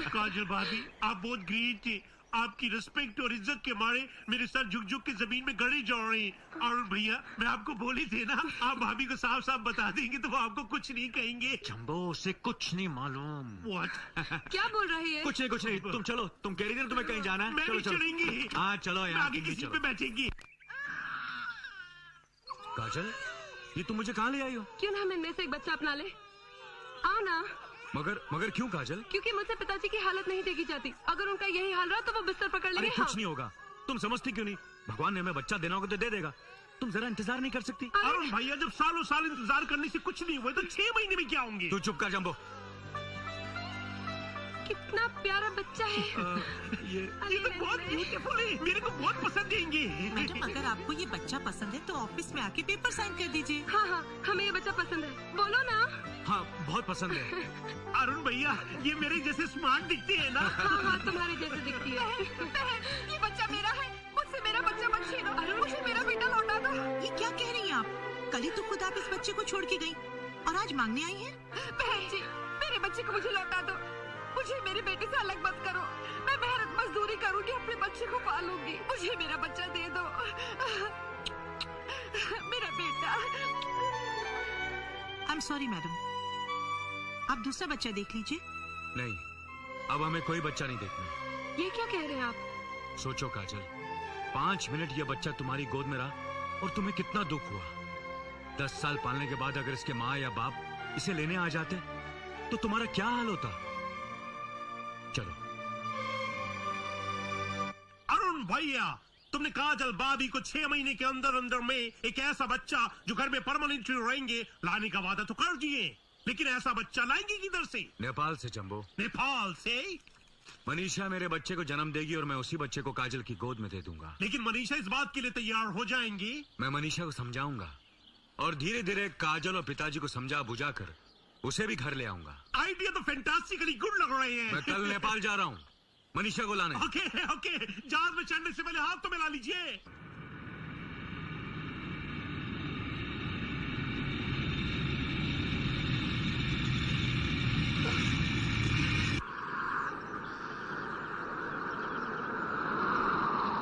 काजल भाभी, आप बहुत ग्रेट थे। आपकी रिस्पेक्ट और इज्जत के मारे मेरे सर झुक झुक के जमीन में गड़े जा रहे हैं। अरुण भैया, मैं आपको बोली थे ना, आप भाभी को साफ साफ बता देंगे तो वो आपको कुछ नहीं कहेंगे। जंबो, उसे कुछ नहीं मालूम। What? क्या बोल रही है? कुछ नहीं। तुम चलो, तुम कह रही थी ना तुम्हें कहीं जाना है। मैं भी चलेंगी। हाँ चलो यार, आगे किसी पे बैठेंगी। काजल, ये तुम मुझे कहाँ ले आई हो? क्यों ना हम इनमें से एक बच्चा अपना ले? आओ ना। मगर क्यों काजल? क्योंकि मुझसे पिताजी की हालत नहीं देखी जाती। अगर उनका यही हाल रहा तो वो बिस्तर पकड़ लेंगे। अरे कुछ नहीं होगा, तुम समझती क्यों नहीं? भगवान ने हमें बच्चा देना होगा तो दे देगा। तुम जरा इंतजार नहीं कर सकती? अरुण भैया, जब सालों साल इंतजार करने से कुछ नहीं हुआ तो 6 महीने में क्या होंगे? तू चुप कर जंबो। कितना प्यारा बच्चा है। ये तो बहुत ब्यूटीफुल है, मेरे को बहुत पसंद आएंगे। मैडम, अगर आपको ये बच्चा पसंद है तो ऑफिस में आके पेपर साइन कर दीजिए। हाँ, हमें ये बच्चा पसंद है। बोलो ना। हाँ, बहुत पसंद है। अरुण भैया, ये मेरे जैसे स्मार्ट दिखते हैं ना? हाँ, तुम्हारे जैसे दिखती है। ये बच्चा मेरा है। मुझसे मेरा बच्चा मत छीनो। मुझे मेरा बेटा लौटा दो। ये क्या कह रही हैं आप? कल ही तो खुद आप इस बच्चे को छोड़ के गई और आज मांगने आई हैं? बहन जी, मेरे बच्चे को मुझे लौटा दो। मुझे मेरे बेटे से अलग मत करो। मैं मेहनत मजदूरी करूंगी, अपने बच्चे को पालूंगी। मुझे मेरा बच्चा दे दो। मेरा बेटा। आई एम सॉरी मैडम, आप दूसरा बच्चा देख लीजिए। नहीं, अब हमें कोई बच्चा नहीं देखना। ये क्या कह रहे हैं आप? सोचो काजल, 5 मिनट ये बच्चा तुम्हारी गोद में रहा और तुम्हें कितना दुख हुआ। 10 साल पालने के बाद अगर इसके माँ या बाप इसे लेने आ जाते तो तुम्हारा क्या हाल होता? चलो। अरुण भैया, तुमने काजल भाभी को 6 महीने के अंदर अंदर में एक ऐसा बच्चा जो घर में परमानेंटली रहेंगे लाने का वादा तो कर दिए, लेकिन ऐसा बच्चा लाएंगे किधर से? नेपाल से जंबो। नेपाल से? मनीषा मेरे बच्चे को जन्म देगी और मैं उसी बच्चे को काजल की गोद में दे दूंगा। लेकिन मनीषा इस बात के लिए तैयार हो जाएंगी। मैं मनीषा को समझाऊंगा और धीरे धीरे काजल और पिताजी को समझा बुझा कर उसे भी घर ले आऊंगा। आइडिया तो फैंटास्टिकली गुड लग रहे हैं। मैं कल नेपाल जा रहा हूँ मनीषा को लाने। ओके ओके, जहाज में चढ़ने से पहले हाथ तो मिला लीजिए।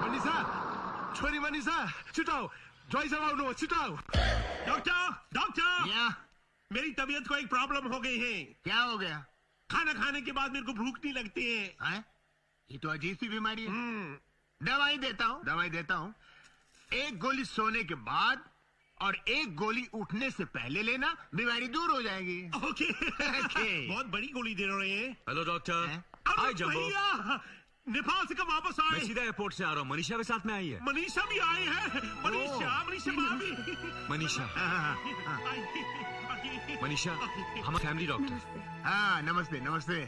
मनीषा, छोरी मनीषा, छिटाओ, ड्राई चलाओ, छिटाओ। डॉक्टर डॉक्टर, क्या मेरी तबीयत को एक प्रॉब्लम हो गई है। क्या हो गया? खाना खाने के बाद मेरे को भूख नहीं लगती है। हैं? ये तो अजीब सी बीमारी है। दवाई देता हूँ। एक गोली सोने के बाद और एक गोली उठने से पहले लेना, बीमारी दूर हो जाएगी। ओके बहुत बड़ी गोली दे रहे हैं। Hello doctor. अरे हाय जम्बो। भैया, नेपाल से कब वापस मैं आए? सीधा एयरपोर्ट से आ रहा हूँ। मनीषा भी साथ में आई है। मनीषा भी आए हैं। मनीषा भाभी। मनीषा मनीषा, हम फैमिली डॉक्टर। हाँ, नमस्ते नमस्ते।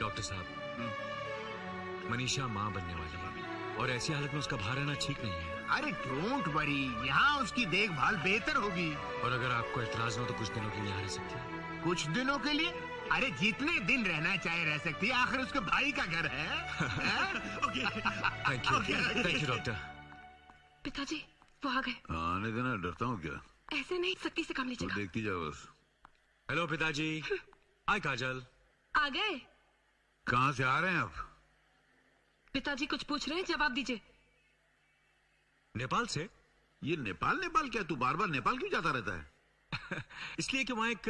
डॉक्टर साहब, मनीषा माँ बनने वाली है और ऐसी हालत में उसका बाहर रहना ठीक नहीं है। अरे डोंट वरी, यहाँ उसकी देखभाल बेहतर होगी। और अगर आपको एतराज हो तो कुछ दिनों के लिए यहाँ रह सकती है। कुछ दिनों के लिए? अरे जितने दिन रहना चाहे रह सकती है, आखिर उसके भाई का घर है। Thank you doctor. पिताजी वो आ गए। आने देना, डरता हूँ क्या? ऐसे नहीं, सख्ती से काम लीजिएगा। देखती जाओ बस। हेलो पिताजी। हाय काजल। आ गए? कहाँ से आ रहे हैं आप? पिताजी कुछ पूछ रहे हैं, जवाब दीजिए। नेपाल से। ये नेपाल क्या? तू बार बार नेपाल क्यों जाता रहता है? इसलिए कि वहाँ एक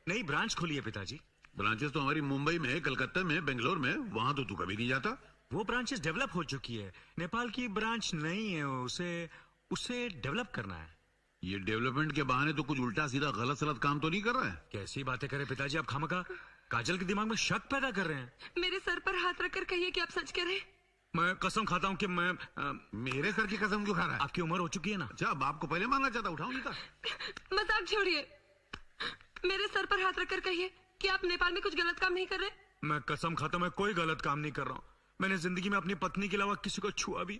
नई ब्रांच खुली है पिताजी। ब्रांचेस तो हमारी मुंबई में, कलकत्ता में, बेंगलोर में, वहाँ तो तू कभी नहीं जाता। वो ब्रांचेस डेवलप हो चुकी है। नेपाल की ब्रांच नहीं है, उसे डेवलप करना है। ये डेवलपमेंट के बहाने तो कुछ उल्टा सीधा गलत सलत काम तो नहीं कर रहा है? कैसी बातें करें पिताजी, आप खामखा काजल के दिमाग में शक पैदा कर रहे हैं। मेरे सर पर हाथ रखकर कहिए कि आप सच कह रहे हैं। मैं कसम खाता हूँ कि मैं मेरे सर की कसम क्यों खा रहा है? आपकी उम्र हो चुकी है ना। अच्छा, बाप को पहले मानना चाहता, उठाओ नहीं था। मजाक छोड़िए, मेरे सर पर हाथ रखकर कहिए कि आप नेपाल में कुछ गलत काम नहीं कर रहे। मैं कसम खाता हूँ मैं कोई गलत काम नहीं कर रहा हूँ। मैंने जिंदगी में अपनी पत्नी के अलावा किसी को छुआ भी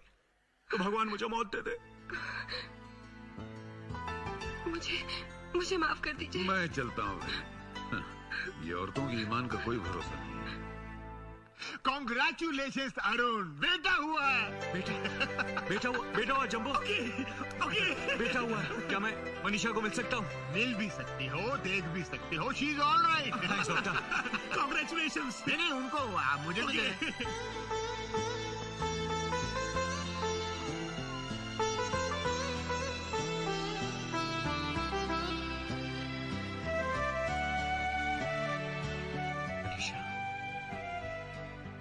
तो भगवान मुझे मौत दे दे। मुझे माफ कर दीजिए। मैं चलता हूँ। ये औरतों की ईमान का कोई भरोसा नहीं। कॉन्ग्रेचुलेशंस अरुण, बेटा हुआ है। बेटा हुआ जम्बो। बेटा हुआ है। क्या मैं मनीषा को मिल सकता हूँ? मिल भी सकती हो, देख भी सकती हो। She is all right. Congratulations. नहीं उनको हुआ, मुझे भी।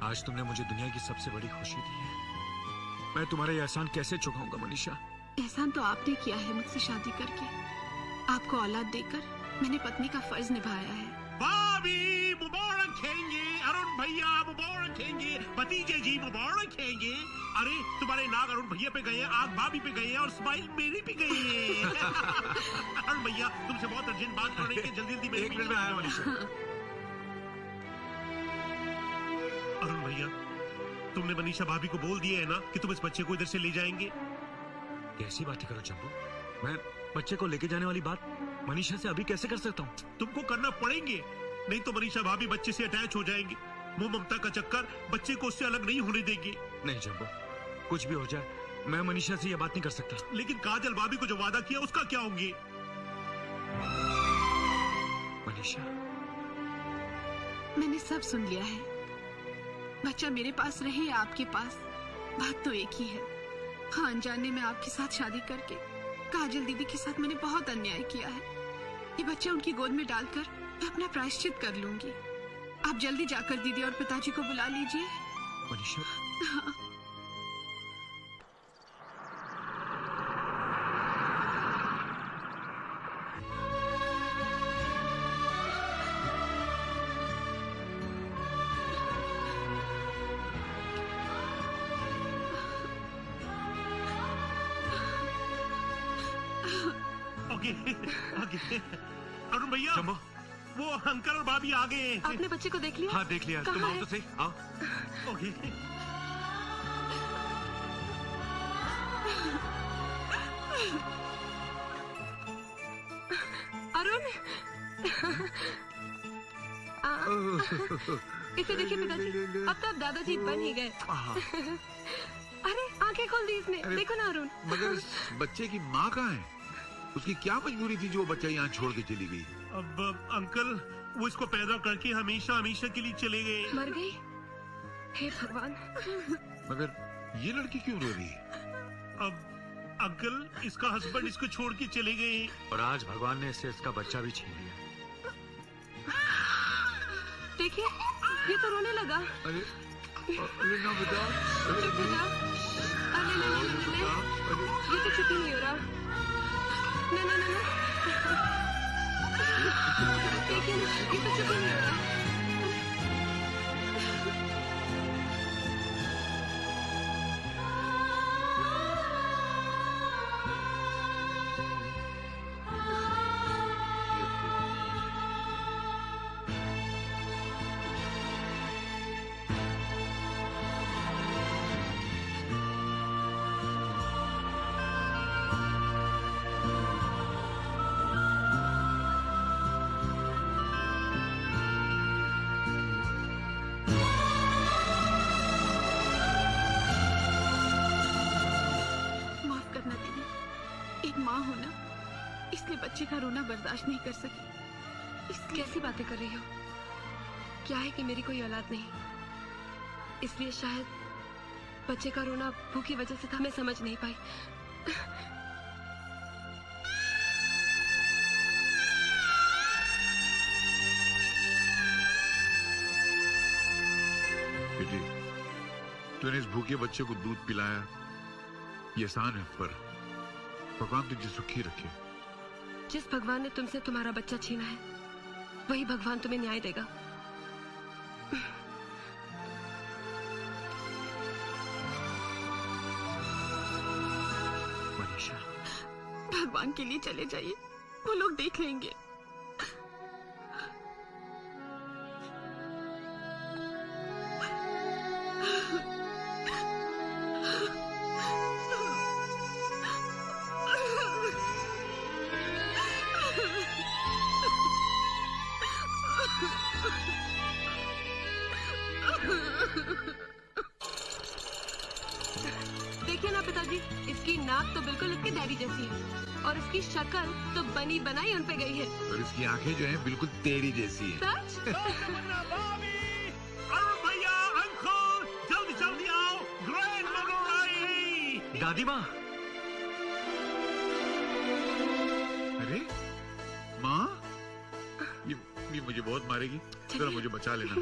आज तुमने मुझे दुनिया की सबसे बड़ी खुशी दी है। मैं तुम्हारे एहसान कैसे चुकाऊंगा मनीषा? एहसान तो आपने किया है मुझसे शादी करके। आपको औलाद देकर मैंने पत्नी का फर्ज निभाया है। भाभी मुबारक खेंगे, अरुण भैया मुबारक खेंगे, भतीजे जी मुबारक खेंगे। अरे तुम्हारे नाक अरुण भैया पे गए हैं, आग भाभी पे गए हैं और स्माइल मेरी पे गई है। अरुण भैया तुमसे बहुत अर्जेंट बात करनी है, जल्दी जल्दी मेरे। एक मिनट में आया मनीषा। अरुण भैया, तुमने मनीषा भाभी को बोल दिया है ना कि तुम इस बच्चे को इधर से ले जाएंगे? कैसी बातें करो जम्बो? मैं बच्चे को लेके जाने वाली बात मनीषा से अभी कैसे कर सकता हूँ? तुमको करना पड़ेंगे, नहीं तो मनीषा भाभी बच्चे से अटैच हो जाएंगी। वो ममता का चक्कर बच्चे को उससे अलग नहीं होने देंगे। नहीं जम्बो, कुछ भी हो जाए मैं मनीषा से ये बात नहीं कर सकता। लेकिन काजल भाभी को जो वादा किया उसका क्या होंगे? मनीषा, मैंने सब सुन लिया है। बच्चा मेरे पास रहे या आपके पास, बात तो एक ही है। हाँ, अनजाने में आपके साथ शादी करके काजल दीदी के साथ मैंने बहुत अन्याय किया है। ये बच्चा उनकी गोद में डालकर मैं अपना प्रायश्चित कर लूंगी। आप जल्दी जाकर दीदी और पिताजी को बुला लीजिए। मनीषा, हाँ। अरुण भैया, जम्बो, वो अंकल और भाभी आ गए हैं। आपने बच्चे को देख लिया? हाँ देख लिया। तुम कहाँ आओ है? तो सही, आओ। ओके। अरुण इसे देखिए पिताजी, अब तो आप दादाजी बन ही गए। अरे आंखें खोल दी इसने, अरे, देखो ना अरुण। मगर इस बच्चे की माँ कहाँ है? उसकी क्या मजबूरी थी जो वो बच्चा यहाँ छोड़ के चली गई? अब अंकल वो इसको पैदा करके हमेशा हमेशा के लिए चले गए। मर गई? हे भगवान। मगर ये लड़की क्यों रो रही है? अब अंकल इसका हस्बैंड इसको छोड़ के चले गए। और आज भगवान ने इससे इसका बच्चा भी छीन लिया। देखिए ये तो रोने लगा। अरे अरे ना बेटा, चुप हो जा। अरे नहीं, ये तो चुप ही नहीं हो रहा। ना देखिए ना, ये तो चुप ही नहीं हो रहा। बच्चे का रोना बर्दाश्त नहीं कर सकी। कैसी बातें कर रही हो? क्या है कि मेरी कोई औलाद नहीं, इसलिए शायद बच्चे का रोना भूख की वजह से था, मैं समझ नहीं पाई। बेटी, तूने इस भूखे बच्चे को दूध पिलाया, ये एहसान है, पर भगवान तुझे सुखी रखे। जिस भगवान ने तुमसे तुम्हारा बच्चा छीना है, वही भगवान तुम्हें न्याय देगा। मनीषा, भगवान के लिए चले जाइए, वो लोग देख लेंगे। देखिए ना पिताजी, इसकी नाक तो बिल्कुल इसके डैडी जैसी है और इसकी शक्ल तो बनी बनाई उन पे गई है। और इसकी आंखें जो हैं बिल्कुल तेरी जैसी हैं। सच? अरुण भैया, अंकल, जल्दी जल्दी आओ, ग्रैंड मदर आई। दादी माँ। अरे माँ, ये मुझे बहुत मारेगी, जरा मुझे बचा लेना।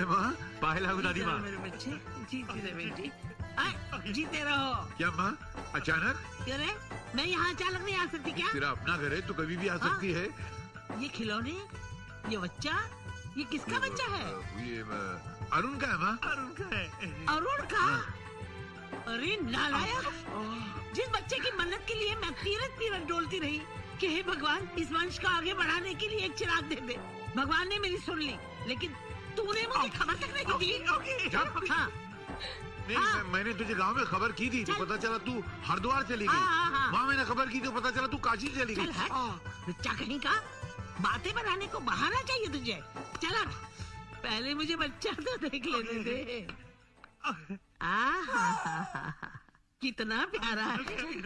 माँ, पाए लागू दादी माँ। मेरे बच्चे जीते रहे बेटी, जीते रहो। क्या माँ, अचानक? क्यों रे? मैं यहाँ अचानक नहीं आ सकती क्या? तेरा अपना घर है, तो कभी भी आ सकती है। ये खिलौने, ये बच्चा, ये किसका बच्चा है? ये अरुण का है माँ। अरुण का है। अरुण का? अरे नालायक! जिस बच्चे की मन्नत के लिए मैं तीरथ डोलती रही कि हे भगवान, इस वंश को आगे बढ़ाने के लिए एक चिराग दे दे। भगवान ने मेरी सुन ली, लेकिन तूने मुझे खबर तक नहीं दी। हाँ। नहीं, मैंने तुझे गांव में खबर की थी, तो पता चला तू हरिद्वार चली गई। वहाँ मैंने खबर की तो पता चला तू काशी चली गई। बच्चा कहीं का, बातें बनाने को बहाना चाहिए तुझे। चल हट, पहले मुझे बच्चा तो देख लेने दे। कितना प्यारा है।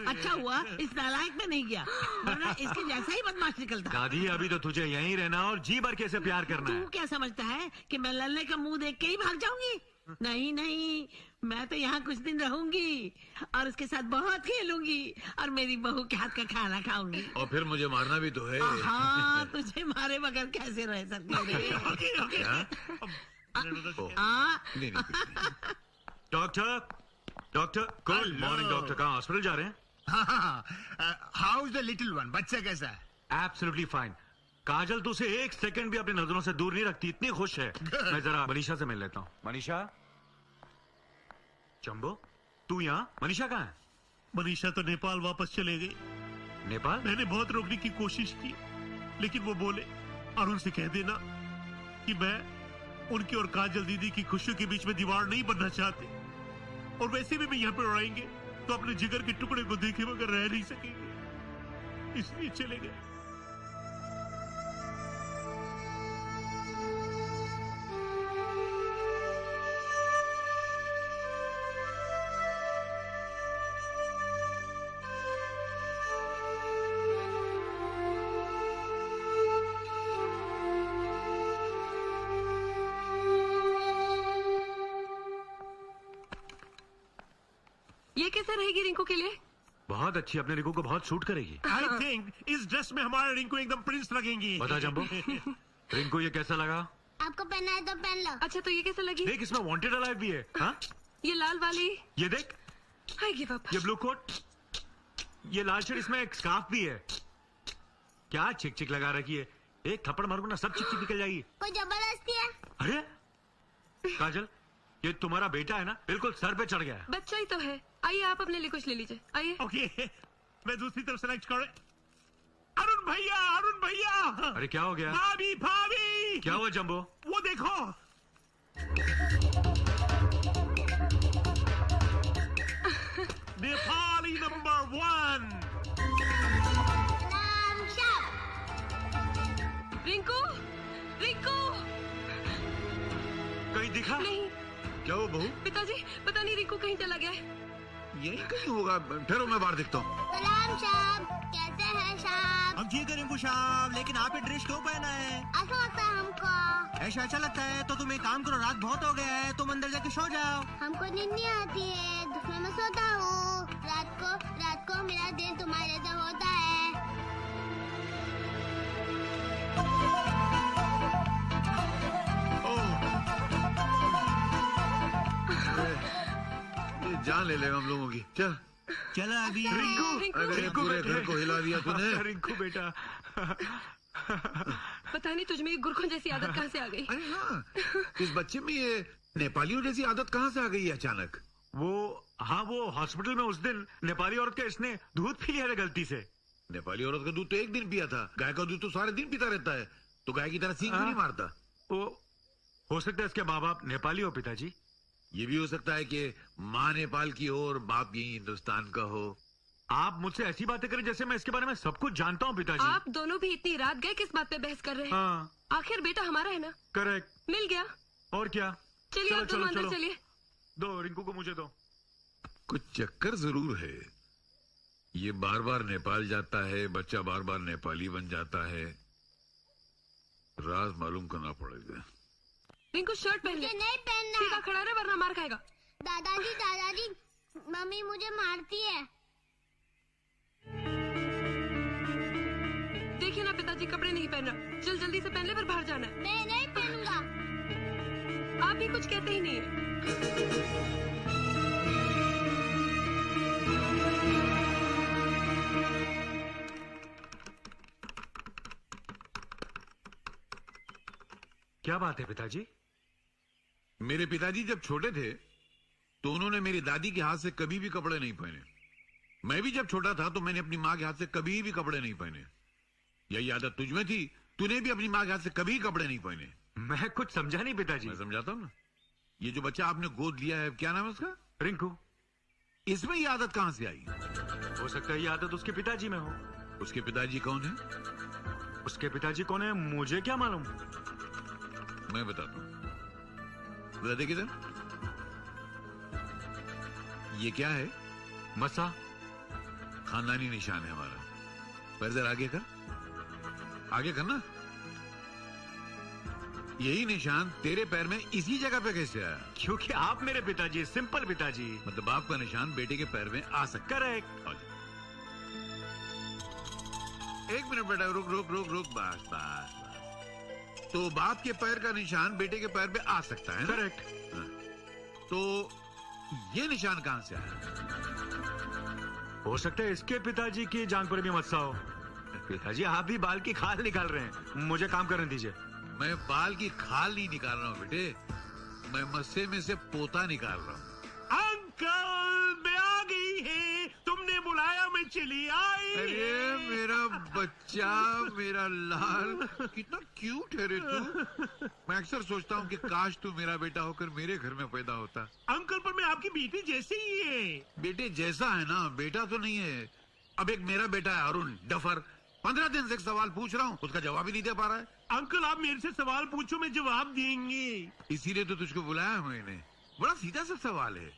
अच्छा हुआ इस नालायक में नहीं गया, वरना इसके जैसा ही बदमाश निकलता। दादी, अभी तो तुझे यहीं रहना और जी भर के से प्यार करना है। तू क्या समझता है कि मैं लल्ले का मुंह देख के ही भाग जाऊंगी? नहीं नहीं, मैं तो यहाँ कुछ दिन रहूंगी और उसके साथ बहुत खेलूंगी और मेरी बहू के हाथ का खाना खाऊंगी। और फिर मुझे मारना भी तो है। हाँ, तुझे मारे बगैर कैसे रह सकते? Doctor, doctor, good morning doctor. कहाँ, हॉस्पिटल जा रहे हैं? How is the little one? बच्चा कैसा है? Absolutely fine. काजल तो उसे एक सेकंड भी अपनी नजरों से दूर नहीं रखती, इतनी खुश है। मैं जरा मनीषा से मिल लेता हूँ। मनीषा, चंबो, तू यहाँ? मनीषा कहाँ है? मनीषा तो नेपाल वापस चले गई। नेपाल? मैंने बहुत रोकने की कोशिश की, लेकिन वो बोले और उनसे कह देना कि मैं उनकी और काजल दीदी की खुशियों के बीच में दीवार नहीं बनना चाहते, और वैसे भी मैं यहाँ पर आएंगे तो अपने जिगर के टुकड़े को देखे बगैर रह नहीं सकेंगे, इसलिए चले गए। ये कैसे रहेगी रिंकू के लिए? बहुत अच्छी, अपने रिंकू को बहुत सूट करेगी। आई थिंक इस ड्रेस में हमारे रिंकू एकदम प्रिंस लगेंगी। बता जंबो, रिंकू ये कैसा लगा? आपको पहना है तो पहन लो। अच्छा तो ये कैसे लगी? देख इसमें वांटेड अलाइव भी है। हाँ? ये लाल वाली, ये देख, आई गिव अप। ये ब्लू कोट, ये लाल शर्ट, इसमें एक स्कार्फ भी है। क्या चिक चिक लगा रखी है, एक थप्पड़ मारूंगा ना सब चिक चिक निकल जाएगी। कोई जबरदस्ती है? अरे काजल, ये तुम्हारा बेटा है ना, बिल्कुल सर पे चढ़ गया है। बच्चा ही तो है। आइए आप अपने लिए कुछ ले लीजिए, आइए। ओके, मैं दूसरी तरफ सेलेक्ट कर। अरुण भैया, अरुण भैया। अरे क्या हो गया? भाभी, भाभी। क्या हुआ जंबो? वो देखो। नेपाली नंबर 1। रिंकू, रिंकू। कहीं दिखा? नहीं। क्या हो बहू? पिताजी पता नहीं रिंकू कहीं चला गया है। यही कहीं होगा, ठहरो मैं बाहर देखता हूँ। सलाम साहब, कैसे हैं साहब? हम ठीक है रिंकू साहब, लेकिन आप ये ड्रेस क्यों पहना है? ऐसा लगता है हमको। ऐसा अच्छा लगता है तो तुम एक काम करो, रात बहुत हो गया है, तुम अंदर जाके सो जाओ। हमको नींद नहीं आती है, दुखने में सोता हूँ। रात को मेरा दिन तुम्हारे जैसा होता है। जान ले लेगा हम लोगों की। चल चलो अभी। रिंकू, अरे पूरे घर को हिला दिया तूने। रिंकू बेटा। पता नहीं तुझ में ये गुरखों जैसी आदत कहाँ से आ गई। अरे हाँ, इस बच्चे में ये नेपालियों जैसी आदत कहाँ से आ गई है अचानक? वो हॉस्पिटल में उस दिन नेपाली औरत का इसने दूध पी लिया था गलती से। नेपाली औरत का दूध तो एक दिन पिया था, गाय का दूध तो सारे दिन पीता रहता है, तो गाय की तरह सींग भी नहीं मारता। वो हो सकता है इसके माँ बाप नेपाली हो पिताजी। ये भी हो सकता है कि माँ नेपाल की हो और बाप यही हिंदुस्तान का हो। आप मुझसे ऐसी बातें करें जैसे मैं इसके बारे में सब कुछ जानता हूँ पिताजी। आप दोनों भी इतनी रात गए किस बात पे बहस कर रहे हैं? हाँ। आखिर बेटा हमारा है ना। करेक्ट। मिल गया। और क्या? चलिए आप दोनों अंदर चलिए। दो रिंकू को मुझे दो। कुछ चक्कर जरूर है। ये बार बार नेपाल जाता है, बच्चा बार बार नेपाली बन जाता है। राज मालूम करना पड़ेगा। रिंकू शर्ट पहन ले। नहीं पहनना। सीधा खड़ा रहे वरना मार खाएगा। दादाजी, मम्मी मुझे मारती है। देखिए ना पिताजी कपड़े नहीं पहन रहा। चल जल्दी से पहन ले, फिर बाहर जाना है। मैं नहीं पहनूंगा। आप भी कुछ कहते ही नहीं है। क्या बात है पिताजी? मेरे पिताजी जब छोटे थे तो उन्होंने मेरी दादी के हाथ से कभी भी कपड़े नहीं पहने। मैं भी जब छोटा था तो मैंने अपनी माँ के हाथ से कभी भी कपड़े नहीं पहने। यही आदत तुझ में थी, तूने भी अपनी माँ के हाथ से कभी कपड़े नहीं पहने। मैं कुछ समझा नहीं पिताजी। मैं समझाता हूँ ना। ये जो बच्चा आपने गोद लिया है, क्या नाम है उसका? रिंकू। इसमें ये आदत कहाँ से आई? हो सकता है ये आदत उसके पिताजी में हो। उसके पिताजी कौन है? उसके पिताजी कौन है मुझे क्या मालूम। मैं बताता हूँ। बता दे किधर। ये क्या है? मसा। खानदानी निशान है हमारा। पैर जरा आगे कर, आगे करना। यही निशान तेरे पैर में इसी जगह पे कैसे आया? क्योंकि आप मेरे पिताजी, सिंपल पिताजी। मतलब बाप का निशान बेटे के पैर में आ सकता है। करेक्ट। एक मिनट बेटा, रुक रुक रुक रुक, बस बस बस। तो बाप के पैर का निशान बेटे के पैर पे आ सकता है। करेक्ट। तो ये निशान कहां से आया? हो सकता है इसके पिताजी की जांग पर भी मस्सा हो। पिताजी आप भी बाल की खाल निकाल रहे हैं, मुझे काम करने दीजिए। मैं बाल की खाल नहीं निकाल रहा हूँ बेटे, मैं मस्से में से पोता निकाल रहा हूँ। अंकल मैं आ गई है, तुमने बुलाया, मैं चली आई। अरे मेरा बच्चा, मेरा लाल, कितना क्यूट है रे तू। मैं अक्सर सोचता हूँ कि काश तू मेरा बेटा होकर मेरे घर में पैदा होता। अंकल, पर मैं आपकी बेटी जैसे ही है। बेटे जैसा है ना, बेटा तो नहीं है। अब एक मेरा बेटा है अरुण डफर, 15 दिन से एक सवाल पूछ रहा हूँ, उसका जवाब ही नहीं दे पा रहा है। अंकल, आप मेरे से सवाल पूछो, मैं जवाब देंगे। इसीलिए तो तुझको बुलाया हूँ मैंने। बड़ा सीधा सा सवाल है।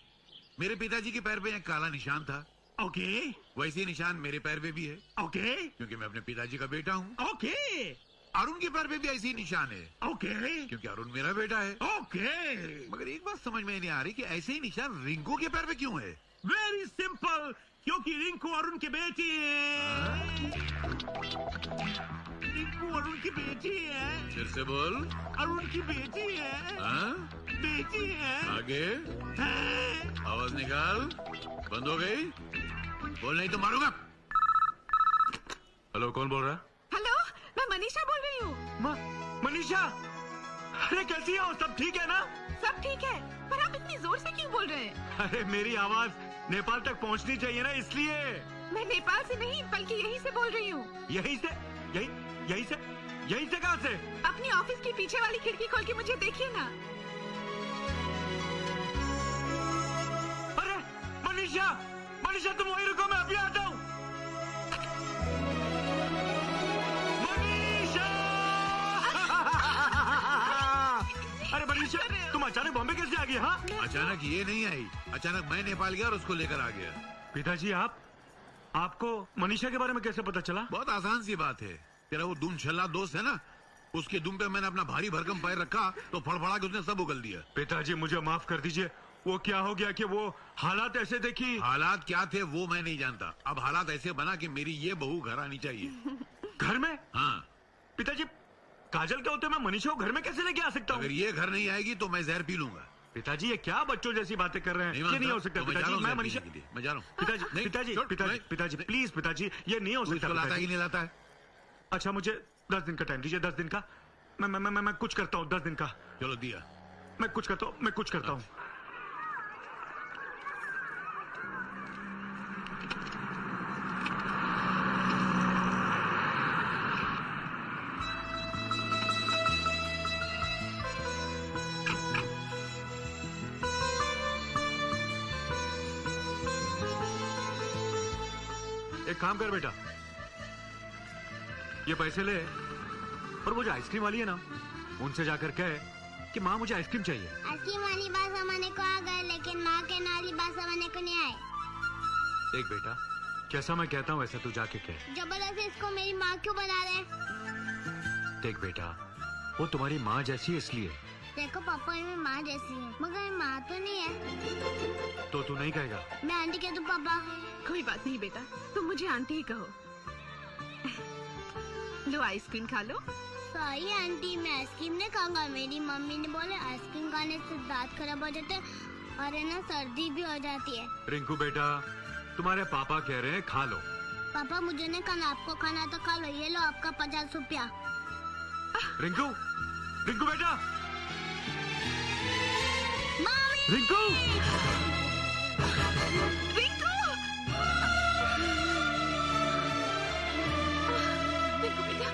मेरे पिताजी के पैर पे एक काला निशान था। ओके। वैसे निशान मेरे पैर पे भी है। ओके। क्योंकि मैं अपने पिताजी का बेटा हूँ। ओके। अरुण के पैर पे भी ऐसे ही निशान है। ओके। क्योंकि अरुण मेरा बेटा है। ओके। मगर एक बात समझ में नहीं आ रही कि ऐसे ही निशान रिंकू के पैर पे क्यों है? वेरी सिंपल, क्योंकि रिंकू अरुण की बेटी है। रिंकू अरुण की बेटी है। फिर से बोल। अरुण की बेटी है। बेटी है। आगे है। आवाज निकाल। बंद हो गई? बोल नहीं तो मारूंगा। हेलो, कौन बोल रहा है? हेलो, मैं मनीषा बोल रही हूँ। मनीषा, अरे कैसी हो? सब ठीक है ना? सब ठीक है, पर आप इतनी जोर से क्यों बोल रहे हैं? अरे मेरी आवाज नेपाल तक पहुंचनी चाहिए ना, इसलिए। मैं नेपाल से नहीं, बल्कि यहीं से बोल रही हूँ। यहीं से? यहीं से कहाँ से? अपनी ऑफिस की पीछे वाली खिड़की खोल के मुझे देखिए ना। अरे मनीषा तुम वहीं रुको, मैं अभी आता हूँ। मनीषा! अरे मनीषा, तुम अचानक बॉम्बे कैसे आ गई? हाँ, अचानक ये नहीं आई, अचानक मैं नेपाल गया और उसको लेकर आ गया। पिताजी, आपको मनीषा के बारे में कैसे पता चला? बहुत आसान सी बात है। तेरा वो दुम छल्ला दोस्त है ना, उसके दुम पे मैंने अपना भारी भरकम पैर रखा तो फड़फड़ा के उसने सब उगल दिया। पिताजी, मुझे माफ कर दीजिए। वो क्या हो गया कि वो हालात ऐसे थे कि... हालात क्या थे वो मैं नहीं जानता। अब हालात ऐसे बना कि मेरी ये बहू घर आनी चाहिए। घर में? हाँ। पिताजी, काजल के होते मैं मनीषा को घर में कैसे लेके आ सकता हूँ? अगर ये घर नहीं आएगी तो मैं जहर पी लूंगा। पिताजी, ये क्या बच्चों जैसी बातें कर रहे हैं? ये नहीं हो सकता पिताजी। मैं मनीषा, मैं जा रहा हूँ। पिताजी प्लीज, पिताजी ये नहीं हो सकता। लाता ही नहीं लाता है। अच्छा, मुझे 10 दिन का टाइम दीजिए। 10 दिन का मैं कुछ करता हूँ। 10 दिन का। चलो दिया। मैं कुछ करता हूँ। एक काम कर बेटा, ये पैसे ले और वो जो आइसक्रीम वाली है ना, उनसे जाकर कहे कि माँ मुझे आइसक्रीम चाहिए। आइसक्रीम वाली बात समझने को आ गए, लेकिन माँ के नाली बात समझने को नहीं आए। देख बेटा, कैसा मैं कहता हूँ वैसा तू जाके कहे। जबरदस्ती इसको मेरी माँ क्यों बना रहे? देख बेटा, वो तुम्हारी माँ जैसी है इसलिए। देखो पापा, ये मेरी माँ जैसी है, मगर माँ तो नहीं है। तो तू नहीं कहेगा? मैं आंटी कह दूं पापा? कोई बात नहीं बेटा, तुम मुझे आंटी ही कहो। लो आइसक्रीम खा लो। सॉरी आंटी, मैं आइसक्रीम नहीं खाऊंगा। मेरी मम्मी ने बोले आइसक्रीम खाने से दांत खराब हो जाते और है ना सर्दी भी हो जाती है। रिंकू बेटा, तुम्हारे पापा कह रहे हैं खा लो। पापा मुझे नहीं खाना, आपको खाना तो खा लो। ये लो आपका 50 रुपया। रिंकू बेटा, मम्मी! रिंकू बेटा,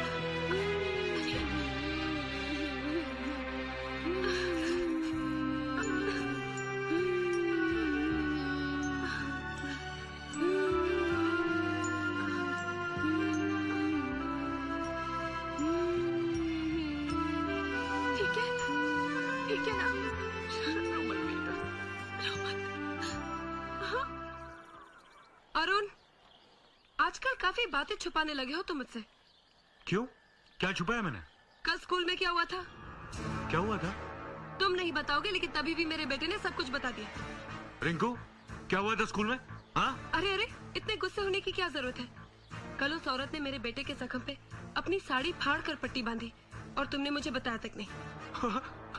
ठीक है ना? रो मत बेटा, रो मत। हाँ? अरुण, आजकल काफी बातें छुपाने लगे हो तुम मुझसे। क्यों? क्या छुपाया मैंने? कल स्कूल में क्या हुआ था? क्या हुआ था? तुम नहीं बताओगे, लेकिन तभी भी मेरे बेटे ने सब कुछ बता दिया। रिंकू, क्या हुआ था स्कूल में? हाँ? अरे, इतने गुस्से होने की क्या जरूरत है? कल उस औरत ने मेरे बेटे के जख्म पे अपनी साड़ी फाड़ कर पट्टी बांधी और तुमने मुझे बताया तक नहीं।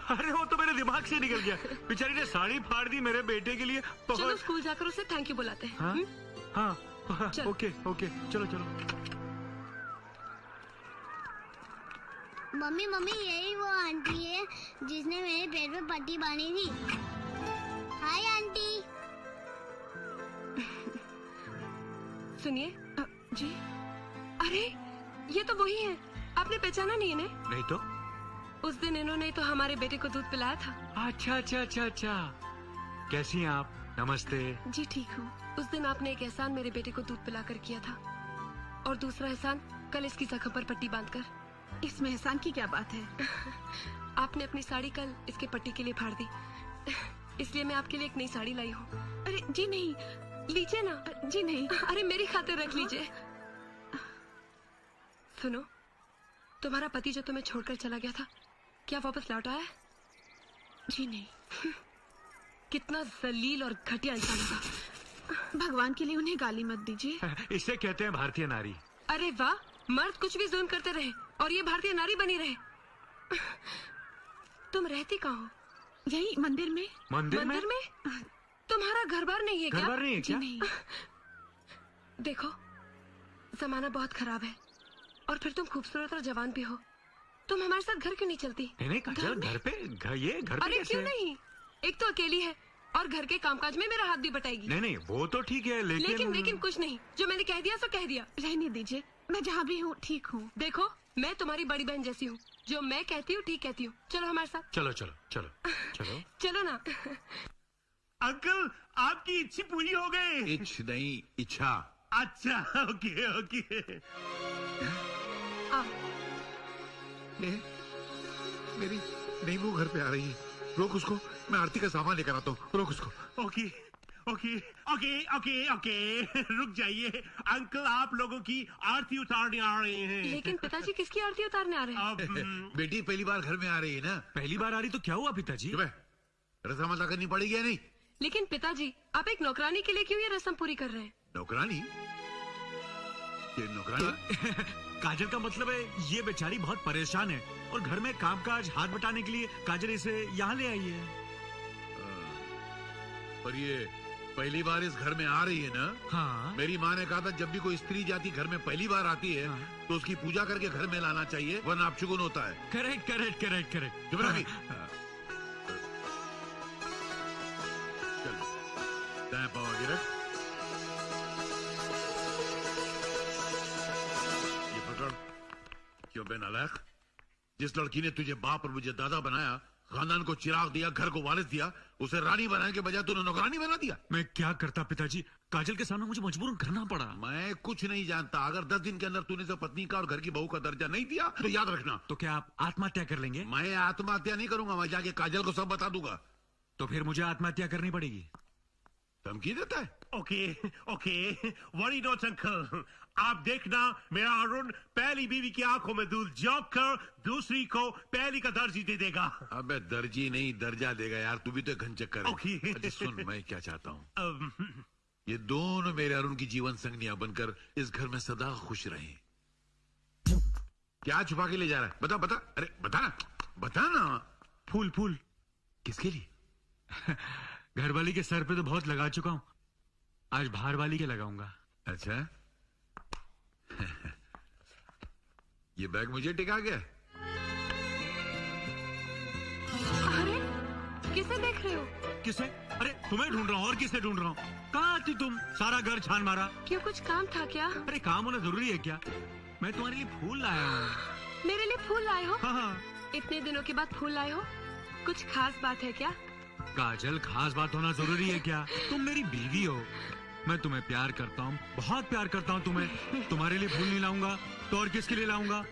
अरे वो तो मेरे दिमाग से निकल गया। बेचारी ने साड़ी फाड़ दी मेरे बेटे के लिए। चलो स्कूल जाकर उसे थैंक यू बुलाते हैं। हाँ, ओके, चलो। मम्मी, यही वो आंटी है जिसने मेरे पेट में पट्टी बांधी थी। Hi aunty. सुनिए। जी। अरे ये तो वही है, आपने पहचाना नहीं इन्हें? नहीं तो। उस दिन इन्होंने तो हमारे बेटे को दूध पिलाया था। अच्छा अच्छा अच्छा अच्छा। कैसी हैं आप? नमस्ते। जी ठीक हूँ। उस दिन आपने एक एहसान मेरे बेटे को दूध पिलाकर किया था, और दूसरा एहसान कल इसकी जख्म पर पट्टी बांधकर। इसमें एहसान की क्या बात है? आपने अपनी साड़ी कल इसके पट्टी के लिए फाड़ दी, इसलिए मैं आपके लिए एक नई साड़ी लाई हूँ। अरे जी नहीं। लीजिए ना। जी नहीं। अरे मेरी खातिर रख लीजिए। सुनो, तुम्हारा पति जो तुम्हें छोड़कर चला गया था, क्या वापस लौट आया? जी नहीं। कितना जलील और घटिया इंसान था। भगवान के लिए उन्हें गाली मत दीजिए। इसे कहते हैं भारतीय नारी। अरे वाह, मर्द कुछ भी जुल्म करते रहे और ये भारतीय नारी बनी रहे। तुम रहती कहाँ हो? यही मंदिर में। मंदिर में? तुम्हारा घर बार नहीं है क्या? घर बार नहीं है क्या? नहीं। देखो, जमाना बहुत खराब है, और फिर तुम खूबसूरत और जवान भी हो। तुम हमारे साथ घर क्यों नहीं चलती? नहीं काजल, घर पे घर पे अरे कैसे? क्यों नहीं? एक तो अकेली है और घर के कामकाज में मेरा हाथ भी बटाएगी। नहीं वो तो ठीक है, लेकिन कुछ नहीं। जो मैंने कह दिया सो कह दिया। रहने दीजिए, मैं जहाँ भी हूँ ठीक हूँ। देखो, मैं तुम्हारी बड़ी बहन जैसी हूँ, जो मैं कहती हूँ ठीक कहती हूँ। चलो हमारे साथ। चलो चलो चलो चलो चलो ना। अंकल, आपकी इच्छा पूरी हो गई। इच्छ नहीं, इच्छा। अच्छा, ओके ओके। मेरी नहीं, वो घर पे आ रही है। रोक उसको, मैं आरती का सामान लेकर आता हूँ। रोक उसको। Okay okay okay okay okay, रुक जाइए। अंकल आप लोगों की आरती उतारने आ रहे हैं। लेकिन पिताजी किसकी आरती उतारने आ रहे हैं? बेटी पहली बार घर में आ रही है ना। पहली बार आ रही तो क्या हुआ पिताजी? रस्म अदा करनी पड़ेगी या नहीं? लेकिन पिताजी, आप एक नौकरानी के लिए क्यों ये रस्म पूरी कर रहे हैं? नौकरानी? ये नौकरानी? काजल का मतलब है ये बेचारी बहुत परेशान है और घर में कामकाज हाथ बटाने के लिए काजल इसे यहाँ ले आई है। पर ये पहली बार इस घर में आ रही है ना? हाँ। मेरी माँ ने कहा था जब भी कोई स्त्री जाति घर में पहली बार आती है तो उसकी पूजा करके घर में लाना चाहिए, वरना अपशगुन होता है। Correct correct correct correct. चुप रही। चलो, दाएं पाँव आगे रख। ये पकड़। क्यों बे नालायक? जिस लड़की ने तुझे बाप और मुझे दादा बनाया, खानदान को चिराग दिया, घर को वारिस दिया, उसे रानी बनाने के बजाय तूने नौकरानी बना दिया। मैं क्या करता पिताजी, काजल के सामने मुझे मजबूरन करना पड़ा। मैं कुछ नहीं जानता। अगर 10 दिन के अंदर तूने से पत्नी का और घर की बहू का दर्जा नहीं दिया तो याद रखना। तो क्या आप आत्महत्या कर लेंगे? मैं आत्महत्या नहीं करूंगा, मैं जाके काजल को सब बता दूंगा। तो फिर मुझे आत्महत्या करनी पड़ेगी। धमकी देता है? Okay okay, worry not uncle. आप देखना, मेरा अरुण पहली बीवी की आंखों में दूध झोंक कर दूसरी को पहली का दर्जी दे देगा। अबे दर्जी नहीं, दर्जा देगा यार। तू भी तो घन चक्कर है। ओके। अच्छा सुन, मैं क्या चाहता हूँ, ये दोनों मेरे अरुण की जीवन संगनियां बनकर इस घर में सदा खुश रहें। क्या छुपा के ले जा रहा है? बता बता। अरे बता ना, बता ना। फूल फूल। किसके लिए? घर वाली के सर पे तो बहुत लगा चुका हूँ, आज बाहर वाली के लगाऊंगा। अच्छा। ये बैग मुझे टिका गया। अरे किसे देख रहे हो? किसे? अरे तुम्हें ढूंढ रहा हूँ। और किसे ढूंढ रहा हूँ? कहाँ थी तुम? सारा घर छान मारा। क्यों, कुछ काम था क्या? अरे काम होना जरूरी है क्या? मैं तुम्हारे लिए फूल लाया हूँ। मेरे लिए फूल लाए हो? हाँ। इतने दिनों के बाद फूल लाए हो, कुछ खास बात है क्या? काजल, खास बात होना जरूरी है क्या? तुम मेरी बीवी हो, मैं तुम्हें प्यार करता हूँ, बहुत प्यार करता हूँ तुम्हें। तुम्हारे लिए फूल नहीं लाऊंगा तो और किसके लिए लाऊंगा?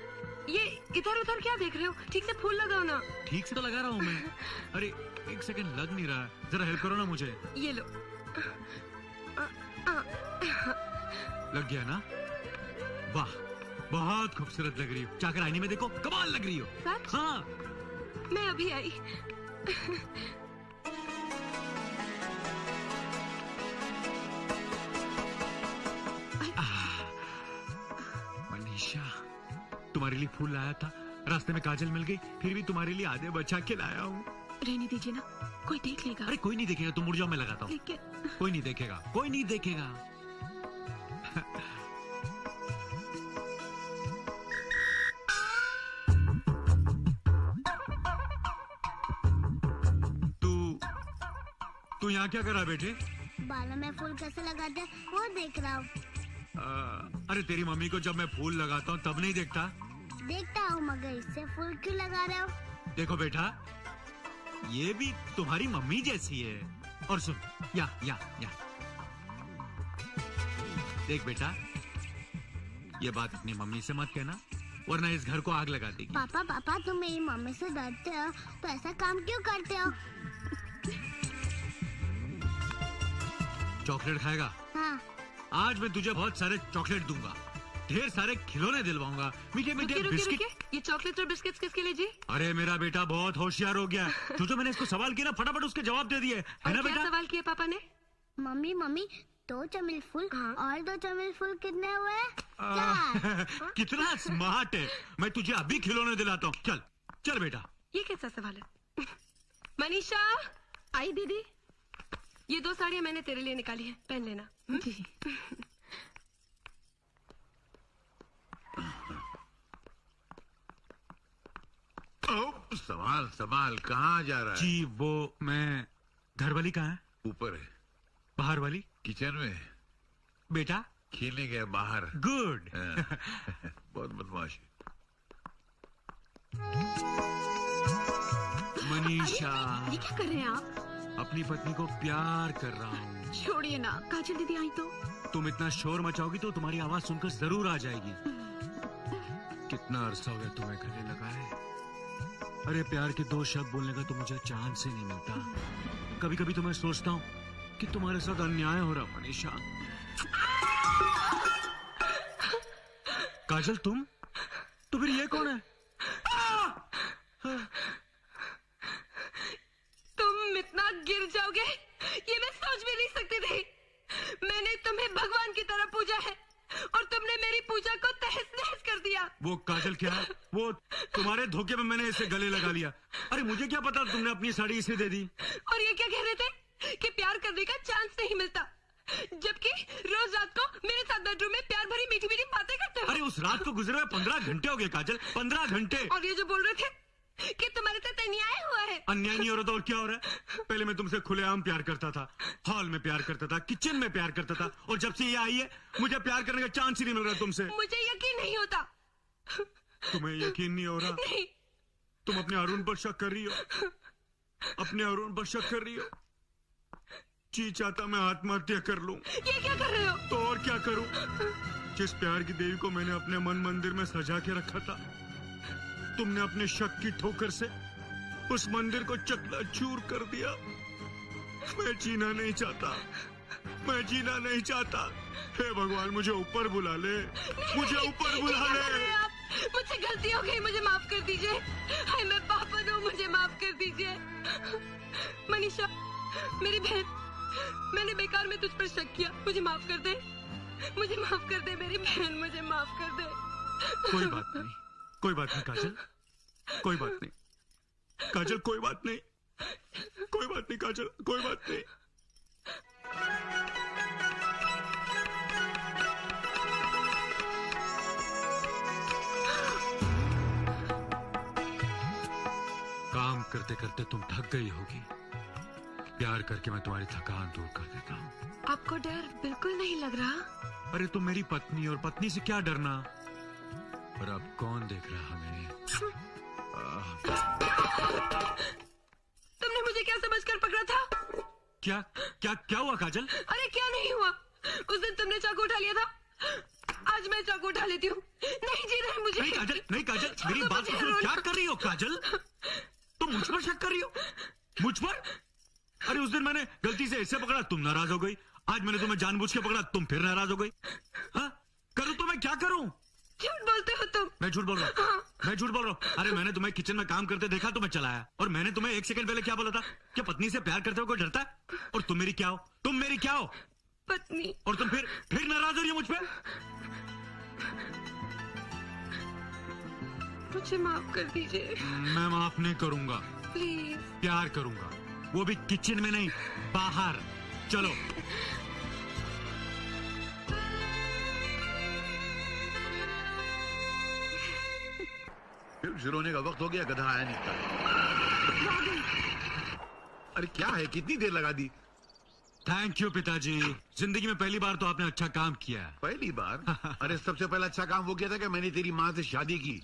ये इधर उधर क्या देख रहे हो? ठीक से फूल लगाओ ना। ठीक से तो लगा रहा हूँ मैं। अरे एक सेकंड, लग नहीं रहा, जरा हेल्प करो ना मुझे। ये लो। लग गया ना? वाह, बहुत खूबसूरत लग रही हो। जाकर आईने में देखो, कमाल लग रही हो। सच? हाँ। मैं अभी आई। मनीषा, तुम्हारे लिए फूल लाया था, रास्ते में काजल मिल गई, फिर भी तुम्हारे लिए आधे बचा के लाया हूँ। रहने दीजिए ना, कोई देख लेगा। अरे कोई नहीं देखेगा, तुम मुड़ जाओ, मैं लगाता हूँ। लेकिन कोई नहीं देखेगा, कोई नहीं देखेगा। तू यहाँ क्या कर रहा बेटे? बालों में फूल कैसे लगाते हैं वो देख रहा हूँ। अरे तेरी मम्मी को जब मैं फूल लगाता हूँ तब नहीं देखता? देखता हूँ, मगर इससे फूल क्यों लगा रहे हो? देखो बेटा, ये भी तुम्हारी मम्मी जैसी है। और सुन, या देख बेटा, ये बात अपनी मम्मी से मत कहना, वरना इस घर को आग लगा देगी। पापा तुम मेरी मम्मी से डरते हो तो ऐसा काम क्यों करते हो? चॉकलेट खाएगा? हाँ। आज मैं तुझे बहुत सारे चॉकलेट दूंगा, ढेर सारे खिलौने दिलवाऊंगा, मीठे मीठे बिस्किट। ये चॉकलेट और बिस्किट्स किसके लिए जी? अरे मेरा बेटा बहुत होशियार हो गया, जो मैंने इसको सवाल किया ना फटाफट उसके जवाब दे दिए, है ना बेटा? सवाल किया पापा ने? मम्मी 2 चमेली फूल और 2 चमेली फूल कितने हुए? 4। कितना स्मार्ट है, मैं तुझे अभी खिलौने दिलाता हूँ। चल चल बेटा। ये कैसा सवाल है? मनीषा, आई दीदी, ये 2 साड़ियाँ मैंने तेरे लिए निकाली है, पहन लेना। जी। संभाल कहाँ जा रहा है? जी वो मैं, घर वाली कहाँ है? ऊपर है। बाहर वाली? किचन में। बेटा खेलने गया बाहर। गुड। बहुत बदमाश है। मनीषा, ये क्या कर रहे हैं आप? अपनी पत्नी को प्यार कर रहा हूँ। छोड़िए ना, काजल दीदी आई तो। तुम इतना शोर मचाओगी तो तुम्हारी आवाज सुनकर जरूर आ जाएगी। कितना अरसा हो गया तुम्हें गले लगाए। अरे प्यार के 2 शब्द बोलने का तो मुझे चांद से नहीं मिलता। कभी कभी तो मैं सोचता हूँ कि तुम्हारे साथ अन्याय हो रहा। मनीषा, काजल तुम तो फिर ये कौन है? तुम इतना गिर जाओगे ये मैं सोच भी नहीं सकती थी। मैंने तुम्हें भगवान की तरह पूजा है और तुमने मेरी पूजा को तहस नहस कर दिया। वो काजल क्या है? वो तुम्हारे धोखे में मैंने इसे गले लगा लिया। अरे मुझे क्या पता तुमने अपनी साड़ी इसे दे दी। और ये क्या कह रहे थे कि प्यार करने का चांस नहीं मिलता, जबकि रोज रात को मेरे साथ बेडरूम में प्यार भरी मीठी मीठी बातें करते हो। अरे उस रात को गुजरे हुए 15 घंटे हो गए काजल, 15 घंटे। और ये जो बोल रहे थे कि तुम्हारे साथ अन्याय हुआ है। अन्याय नहीं हो रहा था और क्या हो रहा है? पहले मैं तुमसे खुलेआम प्यार करता था, हॉल में प्यार करता था, किचन में प्यार करता था, और जब से ये आई है मुझे प्यार करने का चांस ही नहीं मिल रहा तुमसे। मुझे यकीन नहीं होता। तुम्हें यकीन नहीं हो रहा? नहीं। तुम अपने अरुण पर शक कर रही हो, अपने अरुण पर शक कर रही हो। जी चाहता मैं आत्महत्या कर लूं। ये क्या कर रहे हो? तो और क्या करूं? जिस प्यार की देवी को मैंने अपने मन मंदिर में सजा के रखा था, तुमने अपने शक की ठोकर से उस मंदिर को चकनाचूर कर दिया। मैं जीना नहीं चाहता, मैं जीना नहीं चाहता। हे भगवान मुझे ऊपर बुला ले, मुझे ऊपर बुला ले। मुझसे गलती हो गई, मुझे माफ कर दीजिए। हाय मैं पापन हूँ, मुझे माफ कर दीजिए। मनीषा मेरी बहन, मैंने बेकार में तुझ पर शक किया, मुझे माफ कर दे, मुझे माफ कर दे मेरी बहन, मुझे माफ कर दे। कोई बात नहीं, कोई बात नहीं काजल, कोई बात नहीं काजल, कोई बात नहीं, कोई बात नहीं काजल, कोई बात नहीं। काम करते करते तुम थक गई होगी, प्यार करके मैं तुम्हारी थकान दूर कर देता हूँ। आपको डर बिल्कुल नहीं लग रहा? अरे तुम मेरी पत्नी, और पत्नी से क्या डरना। और अब कौन देख रहा हमें? तुमने मुझे क्या समझकर पकड़ा था? क्या क्या क्या हुआ काजल? अरे क्या नहीं हुआ, उस दिन तुमने चाकू उठा लिया था, आज मैं चाकू उठा लेती हूँ। नहीं जी नहीं मुझे। नहीं काजल, नहीं काजल, मेरी बात सुनो। क्या कर रही हो काजल? तुम मुझ पर शक कर रही हो? मुझ पर? अरे उस दिन मैंने गलती से ऐसे पकड़ा, तुम नाराज हो गई। आज मैंने तुम्हें जानबूझ के पकड़ा, तुम फिर नाराज हो गई। हाँ करूँ तो मैं क्या करूँ? झूठ बोलते हो तुम। मैं झूठ बोल रहा हूँ? हाँ। मैं झूठ बोल रहा हूँ? अरे मैंने तुम्हें किचन में काम करते देखा तो मैं चला आया। और मैंने तुम्हें 1 सेकंड पहले क्या बोला था? क्या पत्नी से प्यार करते हो कोई डरता है? और तुम मेरी क्या हो? तुम मेरी क्या हो? पत्नी। और तुम फिर नाराज हो रही हो मुझ पर? मुझे माफ कर दीजिए। मैं माफ नहीं करूंगा। प्लीज। प्यार करूंगा, वो भी किचन में नहीं, बाहर। चलो। फिर शुरू होने का वक्त हो गया, गधा आया नहीं। अरे क्या है, कितनी देर लगा दी? थैंक यू पिताजी, जिंदगी में पहली बार तो आपने अच्छा काम किया। पहली बार? अरे सबसे पहला अच्छा काम वो किया था कि मैंने तेरी माँ से शादी की,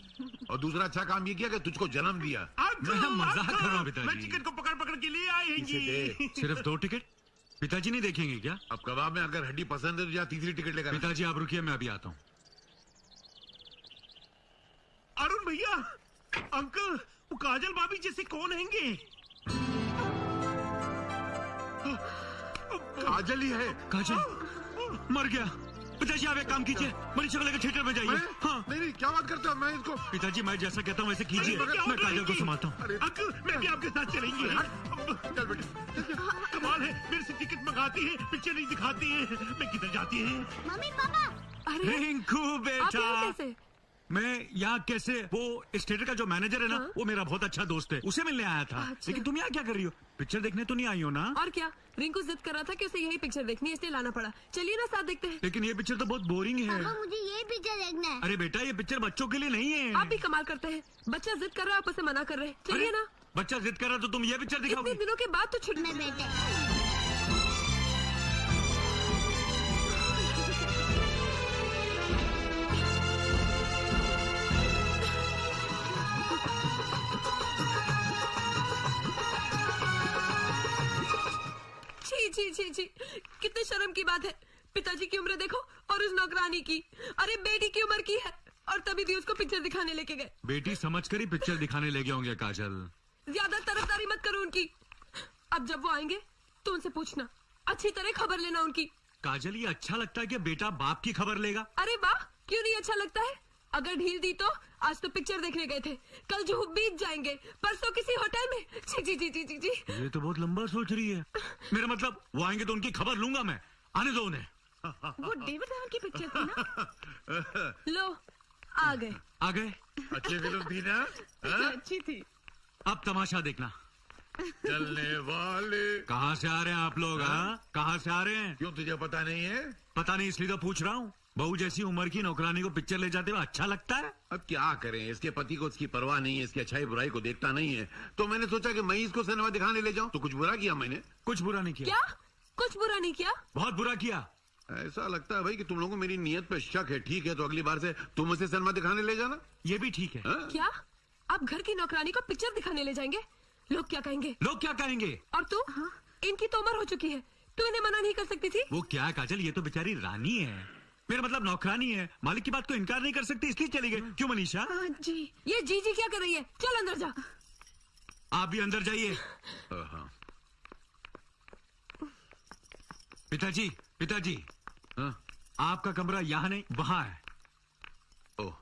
और दूसरा अच्छा काम ये किया कि तुझको जन्म दिया। मैं मजाक कर रहा हूँ मैं पिताजी। चिकन को पकड़ पकड़ के लिए आएंगी। सिर्फ 2 टिकट? पिताजी नहीं देखेंगे क्या? अब कबाब में अगर हड्डी पसंद है तो या तीसरी टिकट लेकर। पिताजी आप रुकिए, मैं अभी आता हूँ। अरुण भैया, अंकल, वो काजल भाभी जैसे कौन हैंगे? काजल ही है। काजल मर गया। पिताजी आप एक काम कीजिए, मनीषा को लेकर थिएटर में जाइए। हाँ। नहीं, क्या बात करते हो? मैं इसको। पिताजी मैं जैसा कहता हूँ वैसे कीजिए, मैं काजल को संभालता हूँ। अंकल, मैं भी आपके साथ चलेंगे। चल बेटा। कमाल है, मेरे से टिकट मंगाती है, पिक्चर नहीं दिखाती है, मैं किधर जाती है? Mummy papa. रिंकू आप बेटा, यहाँ कैसे? मैं यहाँ कैसे? वो इस थिएटर का जो मैनेजर है ना, वो मेरा बहुत अच्छा दोस्त है, उसे मिलने आया था। लेकिन तुम यहाँ क्या कर रही हो? पिक्चर देखने तो नहीं आई हो ना? और क्या, रिंकू जिद कर रहा था कि उसे यही पिक्चर देखनी है, इसलिए लाना पड़ा। चलिए ना साथ देखते हैं। लेकिन ये पिक्चर तो बहुत बोरिंग है। पापा मुझे ये पिक्चर देखना है। अरे बेटा, ये पिक्चर बच्चों के लिए नहीं है। आप भी कमाल करते हैं, बच्चा जिद कर रहा है, आप उसे मना कर रहे हैं। चलिए ना। बच्चा जिद कर रहा तो तुम ये पिक्चर इतने दिखाओगे? दिनों के बाद तो छुट्टी मैं बेटे। छी छी छी छी, कितने शर्म की बात है। पिताजी की उम्र देखो और उस नौकरानी की। अरे बेटी की उम्र की है और तभी भी उसको पिक्चर दिखाने लेके गए। बेटी समझकर ही पिक्चर दिखाने ले गए होंगे काजल। ज्यादा तरफदारी मत करो उनकी। अब जब वो आएंगे तो उनसे पूछना, अच्छी तरह खबर लेना उनकी। काजल, ये अच्छा लगता है कि बेटा बाप की खबर लेगा? अरे वाह, क्यों नहीं अच्छा लगता है? अगर ढील दी तो आज तो पिक्चर देखने गए थे, कल जो बीत जाएंगे, परसों किसी होटल में। छी छी छी छी छी छी। ये तो बहुत लंबा सोच रही है। मेरा मतलब वो आएंगे तो उनकी खबर लूंगा मैं। आने दो उन्हें। वो डेविड धवन की पिक्चर थी ना? लो आ गए। आ गए? अच्छी फिल्म थी ना? अच्छी थी। अब तमाशा देखना। चलने वाले। कहाँ से आ रहे हैं आप लोग? हाँ, कहाँ से आ रहे हैं? क्यों तुझे पता नहीं है? पता नहीं इसलिए तो पूछ रहा हूँ। बहू जैसी उम्र की नौकरानी को पिक्चर ले जाते हुए अच्छा लगता है? अब क्या करें, इसके पति को उसकी परवाह नहीं है, इसकी अच्छाई बुराई को देखता नहीं है, तो मैंने सोचा कि मैं इसको सिनेमा दिखाने ले जाऊं। तो कुछ बुरा किया मैंने? कुछ बुरा नहीं किया। क्या? कुछ बुरा नहीं किया? बहुत बुरा किया। ऐसा लगता है भाई कि तुम लोगों को मेरी नीयत पे शक है। ठीक है, तो अगली बार से तुम उसे सिनेमा दिखाने ले जाना। ये भी ठीक है। क्या आप घर की नौकरानी को पिक्चर दिखाने ले जाएंगे? लोग क्या कहेंगे? लोग क्या कहेंगे? और तू? इनकी तो उम्र हो चुकी है, तू इन्हें मना नहीं कर सकती थी? वो क्या है काजल, ये तो बेचारी रानी है। मेरा मतलब नौकरानी है, मालिक की बात को इनकार नहीं कर सकती, इसलिए चली गई। क्यों मनीषा? जी। ये जी क्या कर रही है? चल अंदर जा। आप भी अंदर जाइए। पिताजी, पिताजी, आपका कमरा यहाँ नहीं वहाँ है। ओह।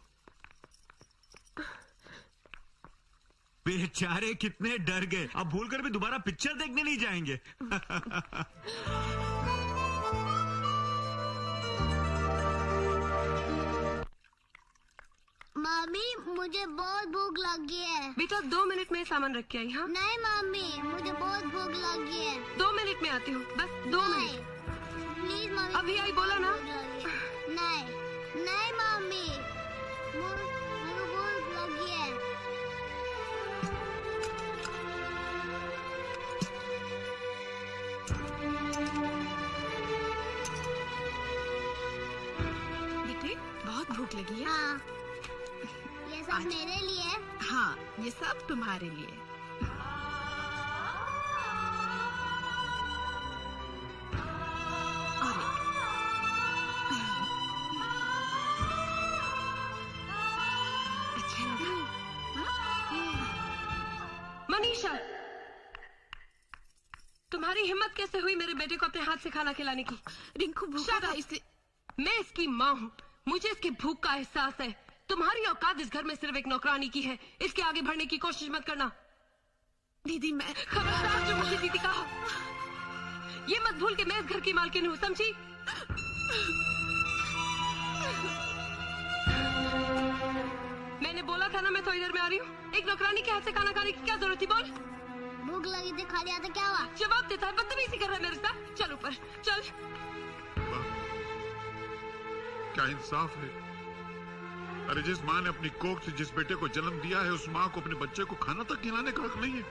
बेचारे कितने डर गए, अब भूलकर भी दोबारा पिक्चर देखने नहीं जाएंगे। मम्मी मुझे बहुत भूख लगी है। बेटा 2 मिनट में सामान रख के आई। हाँ नहीं मम्मी, मुझे बहुत भूख लगी है। 2 मिनट में आती हूँ, बस 2 मिनट। Please mummy. अभी आई बोला ना। नहीं नहीं मम्मी, मुझे भूख लगी है। बेटे बहुत भूख लगी है? हाँ, ये सब मेरे लिए। हाँ, ये सब तुम्हारे लिए। अच्छा लगा? मनीषा, तुम्हारी हिम्मत कैसे हुई मेरे बेटे को अपने हाथ से खाना खिलाने की? रिंकू भूखा था इसलिए। मैं इसकी माँ हूँ, मुझे इसकी भूख का एहसास है। तुम्हारी औकात इस घर में सिर्फ एक नौकरानी की है, इसके आगे बढ़ने की कोशिश मत करना। दीदी मैं खबरदार जो मुझे दीदी कहा। ये मत भूल के मैं इस घर की मालकिन हूँ, समझी? मैंने बोला था ना मैं थोड़ी देर में आ रही हूँ। एक नौकरानी के हाथ से खाना खाने की क्या जरूरत थी? बोल। भूख लगी थी, खा लिया तो क्या हुआ? जवाब देता है, बदतमीजी कर रहा है मेरे साथ। चल ऊपर चल। क्या इंसाफ है? अरे जिस माँ ने अपनी कोख से जिस बेटे को जन्म दिया है, उस माँ को अपने बच्चे को खाना तक खिलाने का हक नहीं है।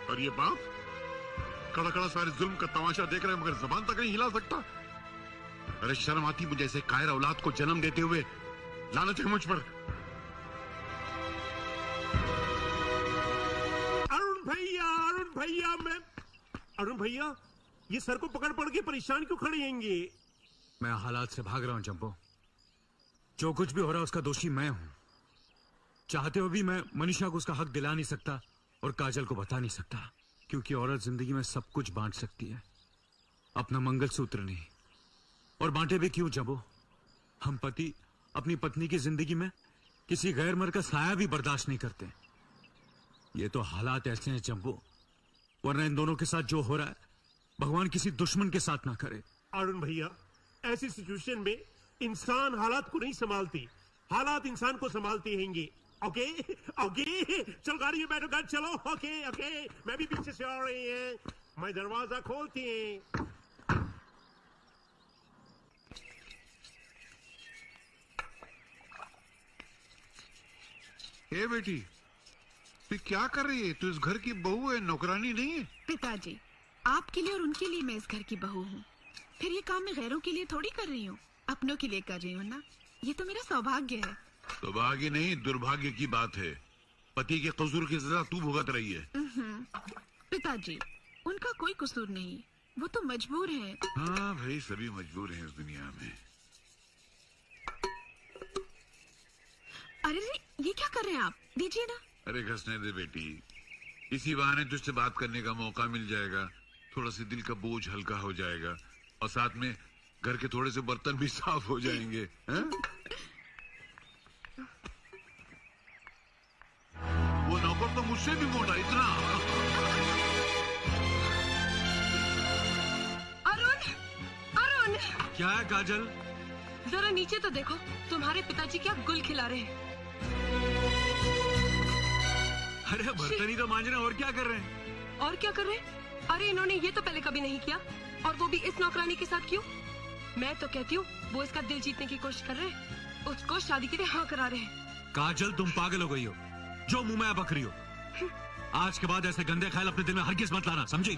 और ये बाप खड़ा खड़ा सारे जुल्म का तमाशा देख रहे हैं, मगर जबान तक नहीं हिला सकता। अरे शर्म आती मुझे ऐसे कायर औलाद को जन्म देते हुए। लानत है मुझ पर। अरुण भैया, ये सर को पकड़ पड़ के परेशान क्यों खड़े हैंगे? मैं हालात से भाग रहा हूं जंपो। जो कुछ भी हो रहा है उसका दोषी मैं हूं। चाहते हुए भी मैं मनीषा को उसका हक दिला नहीं सकता और काजल को बता नहीं सकता, क्योंकि औरत जिंदगी में सब कुछ बांट सकती है, अपना मंगलसूत्र नहीं। और बांटे भी क्यों जंपो? हम पति अपनी पत्नी की जिंदगी में किसी गैर मर्द का साया भी बर्दाश्त नहीं करते। ये तो हालात ऐसे हैं जंपो, वरना इन दोनों के साथ जो हो रहा है भगवान किसी दुश्मन के साथ ना करे। अरुण भैया, ऐसी सिचुएशन में इंसान हालात को नहीं संभालती, हालात इंसान को संभालते हैंगे। ओके ओके, चलो गाड़ी में बैठो, गाड़ी चलो। ओके ओके, मैं भी पीछे से आ रही है, मैं दरवाजा खोलती है। ए बेटी, तू क्या कर रही है? तू इस घर की बहू है, नौकरानी नहीं है। पिताजी, आपके लिए और उनके लिए मैं इस घर की बहू हूँ। फिर ये काम मैं गैरों के लिए थोड़ी कर रही हूँ, अपनों के लिए कर रही हूँ ना। ये तो मेरा सौभाग्य है। सौभाग्य नहीं, दुर्भाग्य की बात है। पति के कसूर की सजा तू भुगत रही है। पिताजी, उनका कोई कसूर नहीं, वो तो मजबूर है। हाँ भाई, सभी मजबूर हैं इस दुनिया में। अरे ये क्या कर रहे हैं आप? दीजिए ना। अरे घसने दे बेटी, इसी बहाने तुझसे बात करने का मौका मिल जाएगा, थोड़ा सा दिल का बोझ हल्का हो जाएगा और साथ में घर के थोड़े से बर्तन भी साफ हो जाएंगे। हैं? वो नौकर तो मुझसे भी मोटा इतना। अरुण, अरुण! क्या है काजल? जरा नीचे तो देखो, तुम्हारे पिताजी क्या गुल खिला रहे हैं। अरे बर्तन ही तो मांज रहे हैं, और क्या कर रहे हैं? और क्या कर रहे हैं? अरे इन्होंने ये तो पहले कभी नहीं किया, और वो भी इस नौकरानी के साथ क्यों? मैं तो कहती हूँ वो इसका दिल जीतने की कोशिश कर रहे हैं, उसको शादी के लिए हाँ करा रहे हैं। काजल, तुम पागल हो गई हो, जो मुंह में बक रही हो। आज के बाद ऐसे गंदे ख्याल अपने दिल में हरगिज़ मत लाना, समझी?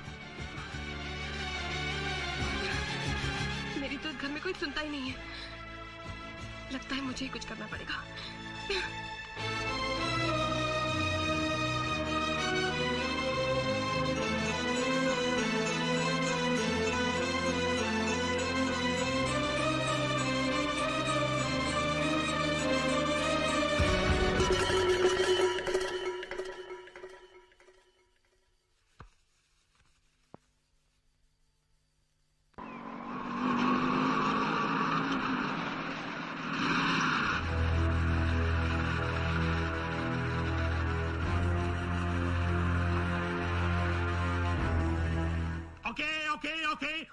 मेरी तो इस घर में कोई सुनता ही नहीं है। लगता है मुझे ही कुछ करना पड़ेगा।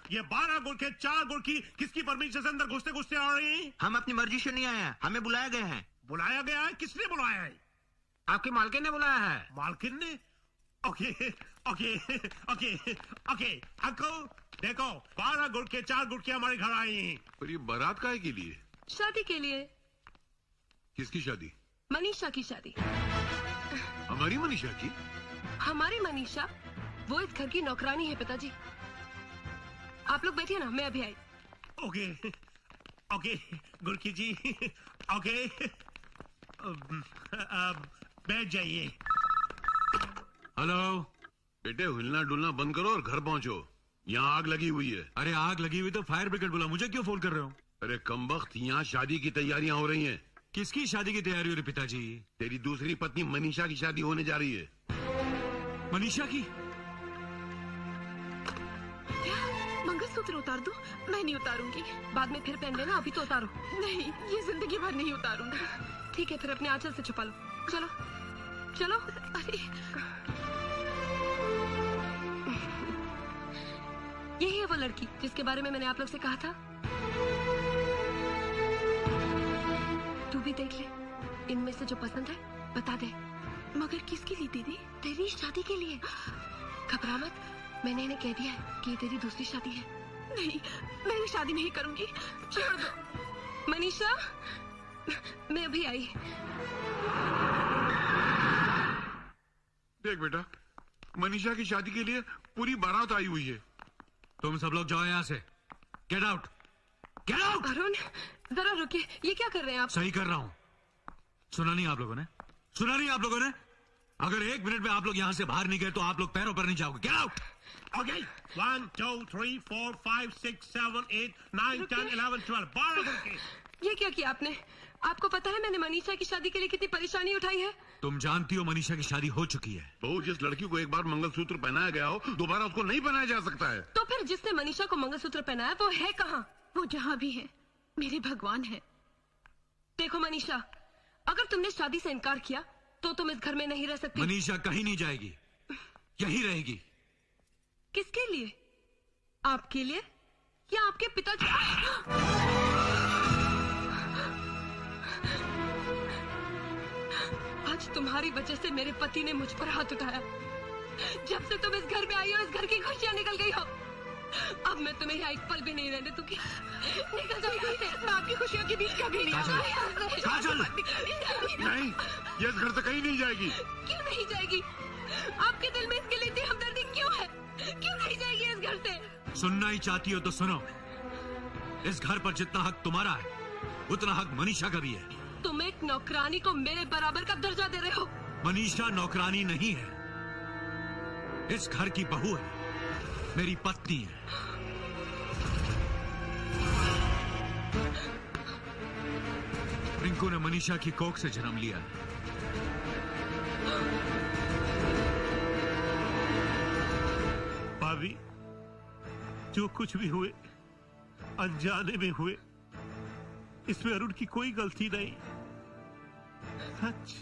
ये 12 गुड़ के 4 गुड़ की किसकी परमिशन से अंदर घुसते घुसते आ रहे हैं? हम अपनी मर्जी से नहीं आए हैं, हमें बुलाया गया है। बुलाया गया है? किसने बुलाया है? आपकी मालकिन ने बुलाया है। मालकिन ने? Okay okay okay okay uncle, देखो 12 गुड़ के 4 गुड़ के हमारे घर आए हैं। पर ये बारात काहे के लिए? शादी के लिए। किसकी शादी? मनीषा की शादी। हमारी मनीषा की? हमारी मनीषा? वो इस घर की नौकरानी है पिताजी। आप लोग बैठिए ना, मैं अभी आई। ओके ओके गुरकी जी, ओके बैठ जाइए। हेलो बेटे, हिलना डुलना बंद करो और घर पहुंचो, यहाँ आग लगी हुई है। अरे आग लगी हुई तो फायर ब्रिगेड बुला, मुझे क्यों फोन कर रहे हो? अरे कमबख्त, यहाँ शादी की तैयारियां हो रही हैं। किसकी शादी की तैयारी हो रही पिताजी? तेरी दूसरी पत्नी मनीषा की शादी होने जा रही है। मनीषा की? मंगलसूत्र उतार दो? मैं नहीं उतारूंगी। बाद में फिर पहन लेना, अभी तो उतारो। नहीं, ये जिंदगी भर नहीं उतारूंगी। ठीक है, फिर अपने आंचल से छुपा लो। चलो चलो। अरे यही है वो लड़की जिसके बारे में मैंने आप लोग से कहा था। तू भी देख ले, इनमें से जो पसंद है बता दे। मगर किसके लिए दीदी? तेरी शादी के लिए। घबरा मत, मैंने इन्हें कह दिया है कि ये तेरी दूसरी शादी है। नहीं, मैं ये शादी नहीं करूंगी, छोड़ दो। मनीषा, मैं अभी आई। देख बेटा, मनीषा की शादी के लिए पूरी बारात आई हुई है। तुम सब लोग जाओ यहाँ से। Get out, get out. Arun जरा रुकिए, ये क्या कर रहे हैं आप? सही कर रहा हूँ। सुना नहीं आप लोगों ने? सुना नहीं आप लोगों ने? अगर 1 मिनट में आप लोग यहाँ से बाहर नहीं गए तो आप लोग पैरों पर नहीं जाओगे। Get out. ओके 1 2 3 4 5 6 7 8 9 10 11 12 12 लड़के। ये क्या किया आपने? आपको पता है मैंने मनीषा की शादी के लिए कितनी परेशानी उठाई है? तुम जानती हो मनीषा की शादी हो चुकी है। तो जिस लड़की को एक बार मंगलसूत्र पहनाया गया हो दोबारा उसको नहीं पहनाया जा सकता है। तो फिर जिसने मनीषा को मंगलसूत्र पहनाया वो है कहाँ? वो जहाँ भी है मेरे भगवान है। देखो मनीषा, अगर तुमने शादी से इनकार किया तो तुम इस घर में नहीं रह सकती। मनीषा कहीं नहीं जाएगी, यहीं रहेगी। किसके लिए? आपके लिए या आपके पिताजी? आज तुम्हारी वजह से मेरे पति ने मुझ पर हाथ उठाया। जब से तुम इस घर में आई हो इस घर की खुशियां निकल गई हो। अब मैं तुम्हें यहाँ एक पल भी नहीं रहने दूंगी। निकल जाओ यहाँ से। मैं आपकी खुशियों के बीच कभी नहीं आऊंगी। काजल, नहीं, ये इस घर से कहीं नहीं जाएगी। क्यों नहीं जाएगी? आपके दिल में इसके लिए इतनी हमदर्दी क्यों है? क्यों नहीं जाएगी इस घर से? सुनना ही चाहती हो तो सुनो। इस घर पर जितना हक तुम्हारा है उतना हक मनीषा का भी है। तुम एक नौकरानी को मेरे बराबर का दर्जा दे रहे हो। मनीषा नौकरानी नहीं है, इस घर की बहू है, मेरी पत्नी है। रिंकू ने मनीषा की कोख से जन्म लिया है। भाभी, जो कुछ भी हुए अनजाने में हुए, इसमें अरुण की कोई गलती नहीं। सच।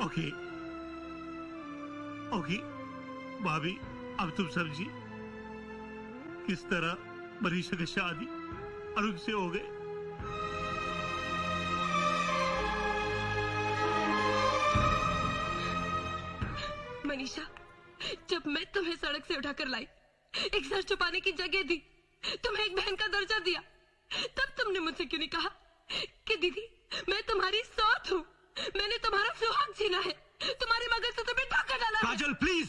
ओके ओके भाभी, अब तुम समझी किस तरह मनीषा की शादी अरुण से हो गई। मनीषा, जब मैं तुम्हें सड़क से उठाकर लाई, एक सर छुपाने की जगह दी, तुम्हें एक बहन का दर्जा दिया, तब तुमने मुझसे क्यों नहीं कहा कि दीदी मैं तुम्हारी सौत हूँ, मैंने तुम्हारा सुहाग छीना है, तुम्हारे मंगलसूत्र में धोखा डाला है। काजल प्लीज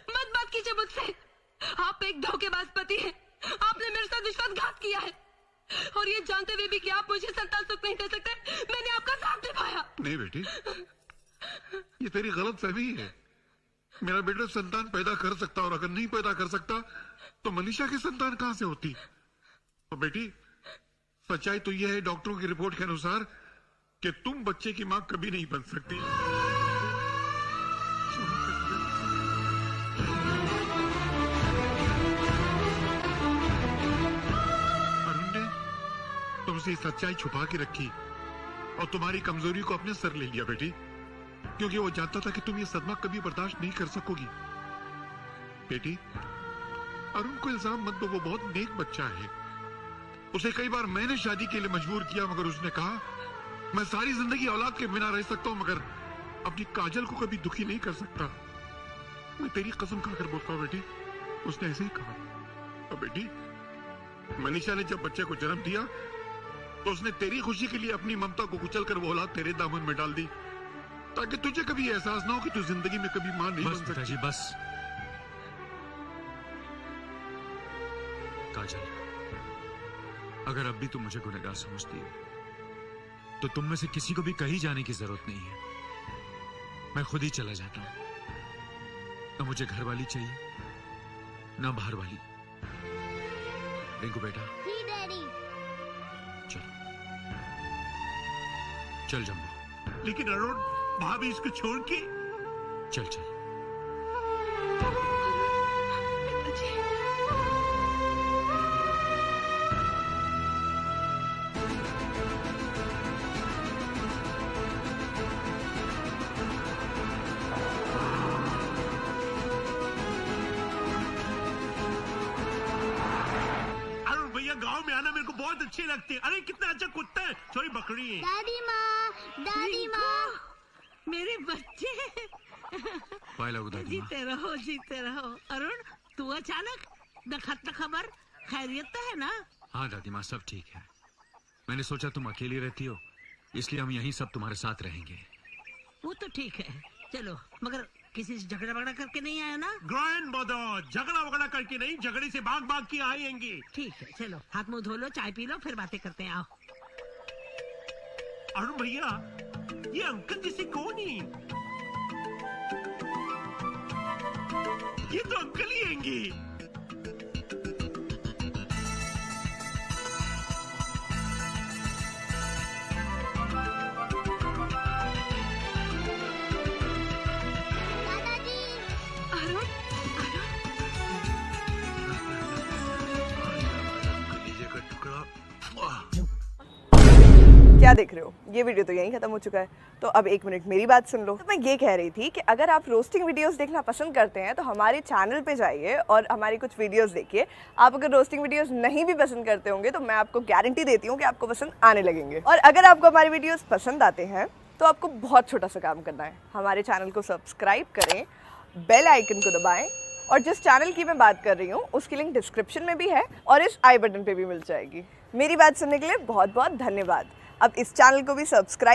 मत बात कीजिए मुझसे। आप एक धोखेबाज पति हैं। आपने मेरे साथ विश्वासघात किया है और ये जानते हुए भी कि आप मुझे संतान सुख नहीं दे सकते, मैंने आपका साथ निभाया। नहीं बेटी, ये तेरी गलत फहमी है। मेरा बेटा संतान पैदा कर सकता और अगर नहीं पैदा कर सकता तो मनीषा की संतान कहां से होती? तो बेटी, सच्चाई तो यह है डॉक्टरों की रिपोर्ट के अनुसार कि तुम बच्चे की मां कभी नहीं बन सकती। अरुण ने तुमसे सच्चाई छुपा के रखी और तुम्हारी कमजोरी को अपने सर ले लिया बेटी, क्योंकि वो जानता था कि तुम ये सदमा कभी बर्दाश्त नहीं कर सकोगी। बेटी, अरुण को इल्जाम मत दो, वो बहुत नेक बच्चा है। उसे कई बार मैंने शादी के लिए मजबूर किया मगर उसने कहा मैं सारी जिंदगी औलाद के बिना रह सकता हूं मगर अपनी काजल को कभी दुखी नहीं कर सकता। मैं तेरी कसम खाकर बोलता हूं बेटी, उसने ऐसे ही कहा। और बेटी, मनीषा ने जब बच्चे को जन्म दिया तो उसने तेरी खुशी के लिए अपनी ममता को कुचलकर वो औलाद तेरे दामन में डाल दी ताकि तुझे कभी एहसास ना हो कि तू जिंदगी में कभी मां नहीं बन सकती। पिताजी बस। काजल, अगर अब भी तुम मुझे गुनहगार समझती हो तो तुम में से किसी को भी कहीं जाने की जरूरत नहीं है। मैं खुद ही चला जाता हूं। न मुझे घर वाली चाहिए न बाहर वाली। रिंकू बेटा, जी डैडी। चल चल जम्बो। लेकिन अरुण, भाभी इसको छोड़ के। चल चल। बहुत अच्छे लगते हैं। अरे कितना अच्छा कुत्ता है, सॉरी बकरी है। दादी माँ मेरे बच्चे जीते रहो। अरुण, तू अचानक न खबर, खैरियत तो है ना? हाँ दादी माँ, सब ठीक है। मैंने सोचा तुम अकेली रहती हो, इसलिए हम यहीं सब तुम्हारे साथ रहेंगे। वो तो ठीक है, चलो, मगर किसी से झगड़ा वगड़ा करके नहीं आया ना? ग्रैंड मदर, झगड़ा वगड़ा करके नहीं, झगड़े से भाग के आएंगे। ठीक है, चलो हाथ मुंह धो लो, चाय पी लो, फिर बातें करते हैं। आओ। अरुण भैया, ये अंकल जैसे कौन है? ये तो अंकल ही हैंगे। क्या देख रहे हो? ये वीडियो तो यहीं खत्म हो चुका है, तो अब 1 मिनट मेरी बात सुन लो। तो मैं ये कह रही थी कि अगर आप रोस्टिंग वीडियोस देखना पसंद करते हैं तो हमारे चैनल पे जाइए और हमारी कुछ वीडियोस देखिए। आप अगर रोस्टिंग वीडियोस नहीं भी पसंद करते होंगे तो मैं आपको गारंटी देती हूँ कि आपको पसंद आने लगेंगे। और अगर आपको हमारी वीडियोस पसंद आते हैं तो आपको बहुत छोटा सा काम करना है, हमारे चैनल को सब्सक्राइब करें, बेल आइकन को दबाएं, और जिस चैनल की मैं बात कर रही हूँ उसकी लिंक डिस्क्रिप्शन में भी है और इस आई बटन पे भी मिल जाएगी। मेरी बात सुनने के लिए बहुत बहुत धन्यवाद। अब इस चैनल को भी सब्सक्राइब